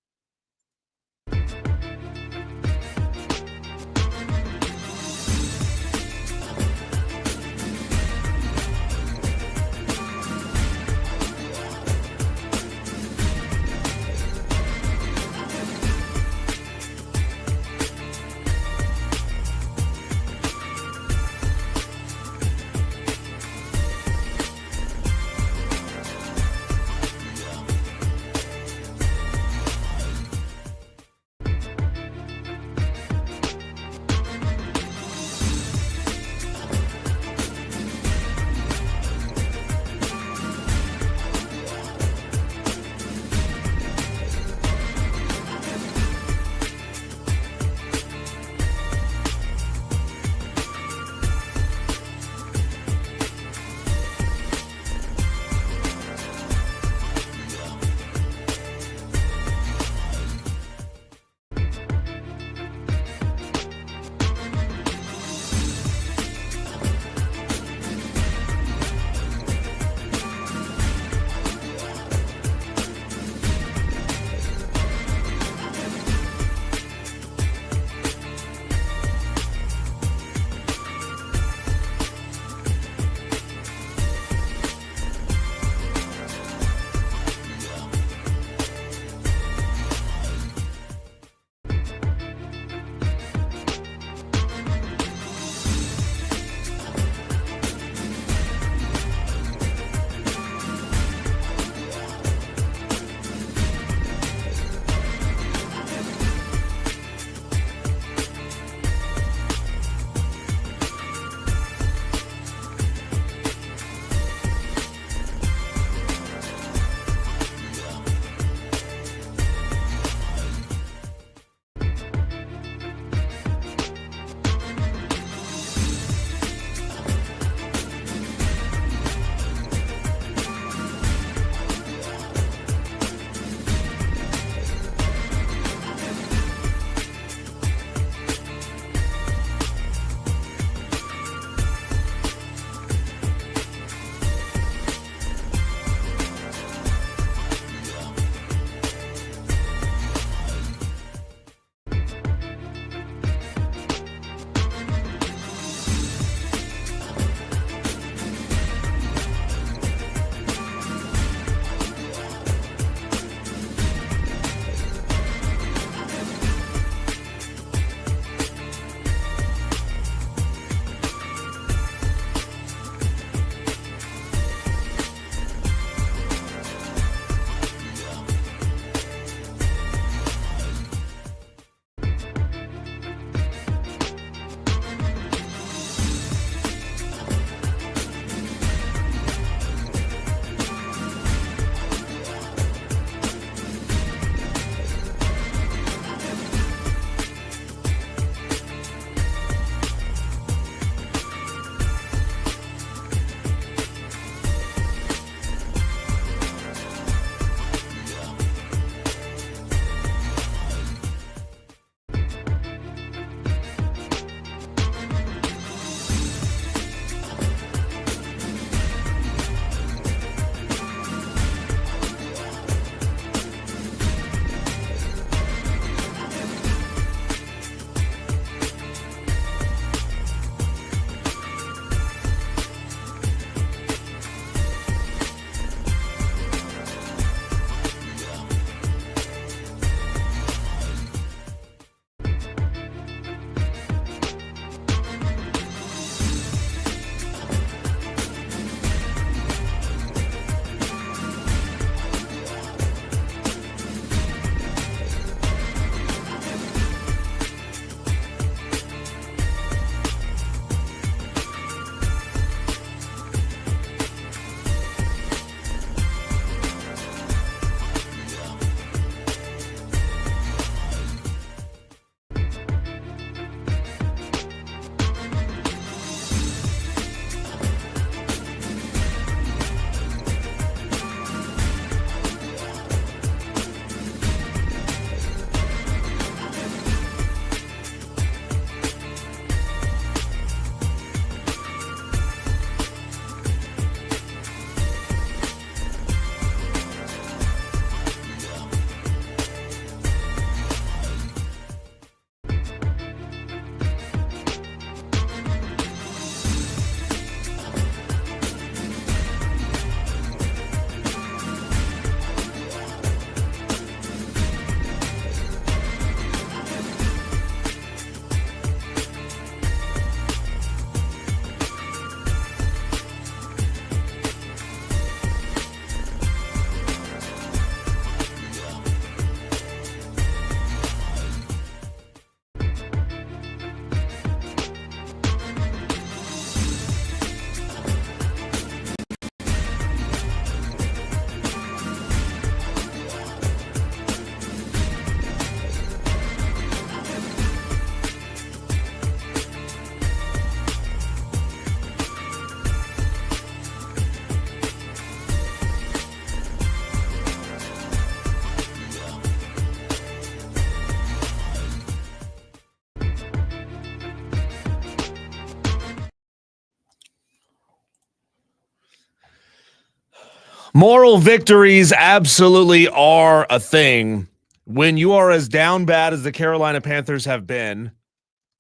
Moral victories absolutely are a thing when you are as down bad as the Carolina Panthers have been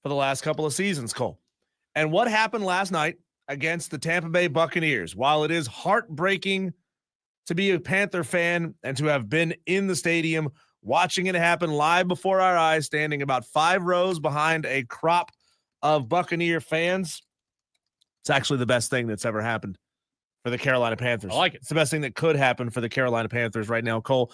for the last couple of seasons, Cole. And what happened last night against the Tampa Bay Buccaneers, while it is heartbreaking to be a Panther fan and to have been in the stadium watching it happen live before our eyes, standing about 5 rows behind a crop of Buccaneer fans, it's actually the best thing that's ever happened for the Carolina Panthers. I like it. It's the best thing that could happen for the Carolina Panthers right now, Cole.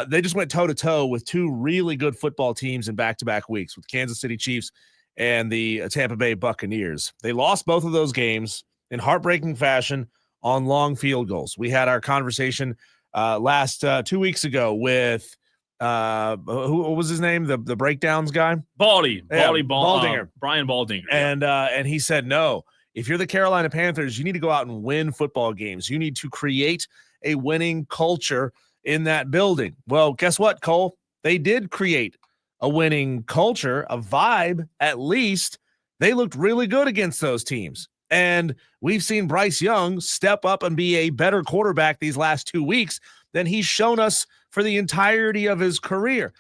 They just went toe-to-toe with 2 really good football teams in back-to-back weeks with Kansas City Chiefs and the Tampa Bay Buccaneers. They lost both of those games in heartbreaking fashion on long field goals. We had our conversation last 2 weeks ago with who was his name? The breakdowns guy? Baldinger. Brian Baldinger. And he said, no, if you're the Carolina Panthers, you need to go out and win football games. You need to create a winning culture in that building. Well, guess what, Cole? They did create a winning culture, a vibe, at least. They looked really good against those teams. And we've seen Bryce Young step up and be a better quarterback these last 2 weeks than he's shown us for the entirety of his career.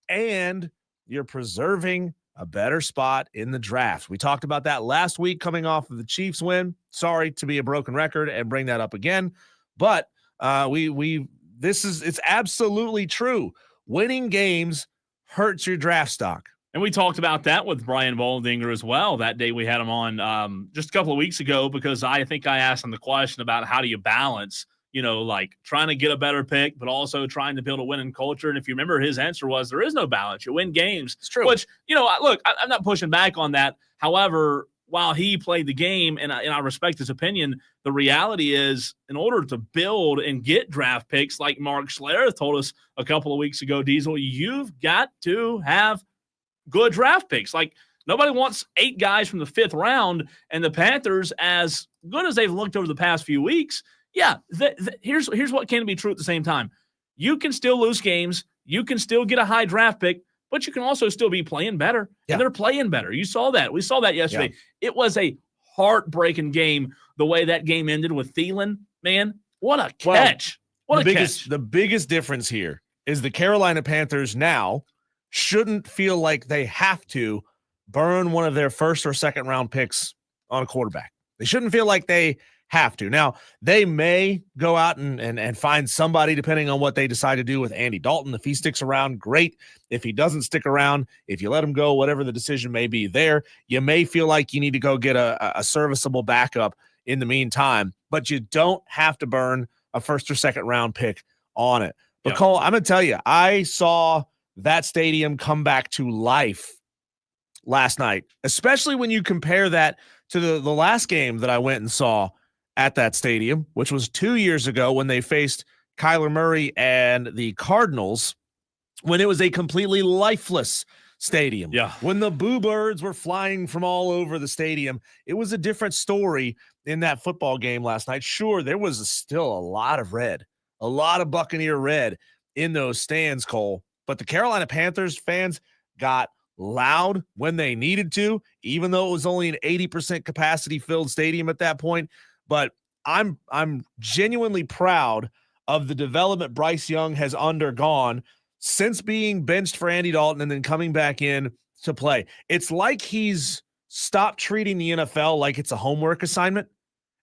And you're preserving a better spot in the draft. We talked about that last week coming off of the Chiefs win. Sorry to be a broken record and bring that up again. But it's absolutely true. Winning games hurts your draft stock. And we talked about that with Brian Baldinger as well that day we had him on just a couple of weeks ago, because I think I asked him the question about how do you balance, like trying to get a better pick, but also trying to build a winning culture. And if you remember, his answer was there is no balance. You win games. It's true. Which, look, I'm not pushing back on that. However, while he played the game, and I respect his opinion, the reality is in order to build and get draft picks like Mark Schlereth told us a couple of weeks ago, Diesel, you've got to have good draft picks. Like, nobody wants 8 guys from the 5th round, and the Panthers, as good as they've looked over the past few weeks, here's what can be true at the same time. You can still lose games. You can still get a high draft pick, but you can also still be playing better. Yeah. And they're playing better. You saw that. We saw that yesterday. Yeah. It was a heartbreaking game, the way that game ended with Thielen. Man, what a catch. The biggest difference here is the Carolina Panthers now shouldn't feel like they have to burn one of their 1st or 2nd round picks on a quarterback. They shouldn't feel like they have to. Now, they may go out and find somebody depending on what they decide to do with Andy Dalton. If he sticks around, great. If he doesn't stick around, if you let him go, whatever the decision may be there, you may feel like you need to go get a serviceable backup in the meantime, but you don't have to burn a 1st or 2nd round pick on it. But Cole, I'm going to tell you, I saw that stadium come back to life last night, especially when you compare that to the last game that I went and saw at that stadium, which was 2 years ago when they faced Kyler Murray and the Cardinals, when it was a completely lifeless stadium. Yeah. When the boo birds were flying from all over the stadium, it was a different story in that football game last night. Sure, there was still a lot of red, a lot of Buccaneer red in those stands, Cole, but the Carolina Panthers fans got loud when they needed to, even though it was only an 80% capacity filled stadium at that point. But I'm genuinely proud of the development Bryce Young has undergone since being benched for Andy Dalton and then coming back in to play. It's like he's stopped treating the NFL like it's a homework assignment,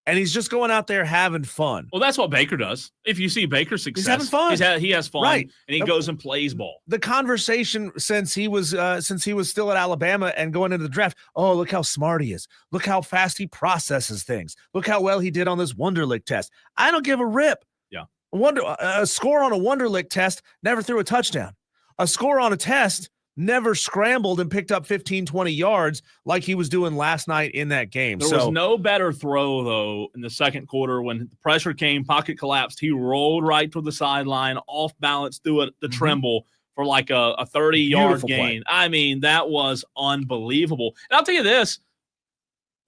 and he's just going out there having fun. Well, that's what Baker does. If you see Baker's success, he's having fun. He has fun, right? And he goes and plays ball. The conversation since he was still at Alabama and going into the draft. Oh, look how smart he is. Look how fast he processes things. Look how well he did on this Wonderlic test. I don't give a rip. Yeah, a score on a Wonderlic test never threw a touchdown. A score on a test never scrambled and picked up 15, 20 yards like he was doing last night in that game. There was no better throw, though, in the second quarter when the pressure came, pocket collapsed. He rolled right to the sideline, off balance, through the tremble for like a 30-yard gain. Play. I mean, that was unbelievable. And I'll tell you this,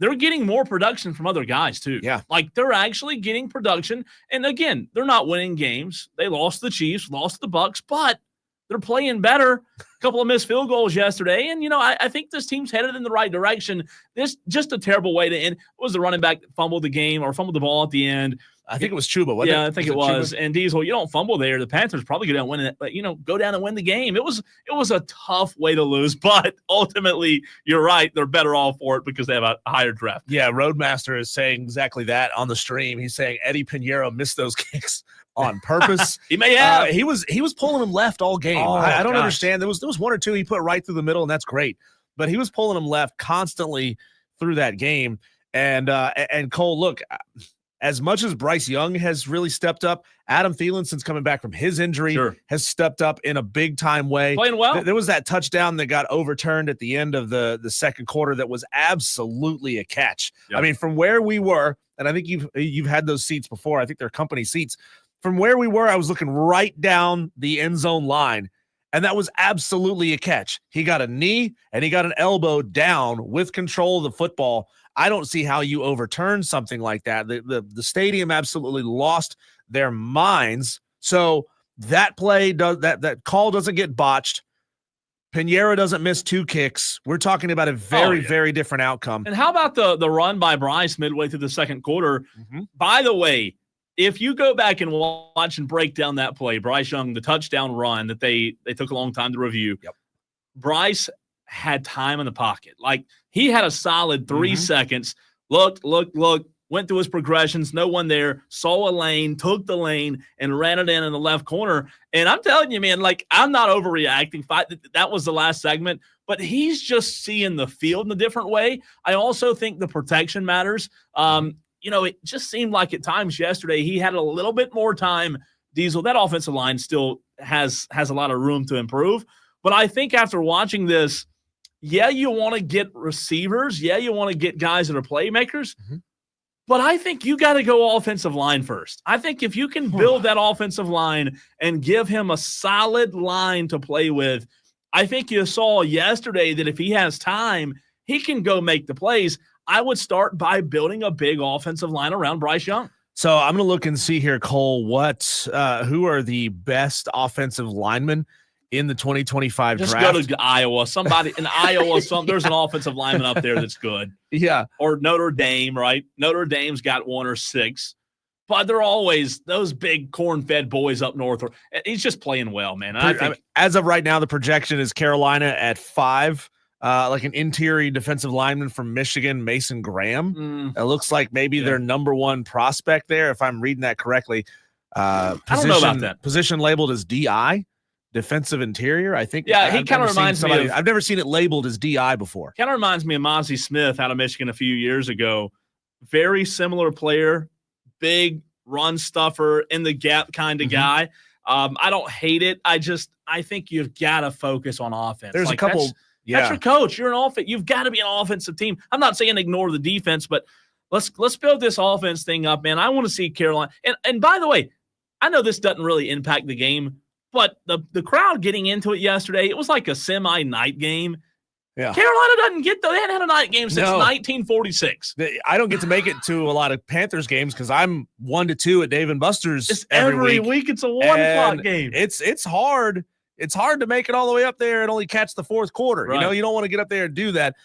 they're getting more production from other guys, too. Yeah. Like, they're actually getting production. And, again, they're not winning games. They lost to the Chiefs, lost to the Bucks, but they're playing better. A couple of missed field goals yesterday. And, I think this team's headed in the right direction. This just a terrible way to end. It was the running back that fumbled the game or fumbled the ball at the end. I think it was Chuba, wasn't it? Yeah, I think it was. And Diesel, you don't fumble there. The Panthers probably go down and win it, but go down and win the game. It was a tough way to lose, but ultimately, you're right. They're better off for it because they have a higher draft. Yeah, Roadmaster is saying exactly that on the stream. He's saying Eddie Pinheiro missed those kicks on purpose. He may have. He was pulling them left all game. Oh, I don't gosh. understand. There was one or two he put right through the middle, and that's great. But he was pulling them left constantly through that game. And Cole, look, as much as Bryce Young has really stepped up, Adam Thielen, since coming back from his injury, has stepped up in a big-time way. Playing well. There was that touchdown that got overturned at the end of the second quarter that was absolutely a catch. Yep. I mean, from where we were, and I think you've had those seats before. I think they're company seats. From where we were, I was looking right down the end zone line, and that was absolutely a catch. He got a knee, and he got an elbow down with control of the football. I don't see how you overturn something like that. The stadium absolutely lost their minds. So that play that call doesn't get botched. Pinheiro doesn't miss 2 kicks. We're talking about a very different outcome. And how about the run by Bryce midway through the second quarter? By the way, if you go back and watch and break down that play, Bryce Young, the touchdown run that they took a long time to review. Yep. Bryce had time in the pocket. Like, he had a solid 3 seconds. Looked, went through his progressions, no one there, saw a lane, took the lane, and ran it in the left corner. And I'm telling you, man, like, I'm not overreacting. That was the last segment, but he's just seeing the field in a different way. I also think the protection matters. It just seemed like at times yesterday he had a little bit more time. Diesel, that offensive line still has a lot of room to improve. But I think after watching this, yeah, you want to get receivers. Yeah, you want to get guys that are playmakers. But I think you got to go offensive line first. I think if you can build that offensive line and give him a solid line to play with, I think you saw yesterday that if he has time, he can go make the plays. I would start by building a big offensive line around Bryce Young. So I'm going to look and see here, Cole, who are the best offensive linemen in the 2025 Just draft? go to Iowa. Somebody in Iowa, there's an offensive lineman up there that's good. Yeah. Or Notre Dame, right? Notre Dame's got 1 or 6. But they're always those big corn-fed boys up north. He's just playing well, man. I think as of right now, the projection is Carolina at 5. Like an interior defensive lineman from Michigan, Mason Graham. It looks like maybe their number 1 prospect there, if I'm reading that correctly. I don't know about that. Position labeled as DI, defensive interior, I think. Yeah, he kind of reminds me of – I've never seen it labeled as DI before. Kind of reminds me of Mozzie Smith out of Michigan a few years ago. Very similar player, big run stuffer, in the gap kind of guy. I don't hate it. I think you've got to focus on offense. There's a couple – That's your coach. You're an offense. You've got to be an offensive team. I'm not saying ignore the defense, but let's build this offense thing up, man. I want to see Carolina. And by the way, I know this doesn't really impact the game, but the crowd getting into it yesterday, it was like a semi-night game. Yeah. Carolina doesn't get – they hadn't had a night game since 1946. I don't get to make it to a lot of Panthers games because I'm 1 to 2 at Dave & Buster's It's every week. It's a 1 o'clock game. It's hard. It's hard to make it all the way up there and only catch the fourth quarter. Right. You don't want to get up there and do that.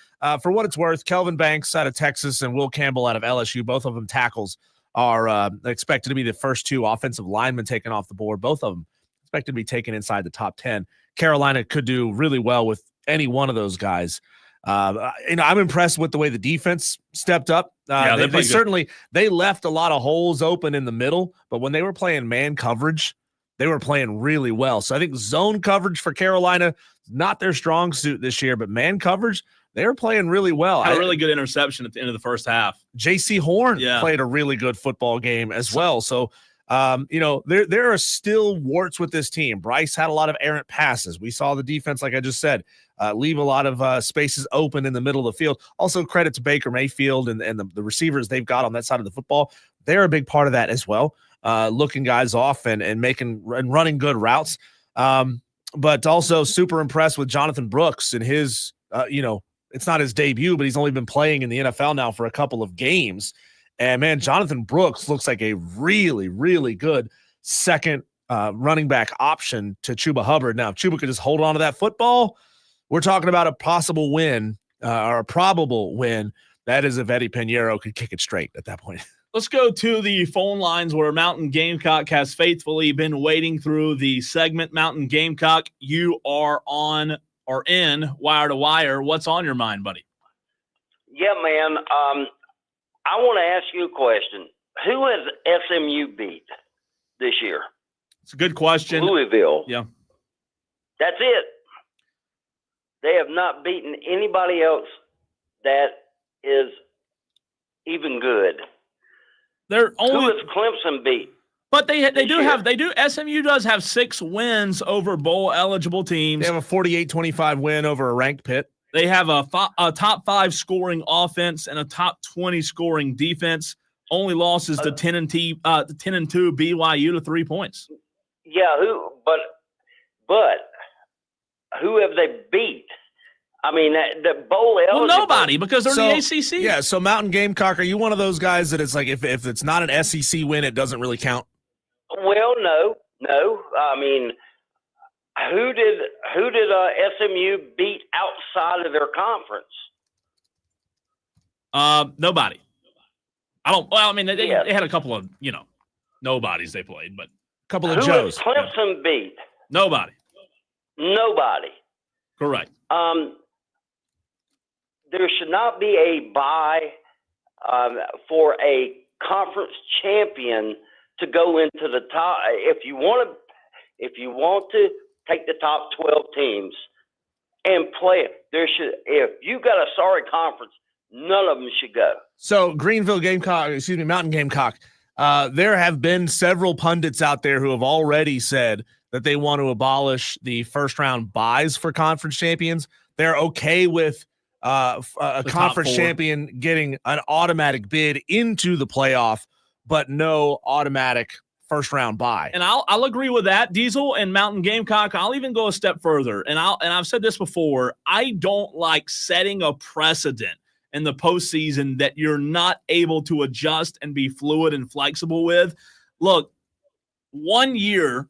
For what it's worth, Kelvin Banks out of Texas and Will Campbell out of LSU, both of them tackles, are expected to be the first 2 offensive linemen taken off the board. Both of them expected to be taken inside the top 10. Carolina could do really well with any one of those guys. I'm impressed with the way the defense stepped up. They certainly left a lot of holes open in the middle, but when they were playing man coverage, they were playing really well. So I think zone coverage for Carolina, not their strong suit this year, but man coverage, they were playing really well. Had a really good interception at the end of the first half. J.C. Horn played a really good football game as well. So, there are still warts with this team. Bryce had a lot of errant passes. We saw the defense, like I just said, leave a lot of spaces open in the middle of the field. Also, credit to Baker Mayfield and the receivers they've got on that side of the football. They're a big part of that as well. Looking guys off and running good routes. But also super impressed with Jonathan Brooks and his, it's not his debut, but he's only been playing in the NFL now for a couple of games. And, man, Jonathan Brooks looks like a really, really good second running back option to Chuba Hubbard. Now, if Chuba could just hold on to that football, we're talking about a possible win or a probable win. That is if Eddie Pinheiro could kick it straight at that point. Let's go to the phone lines where Mountain Gamecock has faithfully been waiting through the segment. Mountain Gamecock, you are on or in Wire to Wire. What's on your mind, buddy? Yeah, man. I want to ask you a question. Who has SMU beat this year? It's a good question. Louisville. Yeah. That's it. They have not beaten anybody else that is even good. They're only Who has Clemson beat? But SMU does have 6 wins over bowl eligible teams. They have a 48-25 win over a ranked Pitt. They have a top 5 scoring offense and a top 20 scoring defense. Only losses to 10-2 BYU to 3 points. Yeah, but who have they beat? I mean, the bowl eligible. Well, nobody, because they're in the ACC. Yeah, so Mountain Gamecock, are you one of those guys that it's like if it's not an SEC win, it doesn't really count? Well, no. I mean, who did SMU beat outside of their conference? Nobody. They had a couple of, nobodies they played, but a couple of Joes. Who has Clemson beat? Nobody. Correct. There should not be a bye for a conference champion to go into the top. If you want to take the top 12 teams and play it, if you got a sorry conference, none of them should go. So Mountain Gamecock, there have been several pundits out there who have already said that they want to abolish the first round buys for conference champions. They're okay with a conference champion getting an automatic bid into the playoff, but no automatic first round bye. And I'll agree with that, Diesel and Mountain Gamecock. I'll even go a step further. And I've said this before. I don't like setting a precedent in the postseason that you're not able to adjust and be fluid and flexible with. Look, 1 year,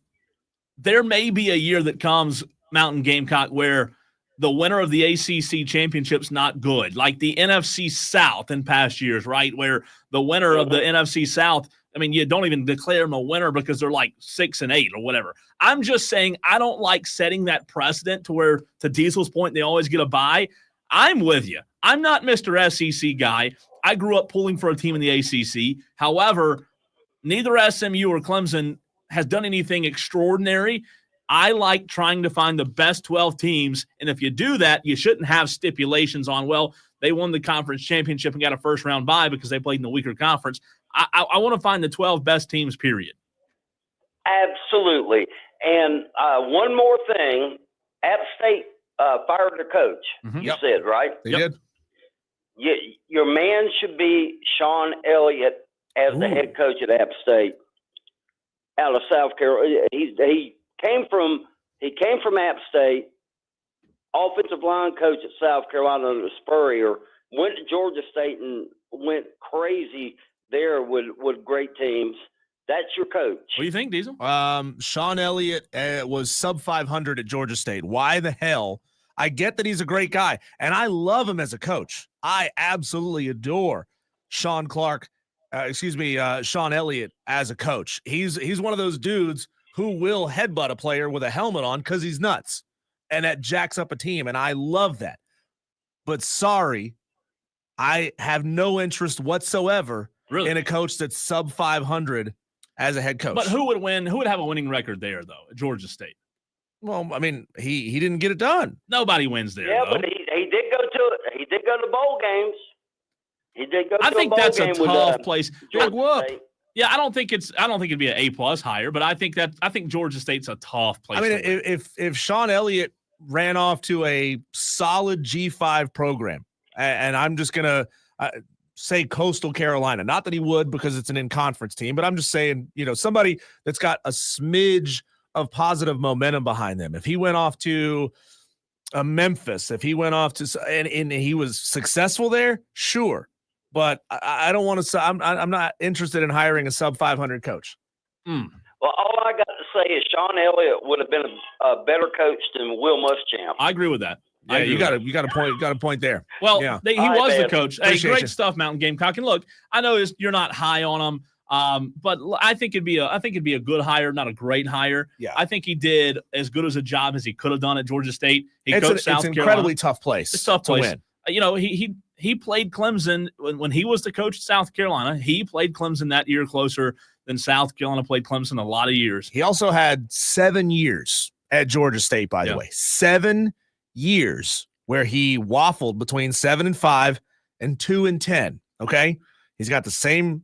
there may be a year that comes, Mountain Gamecock, where the winner of the ACC championship's not good, like the NFC South in past years, right? Where the winner of the NFC South, you don't even declare them a winner because they're like 6-8 or whatever. I'm just saying I don't like setting that precedent to where, to Diesel's point, they always get a bye. I'm with you. I'm not Mr. SEC guy. I grew up pulling for a team in the ACC. However, neither SMU or Clemson has done anything extraordinary. I like trying to find the best 12 teams, and if you do that, you shouldn't have stipulations on, well, they won the conference championship and got a first-round bye because they played in the weaker conference. I want to find the 12 best teams, period. Absolutely. And one more thing, App State fired their coach, you said, right? They did. Your man should be Sean Elliott as the head coach at App State out of South Carolina. He came from App State, offensive line coach at South Carolina under Spurrier, went to Georgia State and went crazy there with great teams. That's your coach. What do you think, Diesel? Sean Elliott was sub 500 at Georgia State. Why the hell? I get that he's a great guy, and I love him as a coach. I absolutely adore Sean Elliott as a coach. He's one of those dudes who will headbutt a player with a helmet on because he's nuts, and that jacks up a team, and I love that. But sorry, I have no interest whatsoever in a coach that's sub 500 as a head coach. But who would win? Who would have a winning record there, though, at Georgia State? Well, he didn't get it done. Nobody wins there. Yeah, though. but he did go to bowl games. He did go. I think that's a tough place. Georgia State. Yeah, I don't think it'd be an A+ higher, but I think Georgia State's a tough place. If Sean Elliott ran off to a solid G5 program, and I'm just gonna say Coastal Carolina, not that he would because it's an in-conference team, but I'm just saying, somebody that's got a smidge of positive momentum behind them. If he went off to Memphis, if he went off to and he was successful there, sure. But I don't want to. I'm not interested in hiring a sub 500 coach. Well, all I got to say is Sean Elliott would have been a better coach than Will Muschamp. I agree with that. Yeah, you got a point there. Well, yeah. he was the coach. Hey, Appreciate great you. stuff, Mountain Gamecock. And look, I know you're not high on him, but I think it'd be a good hire, not a great hire. Yeah. I think he did as good as a job as he could have done at Georgia State. He coached South It's an Carolina. incredibly tough place. It's a tough place. To win. You know, he played Clemson when he was the coach at South Carolina. He played Clemson that year closer than South Carolina played Clemson a lot of years. He also had 7 years at Georgia State, by the way. 7 years where he waffled between 7-5 and 2-10. Okay. He's got the same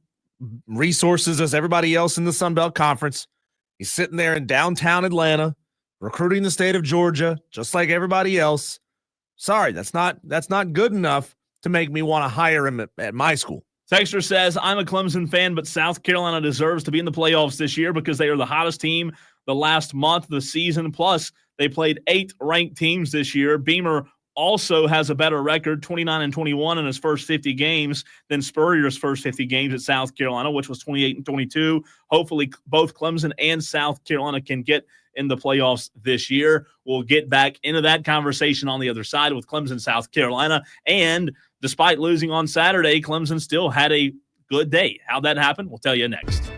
resources as everybody else in the Sun Belt Conference. He's sitting there in downtown Atlanta, recruiting the state of Georgia, just like everybody else. Sorry, that's not good enough to make me want to hire him at my school. Texter says, I'm a Clemson fan, but South Carolina deserves to be in the playoffs this year because they are the hottest team the last month of the season. Plus, they played 8 ranked teams this year. Beamer also has a better record, 29-21 in his first 50 games than Spurrier's first 50 games at South Carolina, which was 28-22. Hopefully, both Clemson and South Carolina can get in the playoffs this year. We'll get back into that conversation on the other side with Clemson, South Carolina. And despite losing on Saturday, Clemson still had a good day. How'd that happen? We'll tell you next.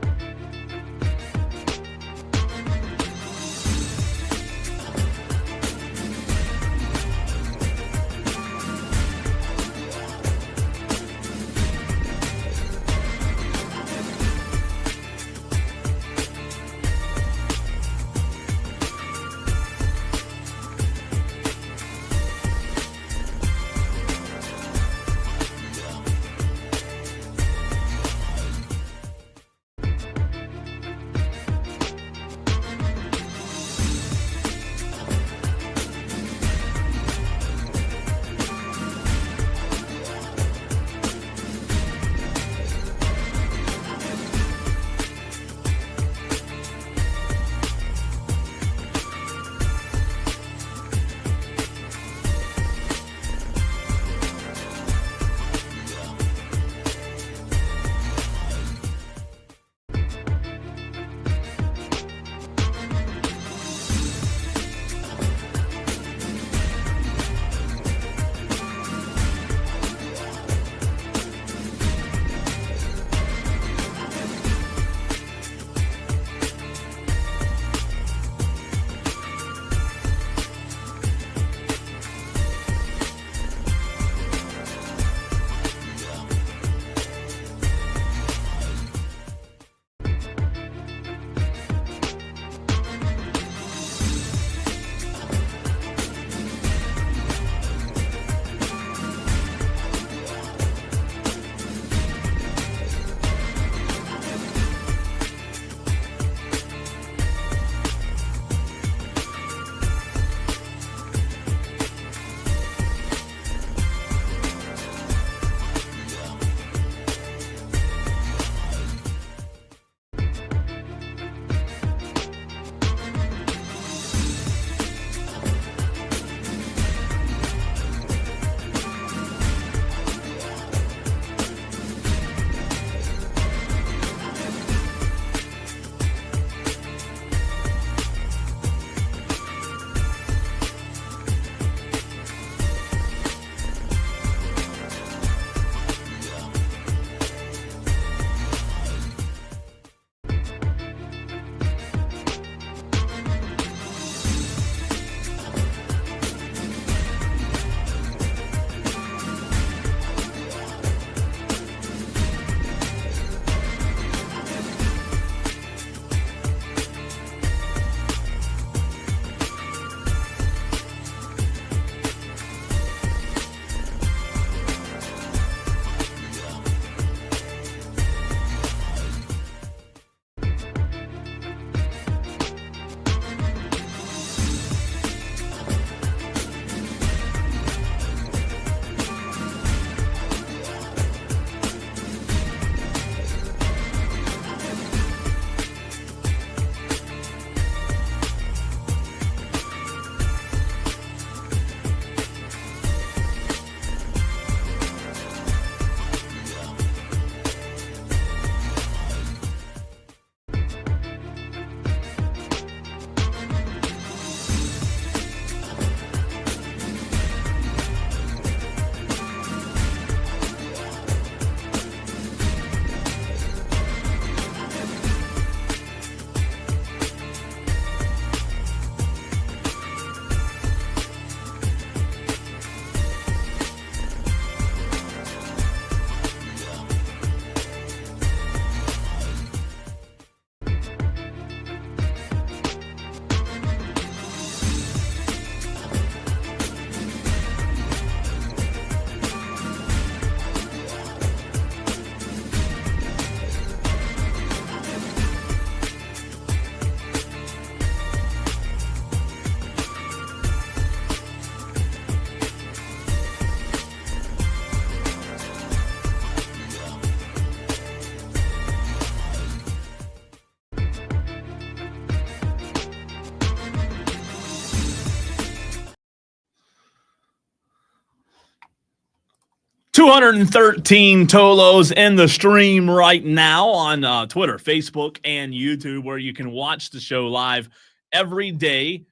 213 Tolos in the stream right now on Twitter, Facebook, and YouTube, where you can watch the show live every day,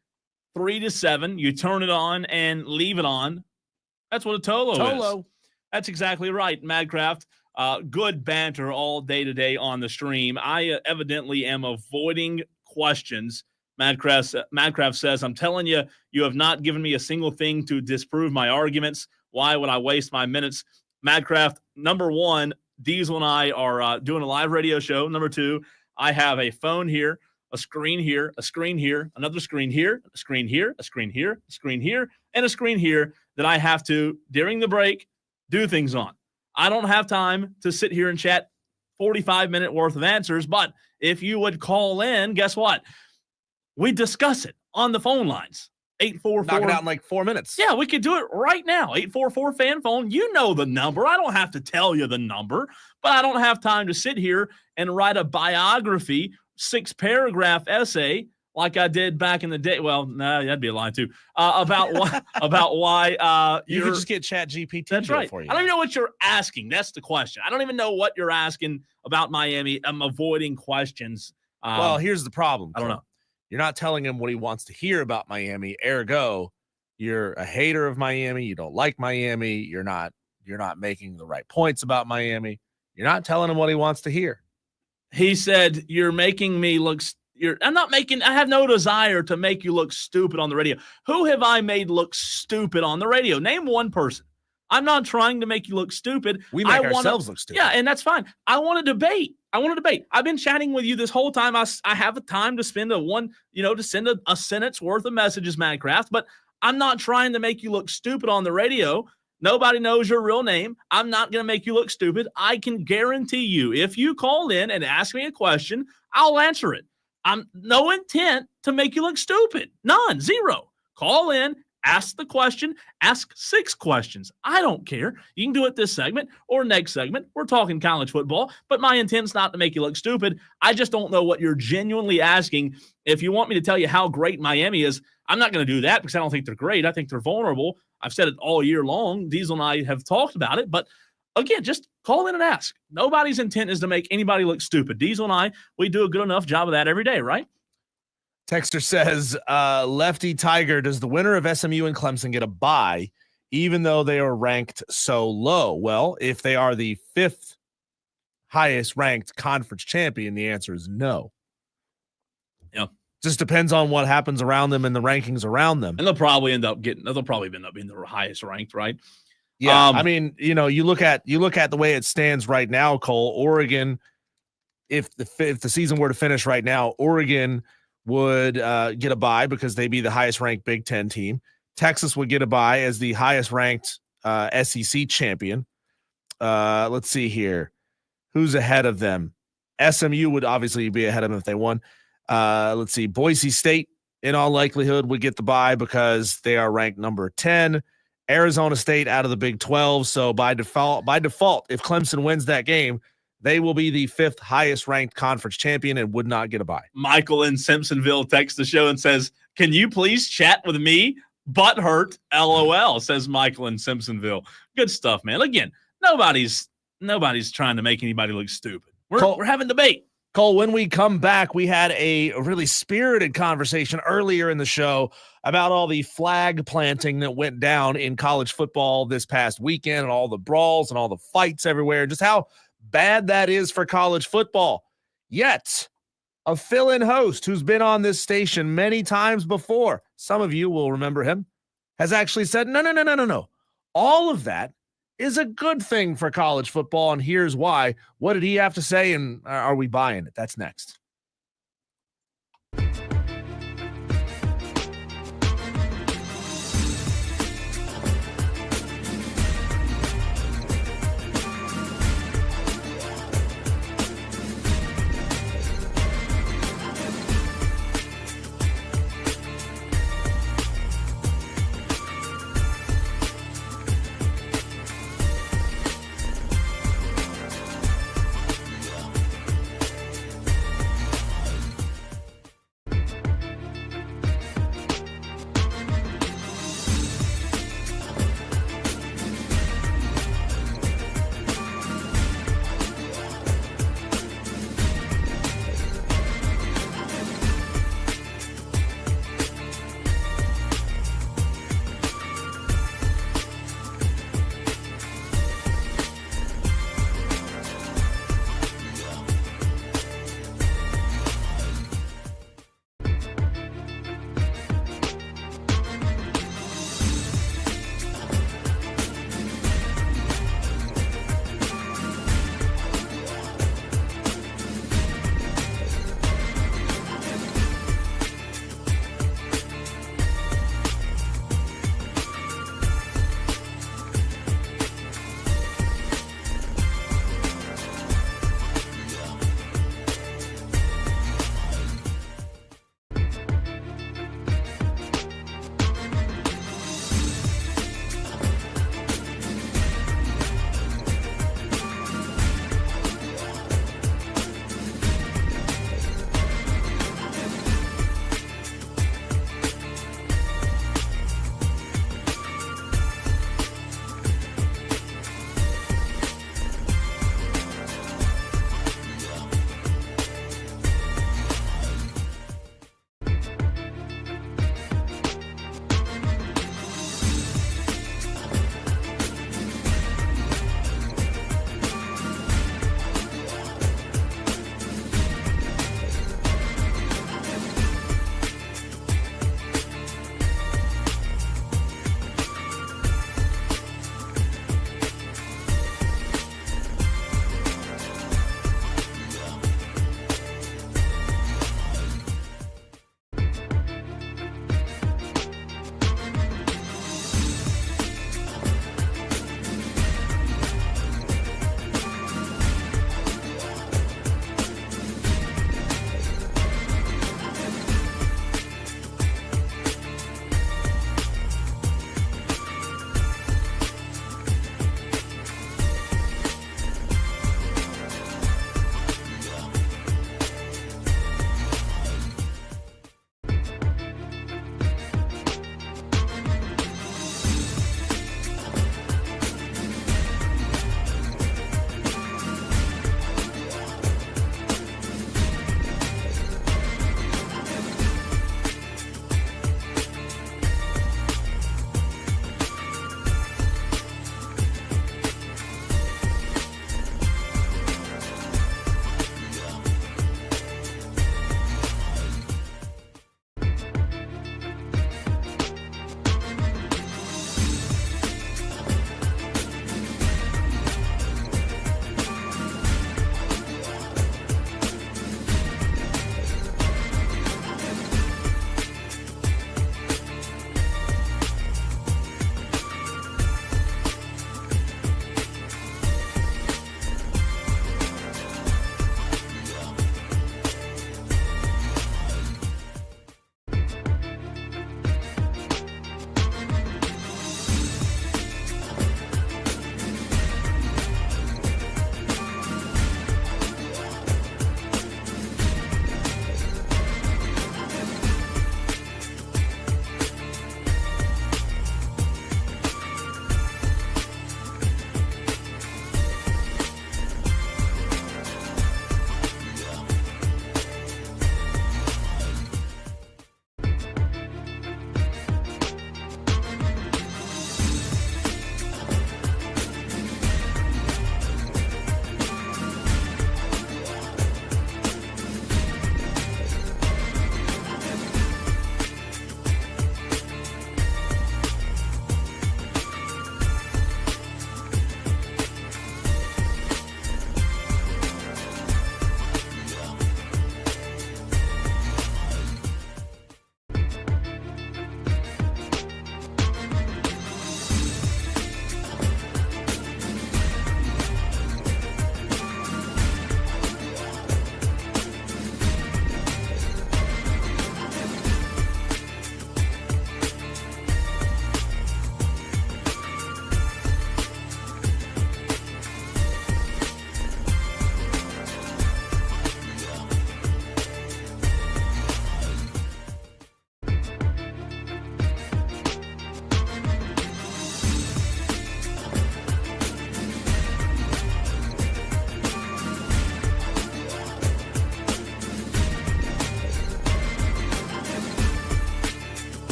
3 to 7. You turn it on and leave it on. That's what a Tolo is. That's exactly right, Madcraft. Good banter all day today on the stream. I evidently am avoiding questions. Madcraft says, I'm telling you, you have not given me a single thing to disprove my arguments. Why would I waste my minutes? Madcraft, number one, Diesel and I are doing a live radio show. Number two, I have a phone here, a screen here, a screen here, another screen here, a screen here, a screen here, a screen here, and a screen here that I have to, during the break, do things on. I don't have time to sit here and chat 45-minute worth of answers, but if you would call in, guess what? We discuss it on the phone lines. 844. Knock it out in like 4 minutes. Yeah, we could do it right now. 844-FAN phone. You know the number. I don't have to tell you the number, but I don't have time to sit here and write a biography, 6-paragraph essay like I did back in the day. Well, no, that'd be a lie too. About why you could just get ChatGPT. That's right. For you. I don't even know what you're asking. That's the question. I don't even know what you're asking about Miami. I'm avoiding questions. Well, here's the problem. I don't know. You're not telling him what he wants to hear about Miami. Ergo, you're a hater of Miami. You don't like Miami. You're not making the right points about Miami. You're not telling him what he wants to hear. He said, you're making me look I have no desire to make you look stupid on the radio. Who have I made look stupid on the radio? Name one person. I'm not trying to make you look stupid. We make ourselves look stupid. Yeah, and that's fine. I want to debate. I've been chatting with you this whole time. I have a time to spend to send a sentence worth of messages, Madcraft, but I'm not trying to make you look stupid on the radio. Nobody knows your real name. I'm not going to make you look stupid. I can guarantee you, if you call in and ask me a question, I'll answer it. I'm no intent to make you look stupid. None. Zero. Call in. Ask the question. Ask 6 questions. I don't care. You can do it this segment or next segment. We're talking college football, but my intent's not to make you look stupid. I just don't know what you're genuinely asking. If you want me to tell you how great Miami is, I'm not going to do that because I don't think they're great. I think they're vulnerable. I've said it all year long. Diesel and I have talked about it, but again, just call in and ask. Nobody's intent is to make anybody look stupid. Diesel and I, we do a good enough job of that every day, right? Texter says, Lefty Tiger, does the winner of SMU and Clemson get a bye, even though they are ranked so low? Well, if they are the 5th highest ranked conference champion, the answer is no. Yeah. Just depends on what happens around them and the rankings around them. And they'll probably end up being the highest ranked, right? Yeah. I mean, you look at the way it stands right now, Cole. Oregon, if the season were to finish right now, Oregon would get a bye because they'd be the highest ranked Big Ten team. Texas would get a bye as the highest ranked SEC champion. Let's see here. Who's ahead of them? SMU would obviously be ahead of them if they won. Let's see. Boise State, in all likelihood, would get the bye because they are ranked number 10. Arizona State out of the Big 12. So by default, if Clemson wins that game, they will be the 5th highest ranked conference champion and would not get a bye. Michael in Simpsonville texts the show and says, can you please chat with me? Butt hurt, LOL, says Michael in Simpsonville. Good stuff, man. Again, nobody's trying to make anybody look stupid. We're having debate. Cole, when we come back, we had a really spirited conversation earlier in the show about all the flag planting that went down in college football this past weekend and all the brawls and all the fights everywhere, just how bad that is for college football. Yet, a fill-in host who's been on this station many times before, some of you will remember him, has actually said, no. All of that is a good thing for college football, and here's why. What did he have to say, and are we buying it? That's next.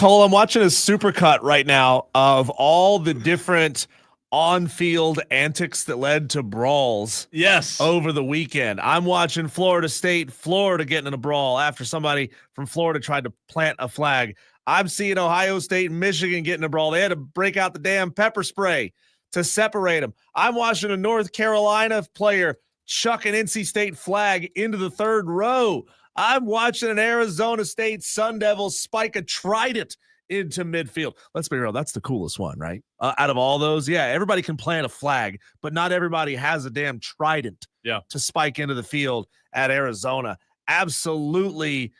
Cole, I'm watching a supercut right now of all the different on-field antics that led to brawls. Yes. Over the weekend. I'm watching Florida getting in a brawl after somebody from Florida tried to plant a flag. I'm seeing Ohio State and Michigan getting a brawl. They had to break out the damn pepper spray to separate them. I'm watching a North Carolina player chuck an NC State flag into the third row. I'm watching an Arizona State Sun Devils spike a trident into midfield. Let's be real. That's the coolest one, right? Out of all those, yeah, everybody can plant a flag, but not everybody has a damn trident to spike into the field at Arizona. Absolutely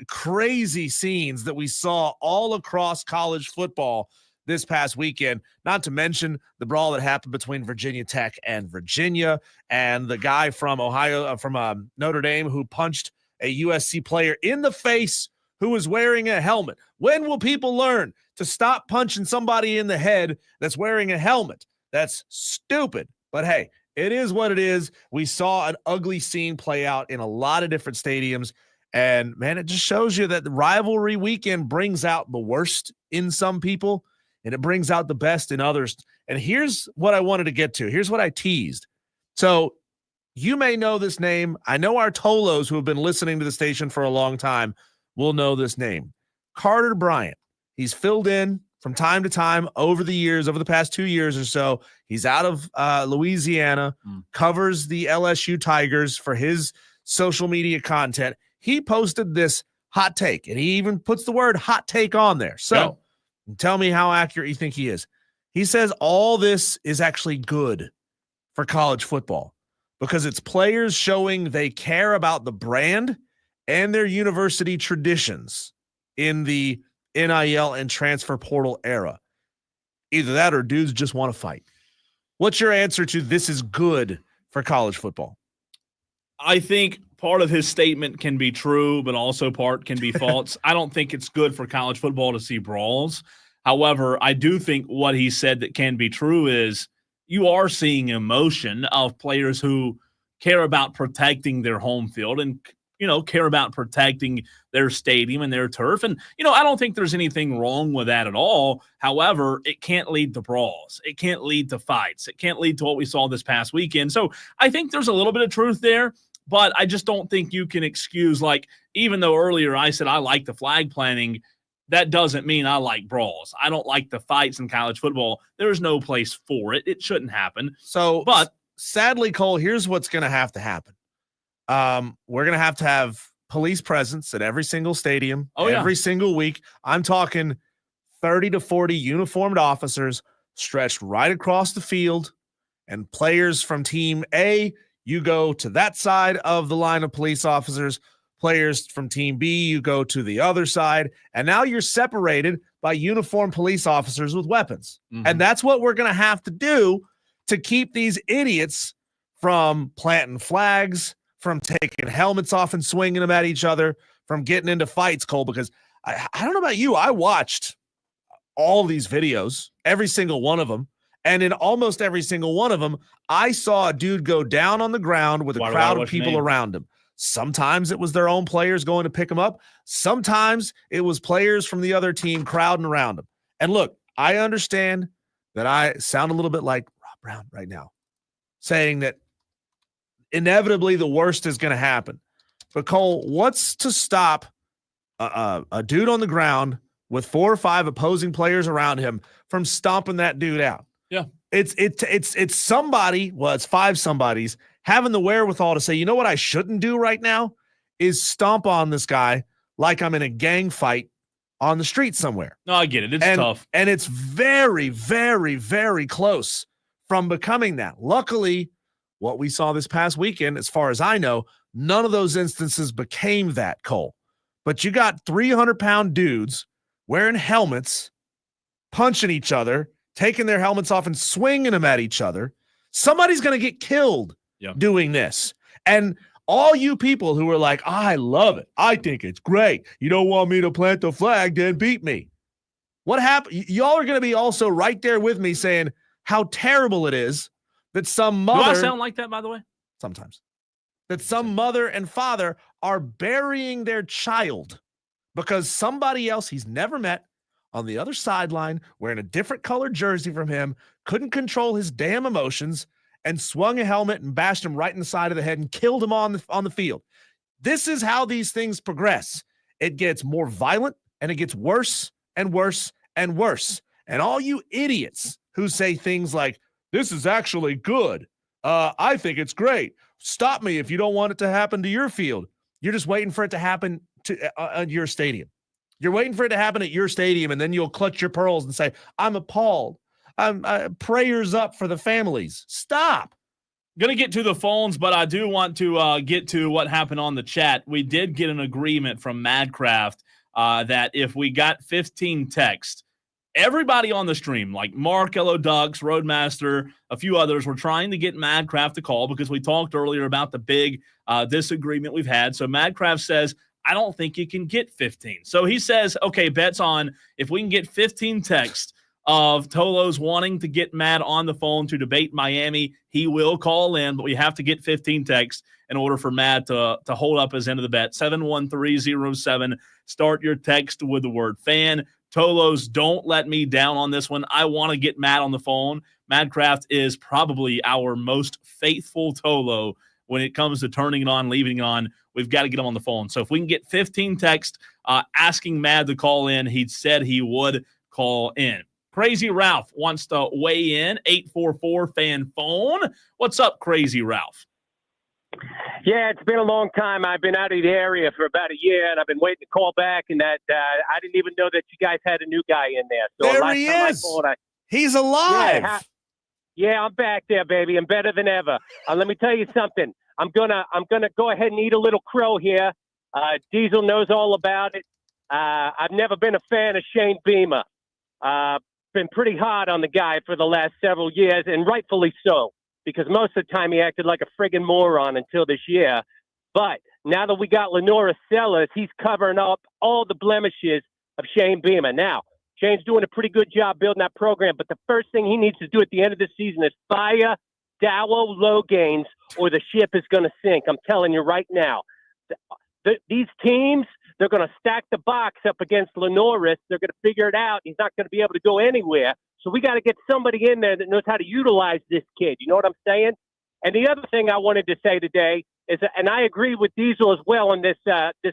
crazy scenes that we saw all across college football this past weekend, not to mention the brawl that happened between Virginia Tech and Virginia, and the guy from Notre Dame who punched a USC player in the face who was wearing a helmet. When will people learn to stop punching somebody in the head that's wearing a helmet? That's stupid. But hey, it is what it is. We saw an ugly scene play out in a lot of different stadiums. And man, it just shows you that the rivalry weekend brings out the worst in some people and it brings out the best in others. And here's what I wanted to get to. Here's what I teased. So you may know this name. I know our Tolos who have been listening to the station for a long time will know this name. Carter Bryant. He's filled in from time to time over the years, over the past 2 years or so. He's out of Louisiana, covers the LSU Tigers for his social media content. He posted this hot take, and he even puts the word hot take on there. So tell me how accurate you think he is. He says all this is actually good for college football because it's players showing they care about the brand and their university traditions in the NIL and transfer portal era. Either that or dudes just want to fight. What's your answer to this is good for college football? I think part of his statement can be true, but also part can be false. I don't think it's good for college football to see brawls. However, I do think what he said that can be true is you are seeing emotion of players who care about protecting their home field and, care about protecting their stadium and their turf. And, I don't think there's anything wrong with that at all. However, it can't lead to brawls. It can't lead to fights. It can't lead to what we saw this past weekend. So I think there's a little bit of truth there, but I just don't think you can excuse, even though earlier I said I like the flag planting, that doesn't mean I like brawls. I don't like the fights in college football. There's no place for it. It shouldn't happen. So, but sadly, Cole, here's what's going to happen. We're going to have police presence at every single stadium, every single week. I'm talking 30 to 40 uniformed officers stretched right across the field, and players from team A, you go to that side of the line of police officers. Players from team B, you go to the other side, and now you're separated by uniformed police officers with weapons. And that's what we're going to have to do to keep these idiots from planting flags, from taking helmets off and swinging them at each other, from getting into fights, Cole, because I don't know about you. I watched all these videos, every single one of them. And in almost every single one of them, I saw a dude go down on the ground with a crowd of people around him. Sometimes it was their own players going to pick him up. Sometimes it was players from the other team crowding around him. And look, I understand that I sound a little bit like Rob Brown right now, saying that inevitably the worst is going to happen. But Cole, what's to stop a dude on the ground with 4 or 5 opposing players around him from stomping that dude out? Yeah. It's somebody, well, it's 5 somebodies having the wherewithal to say, you know what I shouldn't do right now is stomp on this guy like I'm in a gang fight on the street somewhere. No, I get it. It's tough. And it's very, very, very close from becoming that. Luckily, what we saw this past weekend, as far as I know, none of those instances became that, Cole. But you got 300-pound dudes wearing helmets, punching each other, taking their helmets off and swinging them at each other. Somebody's going to get killed doing this. And all you people who are like, I love it, I think it's great, you don't want me to plant the flag, then beat me. What happened? Y'all are going to be also right there with me saying how terrible it is that some mother. Do I sound like that, by the way? Sometimes. That some mother and father are burying their child because somebody else he's never met on the other sideline wearing a different colored jersey from him couldn't control his damn emotions and swung a helmet and bashed him right in the side of the head and killed him on the field. This is how these things progress. It gets more violent and it gets worse and worse and worse. And all you idiots who say things like, this is actually good. I think it's great. Stop me if you don't want it to happen to your field. You're just waiting for it to happen to your stadium. You're waiting for it to happen at your stadium, and then you'll clutch your pearls and say, I'm appalled. Prayers up for the families. Stop. Going to get to the phones, but I do want to get to what happened on the chat. We did get an agreement from Madcraft that if we got 15 texts, everybody on the stream, like Mark, Hello Ducks, Roadmaster, a few others, were trying to get Madcraft to call because we talked earlier about the big disagreement we've had. So Madcraft says, I don't think you can get 15. So he says, okay, bets on if we can get 15 texts of Tolos wanting to get Matt on the phone to debate Miami, he will call in, but we have to get 15 texts in order for Matt to hold up his end of the bet. 71307. Start your text with the word fan. Tolos, don't let me down on this one. I want to get Matt on the phone. Madcraft is probably our most faithful Tolo when it comes to turning it on, leaving it on. We've got to get him on the phone. So if we can get 15 texts asking Matt to call in, he said he would call in. Crazy Ralph wants to weigh in. 844-FAN-PHONE. What's up, Crazy Ralph? Yeah, it's been a long time. I've been out of the area for about a year, and I've been waiting to call back, and that I didn't even know that you guys had a new guy in there. So there he is. He's alive. Yeah, I'm back there, baby. I'm better than ever. Let me tell you something. I'm gonna go ahead and eat a little crow here. Diesel knows all about it. I've never been a fan of Shane Beamer. Been pretty hard on the guy for the last several years, and rightfully so, because most of the time he acted like a friggin' moron until this year. But now that we got Lenora Sellers, he's covering up all the blemishes of Shane Beamer. Now, Shane's doing a pretty good job building that program, but the first thing he needs to do at the end of the season is fire Dowo Logains, or the ship is going to sink. I'm telling you right now. These teams, they're going to stack the box up against Lenoris. They're going to figure it out. He's not going to be able to go anywhere. So we got to get somebody in there that knows how to utilize this kid. You know what I'm saying? And the other thing I wanted to say today is, and I agree with Diesel as well on this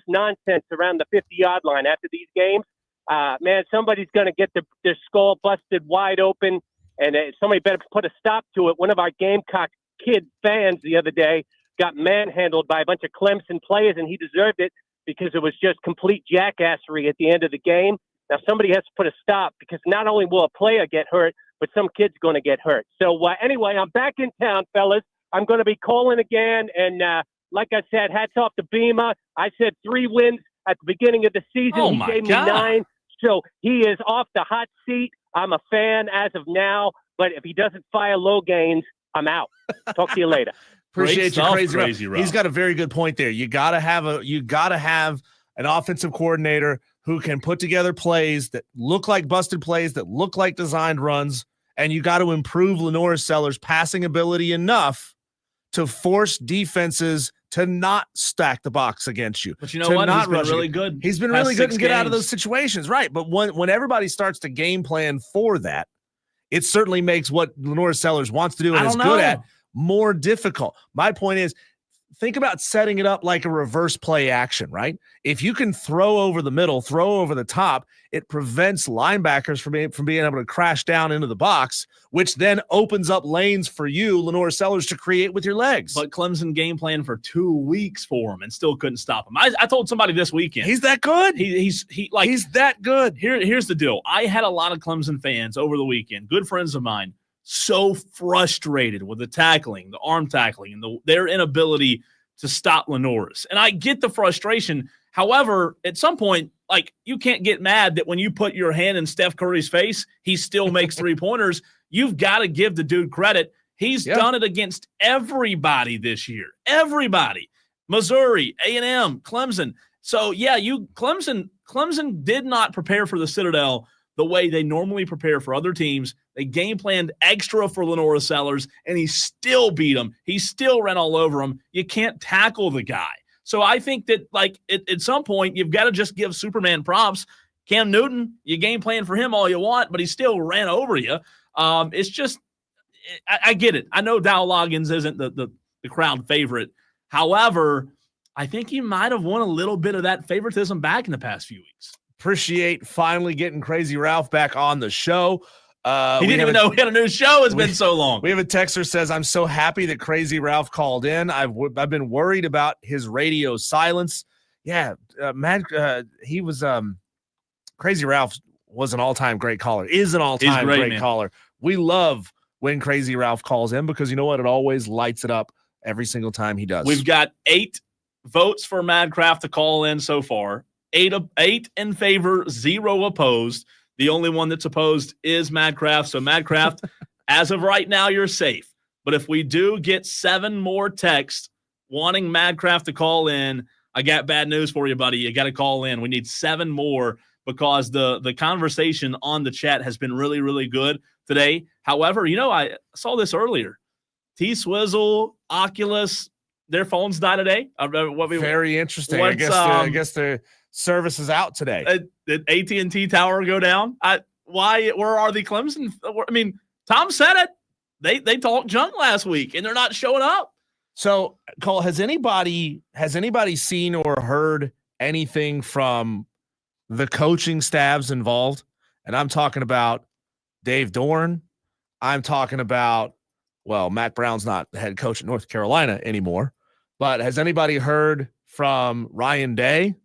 nonsense around the 50-yard line after these games. Man, somebody's going to get their skull busted wide open, and somebody better put a stop to it. One of our Gamecock kid fans the other day got manhandled by a bunch of Clemson players, and he deserved it because it was just complete jackassery at the end of the game. Now, somebody has to put a stop, because not only will a player get hurt, but some kid's going to get hurt. So, anyway, I'm back in town, fellas. I'm going to be calling again, and like I said, hats off to Beamer. I said 3 wins at the beginning of the season. He gave me 9. So he is off the hot seat. I'm a fan as of now, but if he doesn't fire Logains, I'm out. Talk to you later. Appreciate you, Crazy Ralph. He's got a very good point there. You got to have an offensive coordinator who can put together plays that look like busted plays, that look like designed runs, and you got to improve Lenora Sellers' passing ability enough to force defenses to not stack the box against you. But you know what? He's been really good. He's been really good and get out of those situations, right? But when everybody starts to game plan for that, it certainly makes what Lenora Sellers wants to do and is good at more difficult. My point is, think about setting it up like a reverse play action, right? If you can throw over the middle, throw over the top, it prevents linebackers from being able to crash down into the box, which then opens up lanes for you, Lenora Sellers, to create with your legs. But Clemson game plan for 2 weeks for him and still couldn't stop him. I told somebody this weekend. He's that good. He's that good. Here's the deal. I had a lot of Clemson fans over the weekend, good friends of mine, so frustrated with the tackling, the arm tackling, and their inability to stop Lenoris. And I get the frustration. However, at some point, you can't get mad that when you put your hand in Steph Curry's face, he still makes 3-pointers. You've got to give the dude credit. He's done it against everybody this year. Everybody. Missouri, A&M, Clemson. So, Clemson did not prepare for the Citadel the way they normally prepare for other teams. They game planned extra for Lenora Sellers, and he still beat him. He still ran all over him. You can't tackle the guy. So I think that, like, at some point, you've got to just give Superman props. Cam Newton, you game plan for him all you want, but he still ran over you. It's just, I get it. I know Dow Loggins isn't the crowd favorite. However, I think he might have won a little bit of that favoritism back in the past few weeks. Appreciate finally getting Crazy Ralph back on the show. He didn't even know we had a new show. It's been so long. We have a texter says, I'm so happy that Crazy Ralph called in. I've been worried about his radio silence. Yeah, he was Crazy Ralph was an all-time great caller. Is an all-time great caller. We love when Crazy Ralph calls in because you know what? It always lights it up every single time he does. We've got 8 votes for Madcraft to call in so far. 8 in favor, 0 opposed. The only one that's opposed is Madcraft. So Madcraft, as of right now, you're safe. But if we do get 7 more texts wanting Madcraft to call in, I got bad news for you, buddy. You got to call in. We need 7 more because the conversation on the chat has been really, really good today. However, I saw this earlier. T-Swizzle, Oculus, their phones die today. Very interesting. I guess their service is out today. Did AT&T tower go down? Where are the Clemson? I mean, Tom said it. They talked junk last week, and they're not showing up. So, Cole, has anybody seen or heard anything from the coaching staffs involved? And I'm talking about Dave Dorn. I'm talking about, Matt Brown's not the head coach at North Carolina anymore. But has anybody heard from Ryan Day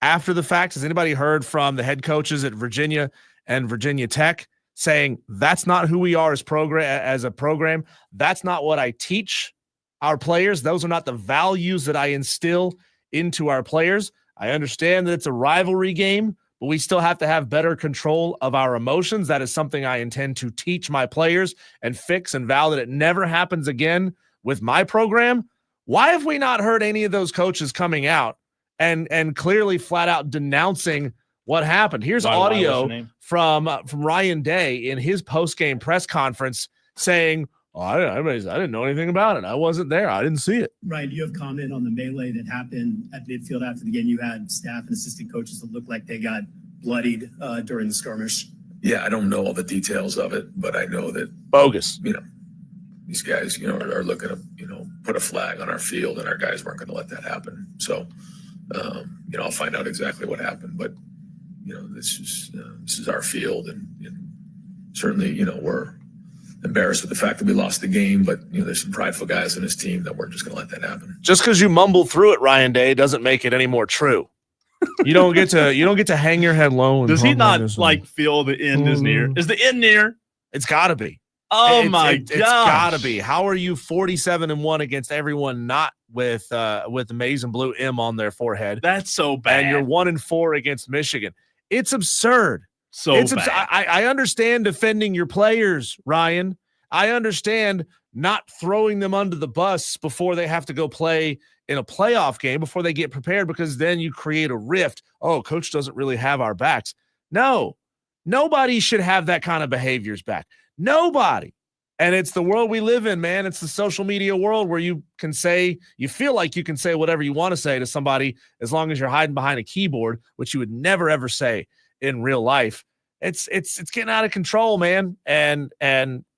after the fact? Has anybody heard from the head coaches at Virginia and Virginia Tech saying that's not who we are as a program? That's not what I teach our players. Those are not the values that I instill into our players. I understand that it's a rivalry game, but we still have to have better control of our emotions. That is something I intend to teach my players and fix and vow that it never happens again with my program. Why have we not heard any of those coaches coming out and clearly flat out denouncing what happened? Here's audio from Ryan Day in his post-game press conference saying, I didn't know anything about it. I wasn't there. I didn't see it. Ryan, do you have comment on the melee that happened at midfield after the game? You had staff and assistant coaches that looked like they got bloodied during the skirmish. Yeah, I don't know all the details of it, but I know that bogus. These guys, are looking to, put a flag on our field, and our guys weren't going to let that happen. So, I'll find out exactly what happened. But, this is our field, and certainly, we're embarrassed with the fact that we lost the game. But there's some prideful guys in his team that weren't just going to let that happen. Just because you mumble through it, Ryan Day, doesn't make it any more true. You don't get to hang your head low. Does he not feel the end is near? Is the end near? It's got to be. Oh my God! It's got to be. How are you 47-1 against everyone not with the maize and blue M on their forehead? That's so bad. And you're 1-4 against Michigan. It's absurd. Bad. I understand defending your players, Ryan. I understand not throwing them under the bus before they have to go play in a playoff game, before they get prepared, because then you create a rift. Oh, coach doesn't really have our backs. No, nobody should have that kind of behaviors back. Nobody. And it's the world we live in, man. It's the social media world where you feel like you can say whatever you want to say to somebody as long as you're hiding behind a keyboard, which you would never, ever say in real life. It's getting out of control, man. And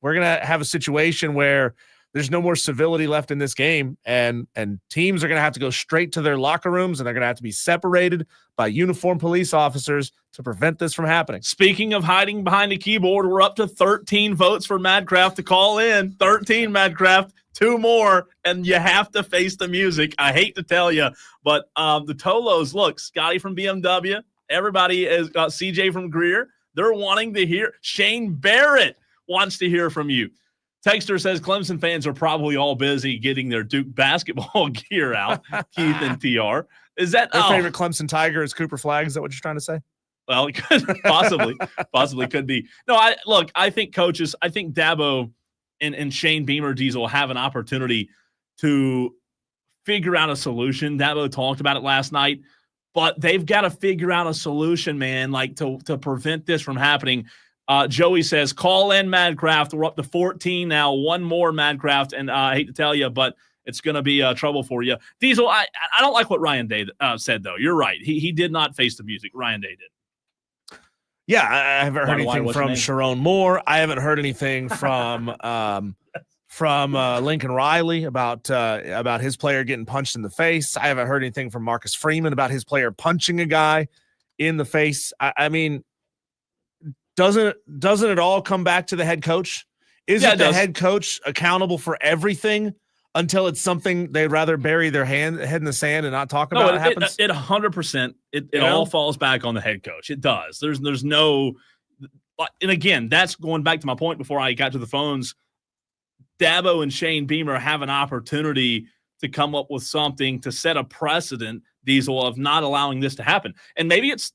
we're going to have a situation where there's no more civility left in this game. And teams are going to have to go straight to their locker rooms, and they're going to have to be separated by uniformed police officers to prevent this from happening. Speaking of hiding behind a keyboard, we're up to 13 votes for Madcraft to call in. 13, Madcraft. 2 more, and you have to face the music. I hate to tell you, but the Tolos, look, Scotty from BMW, everybody has got CJ from Greer. They're wanting to hear. Shane Barrett wants to hear from you. Texter says Clemson fans are probably all busy getting their Duke basketball gear out. Keith and TR. Is that your favorite Clemson Tiger is Cooper Flagg? Is that what you're trying to say? Well, it could possibly could be. No, I think coaches, I think Dabo and Shane Beamer Diesel have an opportunity to figure out a solution. Dabo talked about it last night, but they've got to figure out a solution, man, like to prevent this from happening. Joey says, call in Madcraft. We're up to 14 now. 1 more Madcraft. And I hate to tell you, but it's going to be trouble for you. Diesel, I don't like what Ryan Day said, though. You're right. He did not face the music. Ryan Day did. Yeah, I haven't heard anything from Sharon Moore. I haven't heard anything from Lincoln Riley about his player getting punched in the face. I haven't heard anything from Marcus Freeman about his player punching a guy in the face. I mean, doesn't it all come back to the head coach? Isn't the head coach accountable for everything until it's something they'd rather bury their head in the sand and not talk about? It 100%. It all falls back on the head coach. It does. There's no, and again, that's going back to my point before I got to the phones. Dabo and Shane Beamer have an opportunity to come up with something to set a precedent, Diesel, of not allowing this to happen. And maybe it's,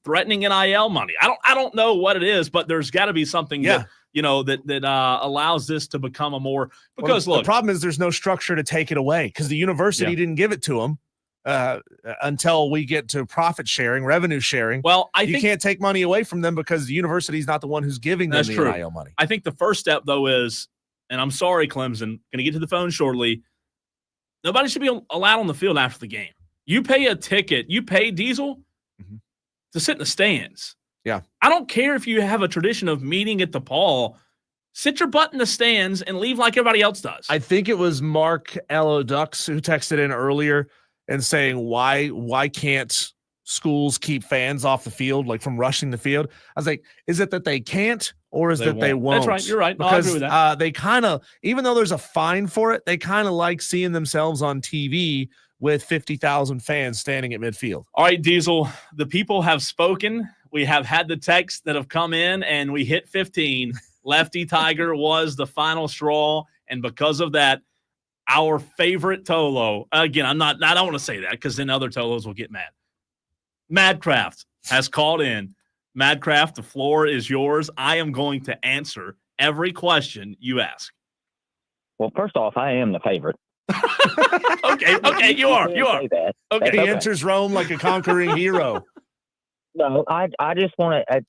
threatening NIL money. I don't know what it is, but there's got to be something that allows this to become a more, because look, the problem is there's no structure to take it away because the university didn't give it to them until we get to profit sharing, revenue sharing. Well, you can't take money away from them because the university is not the one who's giving them the NIL money. I think the first step, though, is, and I'm sorry, Clemson, going to get to the phone shortly, nobody should be allowed on the field after the game. You pay a ticket, you pay Diesel to sit in the stands. Yeah. I don't care if you have a tradition of meeting at the Paul. Sit your butt in the stands and leave like everybody else does. I think it was Mark L.O. Ducks who texted in earlier and saying, why can't schools keep fans off the field, like from rushing the field? I was like, is it that they can't or is that they won't? That's right. You're right. No, because I agree with that. They kind of, even though there's a fine for it, they kind of like seeing themselves on TV with 50,000 fans standing at midfield. All right, Diesel, the people have spoken. We have had the texts that have come in, and we hit 15. Lefty Tiger was the final straw, and because of that, our favorite Tolo, again, I don't want to say that because then other Tolos will get mad. Madcraft has called in. Madcraft, the floor is yours. I am going to answer every question you ask. Well, first off, I am the favorite. Okay, you are. Okay, he enters Rome like a conquering hero. No, I just want to.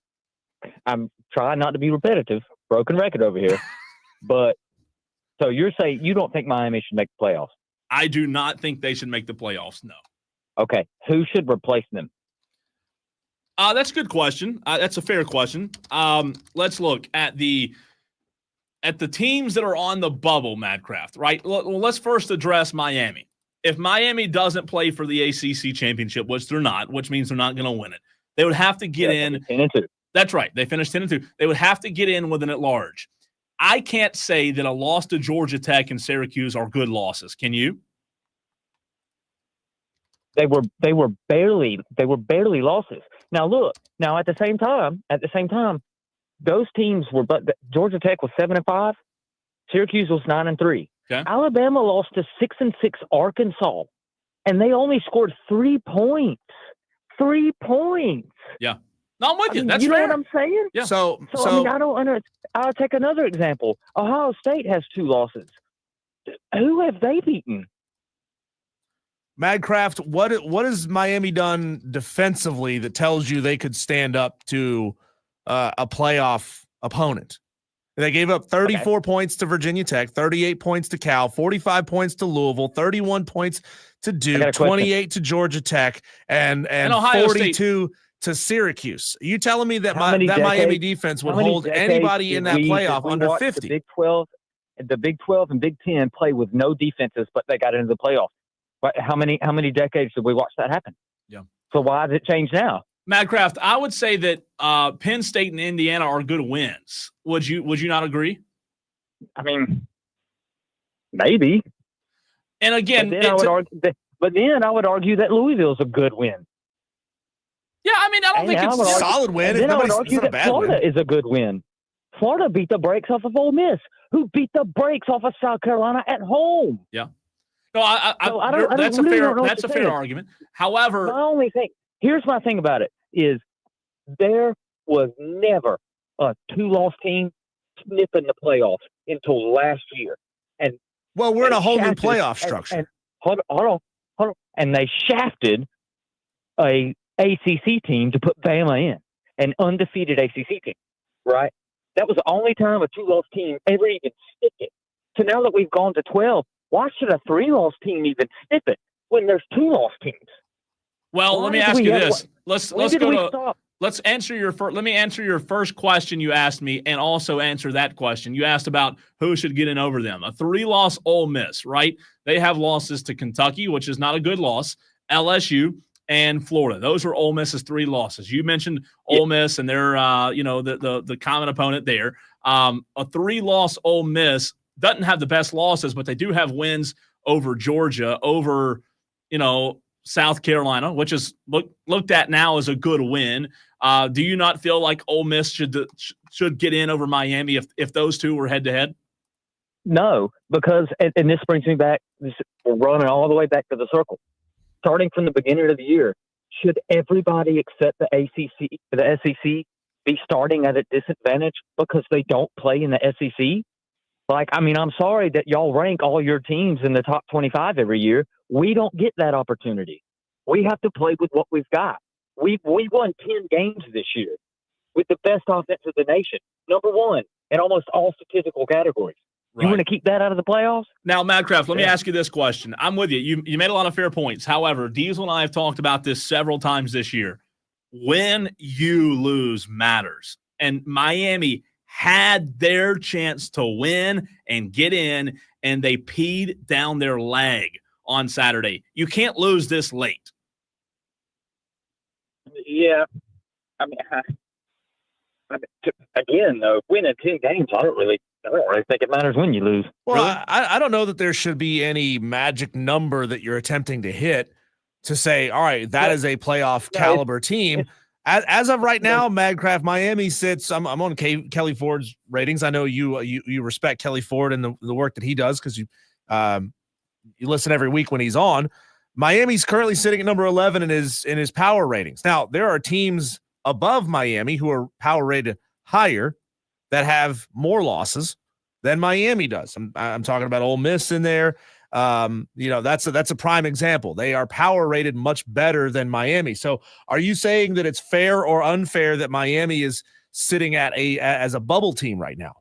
I'm trying not to be repetitive. Broken record over here, but so you're saying you don't think Miami should make the playoffs? I do not think they should make the playoffs. No. Okay, who should replace them? That's a good question. That's a fair question. Let's look at the teams that are on the bubble, Madcraft, right? Well, let's first address Miami. If Miami doesn't play for the ACC championship, which they're not, which means they're not going to win it, they would have to get in. 10-2. That's right. They finished 10-2. They would have to get in with an at-large. I can't say that a loss to Georgia Tech and Syracuse are good losses. Can you? They were barely losses. Now look. Now at the same time, those teams were. But Georgia Tech was 7-5. Syracuse was 9-3. Okay. Alabama lost to 6-6 Arkansas, and they only scored 3 points. 3 points. Yeah. No, I'm with you. That's you fair. know what I'm saying? Yeah. So I mean, I don't understand. I'll take another example. Ohio State has 2 losses. Who have they beaten? Madcraft, what has Miami done defensively that tells you they could stand up to a playoff opponent? They gave up 34 points to Virginia Tech, 38 points to Cal, 45 points to Louisville, 31 points to Duke, 28 to Georgia Tech, and 42 to Syracuse. Are you telling me that Miami defense would hold anybody in that playoff under 50? The Big 12 and Big 10 play with no defenses, but they got into the playoffs. But how many decades did we watch that happen? Yeah. So why does it change now? Madcraft, I would say that Penn State and Indiana are good wins. Would you not agree? I mean, maybe. And again, but then I would argue that Louisville's a good win. Yeah, I mean, I don't think it's a solid win. Then I would argue that Florida is a good win. Florida beat the brakes off of Ole Miss, who beat the brakes off of South Carolina at home. Yeah. No, that's a fair argument. However, here's my thing about it is there was never a 2-loss team sniffing the playoffs until last year. And we're in a whole new playoff structure. And hold on. And they shafted a ACC team to put Bama in, an undefeated ACC team, right? That was the only time a 2-loss team ever even stick it. So now that we've gone to 12, Why should a 3-loss team even snip it when there's 2-loss teams? Well, let me ask you this. Let's answer your let me answer your first question you asked me, and also answer that question. You asked about who should get in over them. A 3-loss Ole Miss, right? They have losses to Kentucky, which is not a good loss, LSU, and Florida. Those are Ole Miss's 3 losses. You mentioned Ole Miss and their the common opponent there. A 3-loss Ole Miss doesn't have the best losses, but they do have wins over Georgia, over South Carolina, which is looked at now as a good win. Do you not feel like Ole Miss should get in over Miami if those two were head to head? No, because and this brings me back. We're running all the way back to the circle. Starting from the beginning of the year, should everybody except the SEC be starting at a disadvantage because they don't play in the SEC? I'm sorry that y'all rank all your teams in the top 25 every year. We don't get that opportunity. We have to play with what we've got. We won 10 games this year with the best offense of the nation, number 1 in almost all statistical categories. You want to keep that out of the playoffs? Now, Madcraft, let me ask you this question. I'm with you. You made a lot of fair points. However, Diesel and I have talked about this several times this year. When you lose matters. And Miami had their chance to win and get in, and they peed down their leg on Saturday. You can't lose this late. Yeah. Again, though, winning 10 games, I don't really think it matters when you lose. Well, really? I don't know that there should be any magic number that you're attempting to hit to say, all right, that is a playoff caliber team. As of right now, Madcraft, Miami sits. I'm on Kelly Ford's ratings. I know you respect Kelly Ford and the work that he does because you listen every week when he's on. Miami's currently sitting at number 11 in his power ratings. Now, there are teams above Miami who are power rated higher that have more losses than Miami does. I'm talking about Ole Miss in there. That's a prime example. They are power rated much better than Miami. So are you saying that it's fair or unfair that Miami is sitting at as a bubble team right now?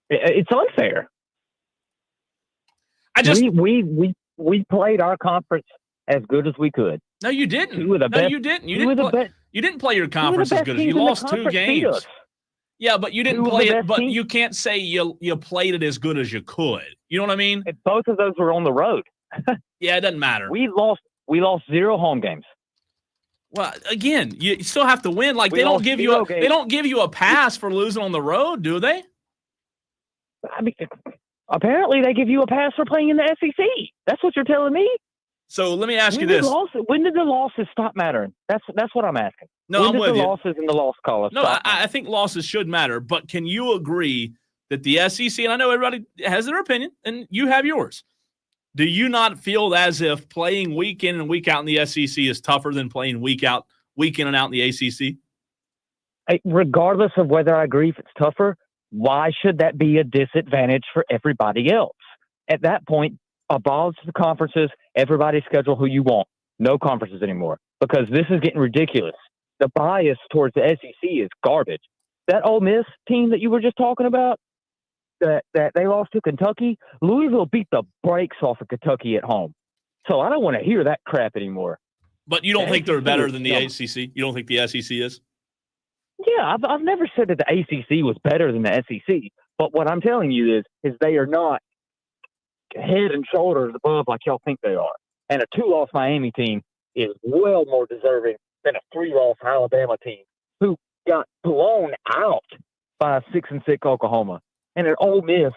It's unfair. We played our conference as good as we could. No, you didn't. You didn't. You didn't play your conference as good as you lost 2 games. Yeah, but you didn't play it. But you can't say you played it as good as you could. You know what I mean? And both of those were on the road. Yeah, it doesn't matter. We lost 0 home games. Well, again, you still have to win. Like they don't give you a pass for losing on the road, do they? Apparently they give you a pass for playing in the SEC. That's what you're telling me. So let me ask you this: when did the losses stop mattering? That's what I'm asking. No, I'm with you. Losses in the loss column. No, I think losses should matter, but can you agree that the SEC, and I know everybody has their opinion, and you have yours, do you not feel as if playing week in and week out in the SEC is tougher than playing week in and out in the ACC? Regardless of whether I agree if it's tougher, why should that be a disadvantage for everybody else? At that point, abolish the conferences, everybody schedule who you want. No conferences anymore, because this is getting ridiculous. The bias towards the SEC is garbage. That Ole Miss team that you were just talking about, that they lost to Kentucky, Louisville beat the brakes off of Kentucky at home. So I don't want to hear that crap anymore. But you don't think they're better than the ACC? You don't think the SEC is? Yeah, I've never said that the ACC was better than the SEC. But what I'm telling you is they are not head and shoulders above like y'all think they are. And a 2-loss Miami team is well more deserving than a 3-loss Alabama team who got blown out by a 6-6 Oklahoma. And an Ole Miss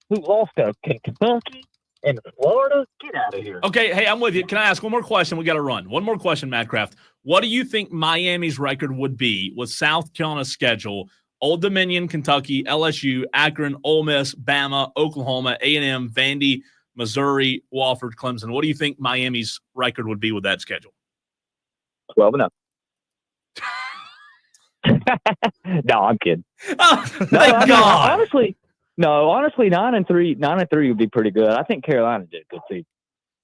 who lost to Kentucky and Florida. Get out of here. Okay, hey, I'm with you. Can I ask one more question? We got to run. One more question, Madcraft. What do you think Miami's record would be with South Carolina's schedule? Old Dominion, Kentucky, LSU, Akron, Ole Miss, Bama, Oklahoma, A&M, Vandy, Missouri, Wofford, Clemson. What do you think Miami's record would be with that schedule? 12-0. No, I'm kidding. Oh, thank God. Honestly, 9-3 would be pretty good. I think Carolina did a good season.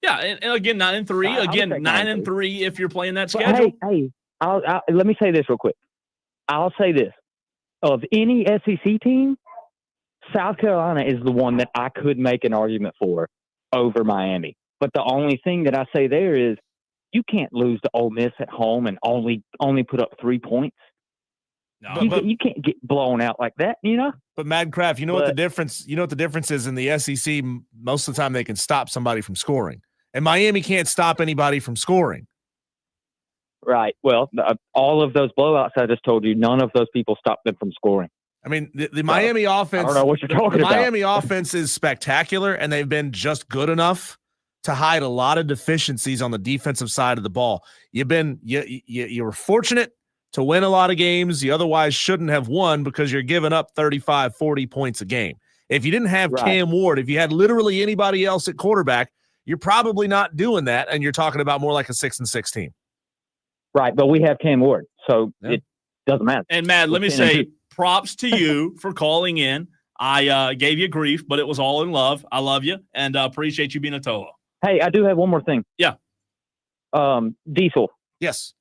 Yeah, and again, 9-3. Again, 9-3 if you're playing that schedule. Hey, let me say this real quick. I'll say this. Of any SEC team, South Carolina is the one that I could make an argument for over Miami. But the only thing that I say there is you can't lose to Ole Miss at home and only put up 3 points. No, you can't get blown out like that, you know? But Madcraft, you know what the difference is in the SEC? Most of the time they can stop somebody from scoring. And Miami can't stop anybody from scoring. Right. Well, all of those blowouts I just told you, none of those people stopped them from scoring. I mean, the Miami offense. I don't know what you're talking about. The Miami offense is spectacular, and they've been just good enough to hide a lot of deficiencies on the defensive side of the ball. You were fortunate to win a lot of games you otherwise shouldn't have won because you're giving up 35, 40 points a game. If you didn't have Cam Ward, if you had literally anybody else at quarterback, you're probably not doing that, and you're talking about more like a 6-6 team. Right, but we have Cam Ward, so it doesn't matter. And, Matt, let me say props to you for calling in. I gave you grief, but it was all in love. I love you, and appreciate you being a Tolo. Hey, I do have one more thing. Yeah. Diesel. Yes.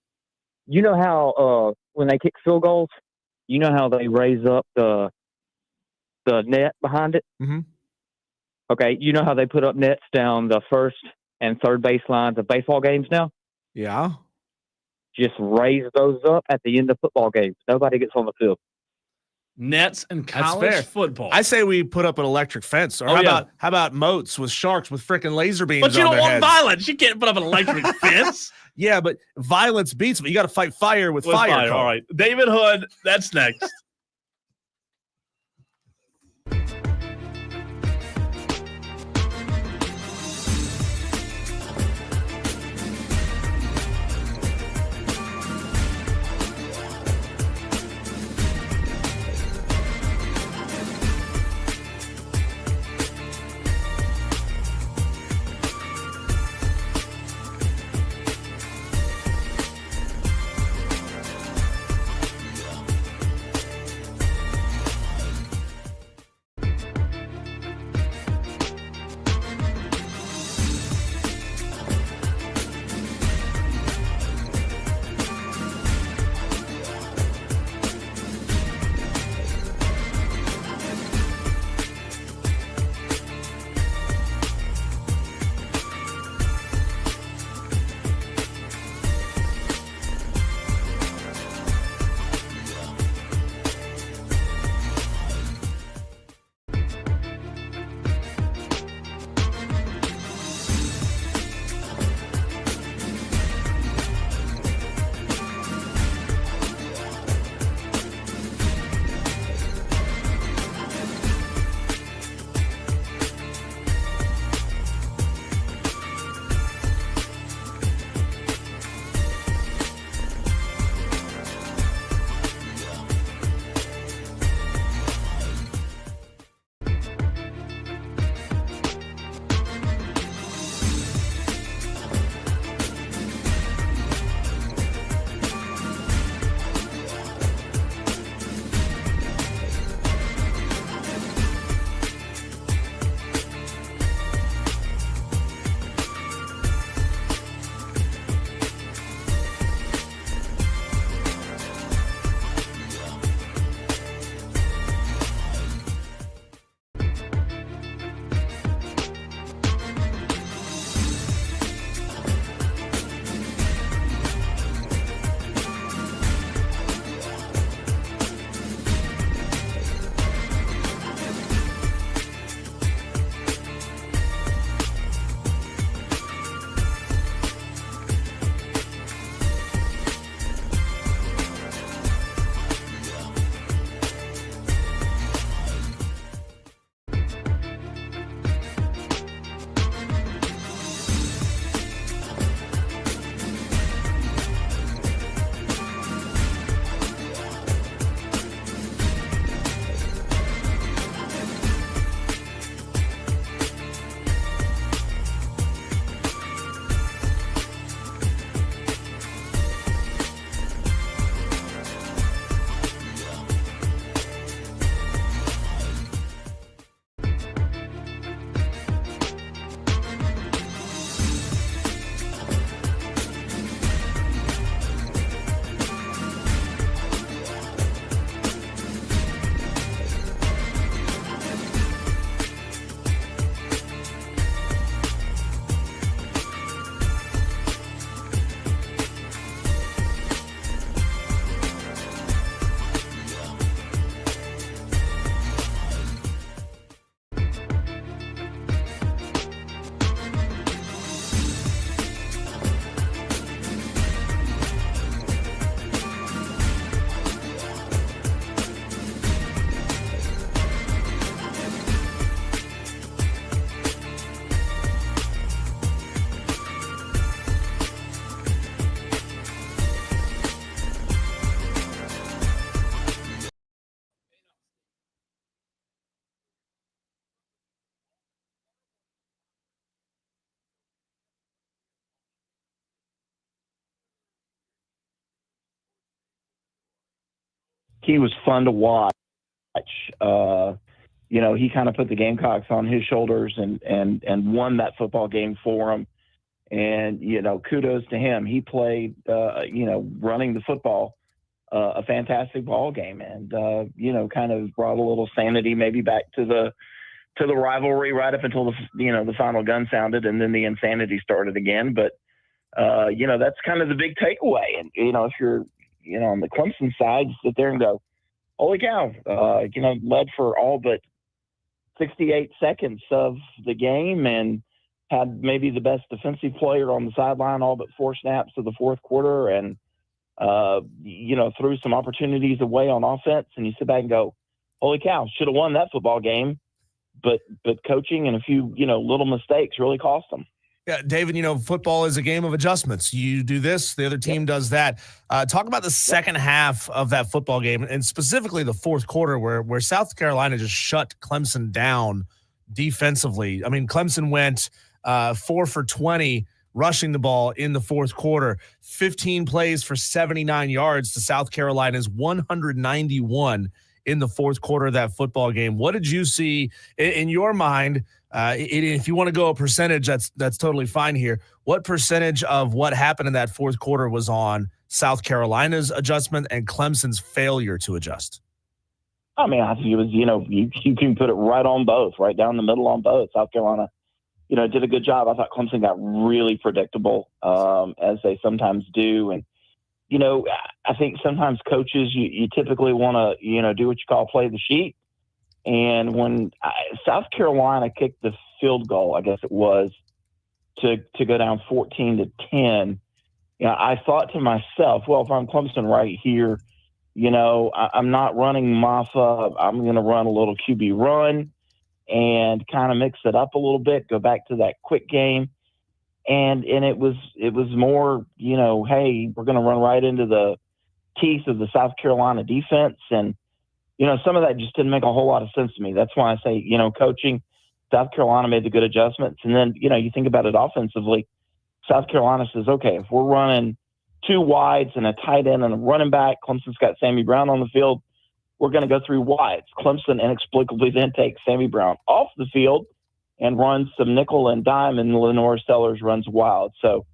You know how when they kick field goals, you know how they raise up the net behind it? Mm-hmm. Okay, you know how they put up nets down the first and third base lines of baseball games now? Yeah. Just raise those up at the end of football games. Nobody gets on the field. Nets and college football. I say we put up an electric fence. Or how about moats with sharks with freaking laser beams? But you on don't their want heads? violence. You can't put up an electric fence. Yeah, but violence beats, but you got to fight fire with fire. All right. David Hood, that's next. he was fun to watch. He kind of put the Gamecocks on his shoulders and won that football game for him. And, kudos to him. He played, running the football, a fantastic ball game, and, kind of brought a little sanity maybe back to the rivalry right up until the final gun sounded, and then the insanity started again. But, that's kind of the big takeaway. And, if you're, on the Clemson side, you sit there and go, holy cow, led for all but 68 seconds of the game and had maybe the best defensive player on the sideline all but 4 snaps of the fourth quarter, and, threw some opportunities away on offense. And you sit back and go, holy cow, should have won that football game. But coaching and a few, little mistakes really cost them. Yeah, David, football is a game of adjustments. You do this, the other team does that. Talk about the second half of that football game, and specifically the fourth quarter where South Carolina just shut Clemson down defensively. I mean, Clemson went 4 for 20 rushing the ball in the fourth quarter, 15 plays for 79 yards to South Carolina's 191 in the fourth quarter of that football game. What did you see in your mind? If you want to go a percentage, that's totally fine here. What percentage of what happened in that fourth quarter was on South Carolina's adjustment and Clemson's failure to adjust? I mean, I think it was, you can put it right on both, right down the middle on both. South Carolina, did a good job. I thought Clemson got really predictable, as they sometimes do. And, I think sometimes coaches, you typically want to, do what you call play the sheet. And when South Carolina kicked the field goal, I guess it was, to go down 14-10, I thought to myself, well, if I'm Clemson right here, I'm not running Maffa. I'm going to run a little QB run and kind of mix it up a little bit, go back to that quick game. And it was more, hey, we're going to run right into the teeth of the South Carolina defense. And, some of that just didn't make a whole lot of sense to me. That's why I say, coaching, South Carolina made the good adjustments. And then, you think about it offensively, South Carolina says, okay, if we're running 2 wides and a tight end and a running back, Clemson's got Sammy Brown on the field, we're going to go 3 wides. Clemson inexplicably then takes Sammy Brown off the field and runs some nickel and dime, and Lenore Sellers runs wild. So,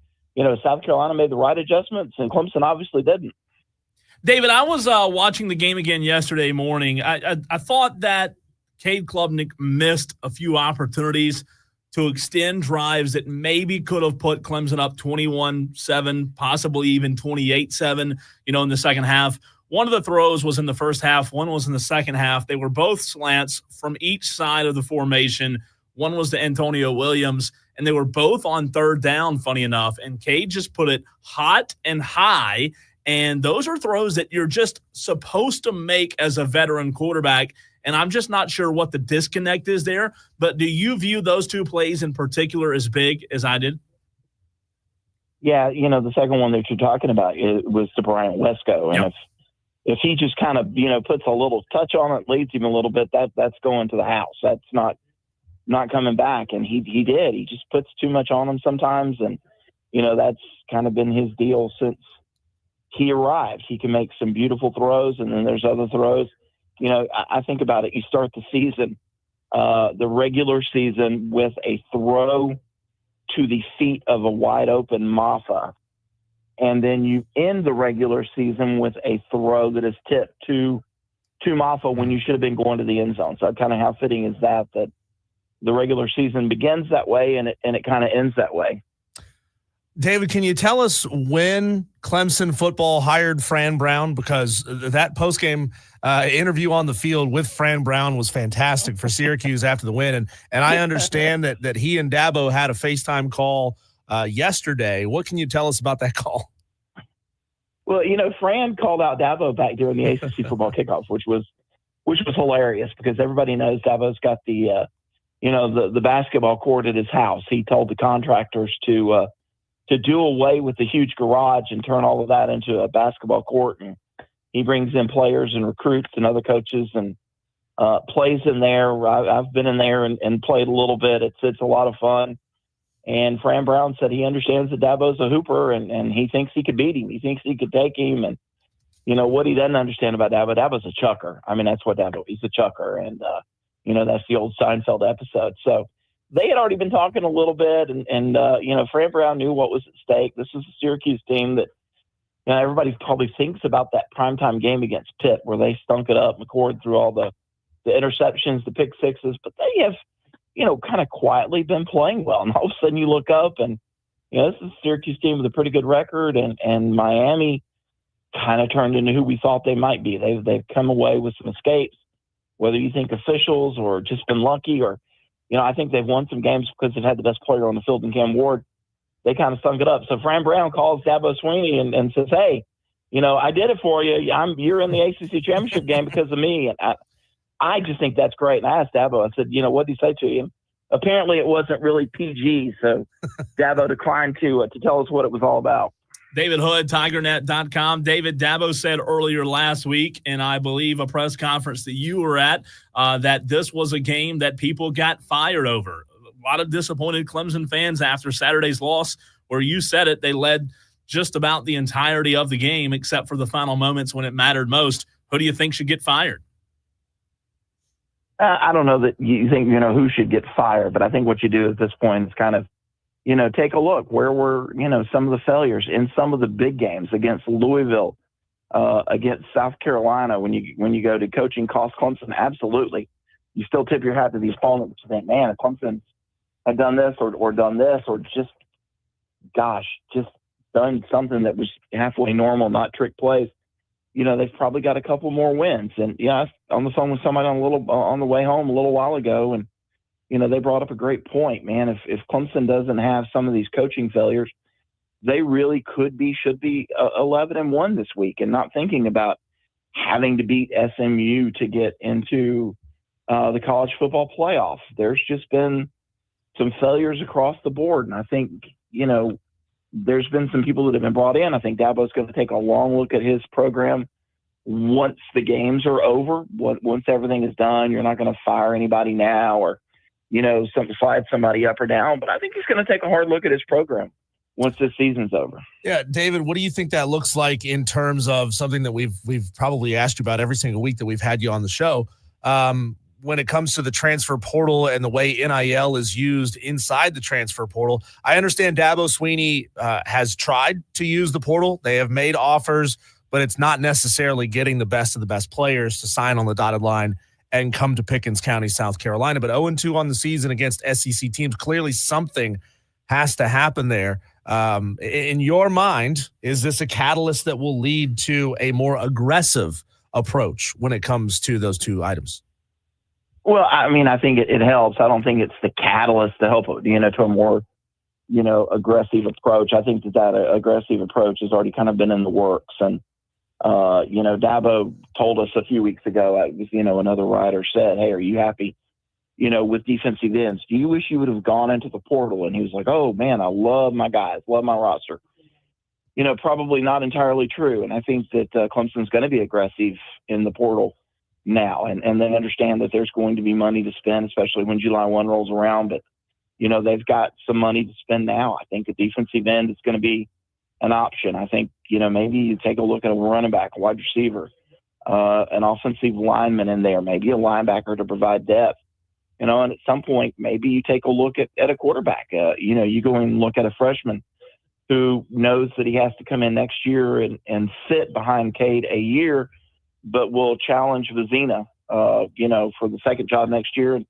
South Carolina made the right adjustments, and Clemson obviously didn't. David, I was watching the game again yesterday morning. I thought that Cade Klubnik missed a few opportunities to extend drives that maybe could have put Clemson up 21-7, possibly even 28-7, in the second half. One of the throws was in the first half. One was in the second half. They were both slants from each side of the formation. One was to Antonio Williams, and they were both on third down, funny enough. And Cade just put it hot and high. And those are throws that you're just supposed to make as a veteran quarterback. And I'm just not sure what the disconnect is there. But do you view those 2 plays in particular as big as I did? Yeah, the second one that you're talking about was to Brian Wesco. And if he just kind of, puts a little touch on it, leads him a little bit, that's going to the house. That's not coming back. And he did. He just puts too much on him sometimes. And, that's kind of been his deal since he arrived. He can make some beautiful throws, and then there's other throws. I think about it. You start the season, the regular season, with a throw to the feet of a wide open Maffa. And then you end the regular season with a throw that is tipped to Maffa when you should have been going to the end zone. So kind of how fitting is that the regular season begins that way and it kind of ends that way. David, can you tell us when Clemson football hired Fran Brown? Because that postgame interview on the field with Fran Brown was fantastic for Syracuse after the win. And I understand that he and Dabo had a FaceTime call yesterday. What can you tell us about that call? Well, Fran called out Dabo back during the ACC football kickoff, which was hilarious because everybody knows Dabo's got the basketball court at his house. He told the contractors to do away with the huge garage and turn all of that into a basketball court. And he brings in players and recruits and other coaches and plays in there. I've been in there and played a little bit. It's a lot of fun. And Fran Brown said he understands that Dabo's a hooper and he thinks he could beat him. He thinks he could take him. And, what he doesn't understand about Dabo's a chucker. I mean, that's what Dabo, he's a chucker. And, that's the old Seinfeld episode. So they had already been talking a little bit, and Fran Brown knew what was at stake. This is a Syracuse team that, everybody probably thinks about that primetime game against Pitt where they stunk it up. McCord threw all the interceptions, the pick sixes, but they have, kind of quietly been playing well. And all of a sudden you look up and, this is a Syracuse team with a pretty good record, and Miami kind of turned into who we thought they might be. They've come away with some escapes, whether you think officials or just been lucky or, I think they've won some games because they've had the best player on the field in Cam Ward. They kind of stunk it up. So Fran Brown calls Dabo Swinney and says, hey, I did it for you. You're in the ACC championship game because of me. And I just think that's great. And I asked Dabo, I said, what did he say to you? Apparently it wasn't really PG. So Dabo declined to tell us what it was all about. David Hood, TigerNet.com. David, Dabo said earlier last week, and I believe a press conference that you were at, that this was a game that people got fired over. A lot of disappointed Clemson fans after Saturday's loss, where you said it, they led just about the entirety of the game except for the final moments when it mattered most. Who do you think should get fired? I don't know that you think, who should get fired, but I think what you do at this point is kind of, take a look. Where were, some of the failures in some of the big games against Louisville, against South Carolina, when you go to coaching cost Clemson? Absolutely. You still tip your hat to the opponent and think, man, if Clemson had done this or done this or just done something that was halfway normal, not trick plays, they've probably got a couple more wins. And I was on the phone with somebody on the way home a little while ago, and they brought up a great point, man. If Clemson doesn't have some of these coaching failures, they really should be 11-1 this week, and not thinking about having to beat SMU to get into the college football playoff. There's just been some failures across the board, and I think there's been some people that have been brought in. I think Dabo's going to take a long look at his program once the games are over. Once everything is done, you're not going to fire anybody now or slide somebody up or down. But I think he's going to take a hard look at his program once this season's over. Yeah, David, what do you think that looks like in terms of something that we've probably asked you about every single week that we've had you on the show? When it comes to the transfer portal and the way NIL is used inside the transfer portal, I understand Dabo Swinney has tried to use the portal. They have made offers, but it's not necessarily getting the best of the best players to sign on the dotted line and come to Pickens County, South Carolina. But 0-2 on the season against SEC teams, clearly something has to happen there. In your mind, is this a catalyst that will lead to a more aggressive approach when it comes to those two items? Well, I mean, I think it helps. I don't think it's the catalyst to help, to a more, aggressive approach. I think that aggressive approach has already kind of been in the works. And, Dabo told us a few weeks ago, another writer said, hey, are you happy, with defensive ends? Do you wish you would have gone into the portal? And he was like, oh, man, I love my guys, love my roster. Probably not entirely true. And I think that Clemson's going to be aggressive in the portal now, and they understand that there's going to be money to spend, especially when July 1 rolls around. But, they've got some money to spend now. I think a defensive end is going to be an option. I think, maybe you take a look at a running back, a wide receiver, an offensive lineman in there, maybe a linebacker to provide depth, and at some point, maybe you take a look at a quarterback. You go and look at a freshman who knows that he has to come in next year and sit behind Cade a year, but will challenge Vizina, for the second job next year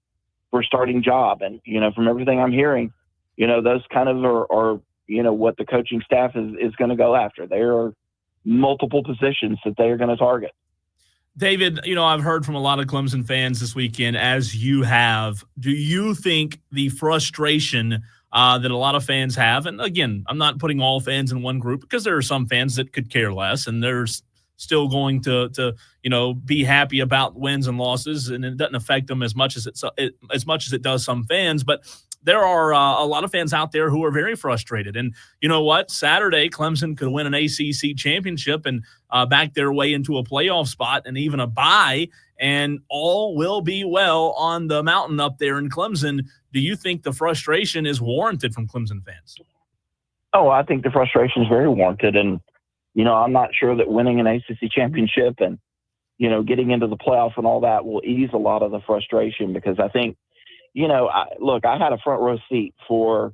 for a starting job. And, from everything I'm hearing, those kind of are what the coaching staff is going to go after. There are multiple positions that they are going to target. David, I've heard from a lot of Clemson fans this weekend, as you have. Do you think the frustration that a lot of fans have, and again, I'm not putting all fans in one group because there are some fans that could care less, and there's still going to be happy about wins and losses, and it doesn't affect them as much as it does some fans. But there are a lot of fans out there who are very frustrated. And you know what? Saturday, Clemson could win an ACC championship and back their way into a playoff spot and even a bye, and all will be well on the mountain up there in Clemson. Do you think the frustration is warranted from Clemson fans? Oh, I think the frustration is very warranted. And, I'm not sure that winning an ACC championship and, getting into the playoff and all that will ease a lot of the frustration, because I think, I had a front row seat for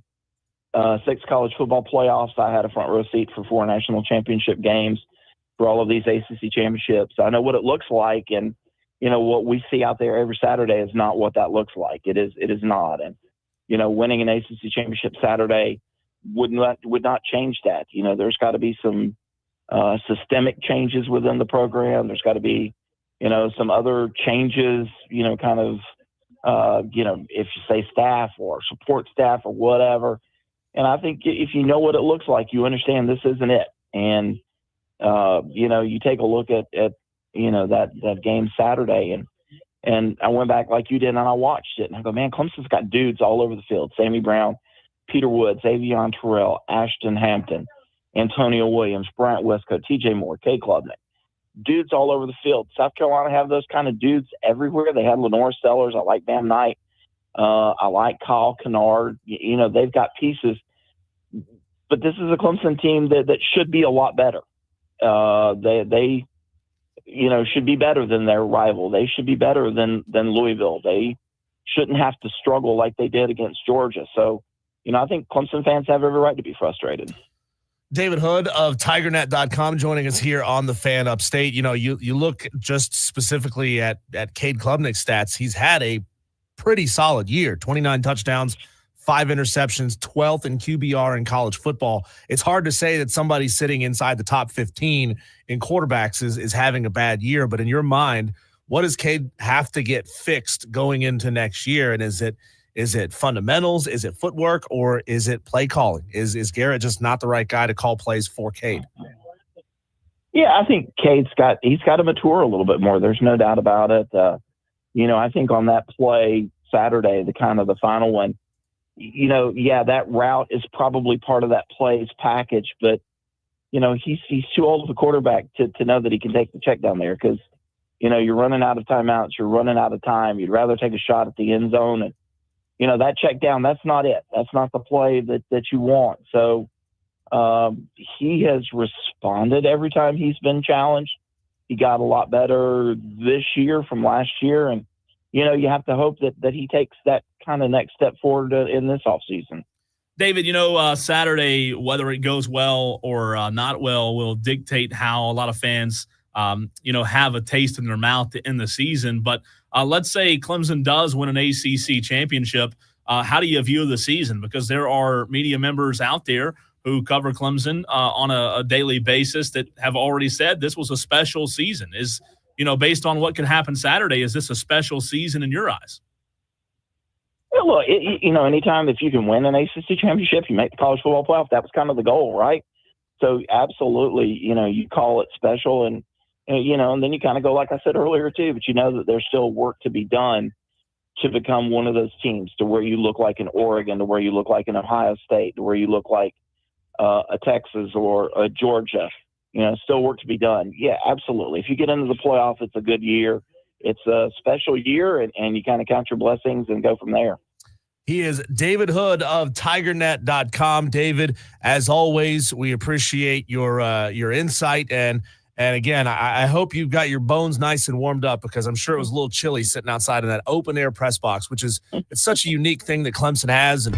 6 college football playoffs. I had a front row seat for 4 national championship games, for all of these ACC championships. I know what it looks like, and what we see out there every Saturday is not what that looks like. It is not. And winning an ACC championship Saturday would not change that. There's got to be some systemic changes within the program. There's got to be some other changes. If you say staff or support staff or whatever. And I think if you know what it looks like, you understand this isn't it. And you take a look at that game Saturday, and I went back like you did, and I watched it, and I go, man, Clemson's got dudes all over the field: Sammy Brown, Peter Woods, Avion Terrell, Ashton Hampton, Antonio Williams, Bryant Westcott, TJ Moore, Kay Klubnik. Dudes all over the field. South Carolina have those kind of dudes everywhere. They had Lenore Sellers. I like Bam Knight. I like Kyle Kennard. They've got pieces. But this is a Clemson team that should be a lot better. They should be better than their rival. They should be better than Louisville. They shouldn't have to struggle like they did against Georgia. So, I think Clemson fans have every right to be frustrated. David Hood of TigerNet.com joining us here on the Fan Upstate. You look just specifically at Cade Klubnik's stats. He's had a pretty solid year: 29 touchdowns, 5 interceptions, 12th in QBR in college football. It's hard to say that somebody sitting inside the top 15 in quarterbacks is having a bad year. But in your mind, what does Cade have to get fixed going into next year? And is it fundamentals? Is it footwork? Or is it play calling? Is Garrett just not the right guy to call plays for Cade? Yeah, I think he's got to mature a little bit more. There's no doubt about it. I think on that play Saturday, the final one, that route is probably part of that plays package, but he's too old of a quarterback to know that he can take the check down there, because you're running out of timeouts, you're running out of time. You'd rather take a shot at the end zone, and that check down, that's not it. That's not the play that you want. So he has responded every time he's been challenged. He got a lot better this year from last year, and you have to hope that he takes that kind of next step forward in this offseason. David, Saturday, whether it goes well or not well, will dictate how a lot of fans, have a taste in their mouth to end the season. But let's say Clemson does win an ACC championship. How do you view the season? Because there are media members out there who cover Clemson on a daily basis that have already said this was a special season. Based on what could happen Saturday, is this a special season in your eyes? Well, look, anytime if you can win an ACC championship, you make the college football playoff. That was kind of the goal, right? So absolutely, you call it special, and then you kind of go like I said earlier too. But that there's still work to be done to become one of those teams, to where you look like an Oregon, to where you look like an Ohio State, to where you look like a Texas or a Georgia. Still work to be done. Yeah, absolutely. If you get into the playoff, it's a good year. It's a special year, and you kind of count your blessings and go from there. He is David Hood of TigerNet.com. David, as always, we appreciate your insight. And again, I hope you got your bones nice and warmed up, because I'm sure it was a little chilly sitting outside in that open air press box, which is it's such a unique thing that Clemson has. And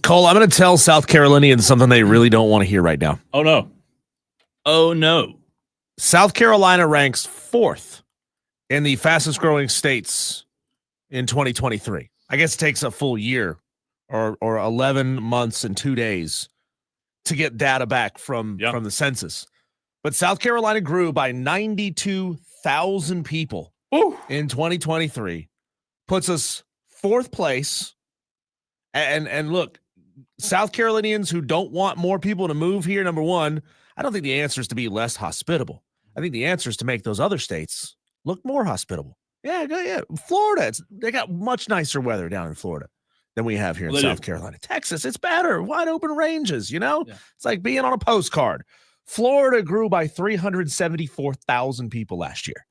Cole, I'm going to tell South Carolinians something they really don't want to hear right now. Oh, no. Oh, no. South Carolina ranks 4th in the fastest growing states in 2023. I guess it takes a full year or 11 months and 2 days to get data back from the census. But South Carolina grew by 92,000 people in 2023. Puts us 4th place. And look, South Carolinians who don't want more people to move here, number one, I don't think the answer is to be less hospitable. I think the answer is to make those other states look more hospitable. Yeah. Florida, they got much nicer weather down in Florida than we have here in South Carolina. Texas, it's better. Wide open ranges, It's like being on a postcard. Florida grew by 374,000 people last year.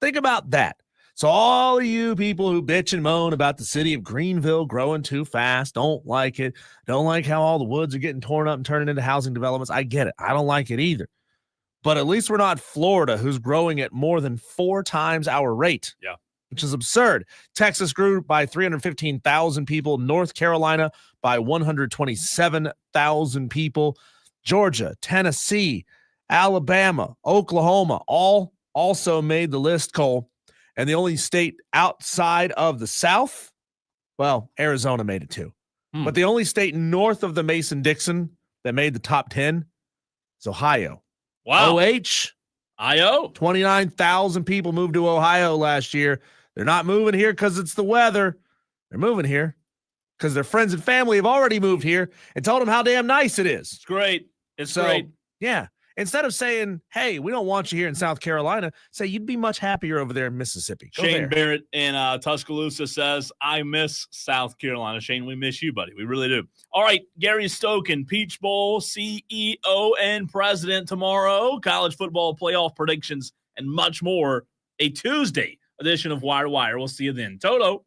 Think about that. So all of you people who bitch and moan about the city of Greenville growing too fast, don't like it, don't like how all the woods are getting torn up and turning into housing developments. I get it. I don't like it either. But at least we're not Florida, who's growing at more than 4 times our rate. Yeah. Which is absurd. Texas grew by 315,000 people. North Carolina by 127,000 people. Georgia, Tennessee, Alabama, Oklahoma, all also made the list, Cole. And the only state outside of the South, well, Arizona made it too. But the only state north of the Mason-Dixon that made the top 10 is Ohio. Wow. IO. 29,000 people moved to Ohio last year. They're not moving here because it's the weather. They're moving here because their friends and family have already moved here and told them how damn nice it is. It's great. It's great. Yeah. Instead of saying, hey, we don't want you here in South Carolina, say you'd be much happier over there in Mississippi. Go Shane there. Barrett in Tuscaloosa says, I miss South Carolina. Shane, we miss you, buddy. We really do. All right, Gary Stokin, Peach Bowl CEO and president tomorrow. College football playoff predictions and much more. A Tuesday edition of Wire to Wire. We'll see you then. Toto.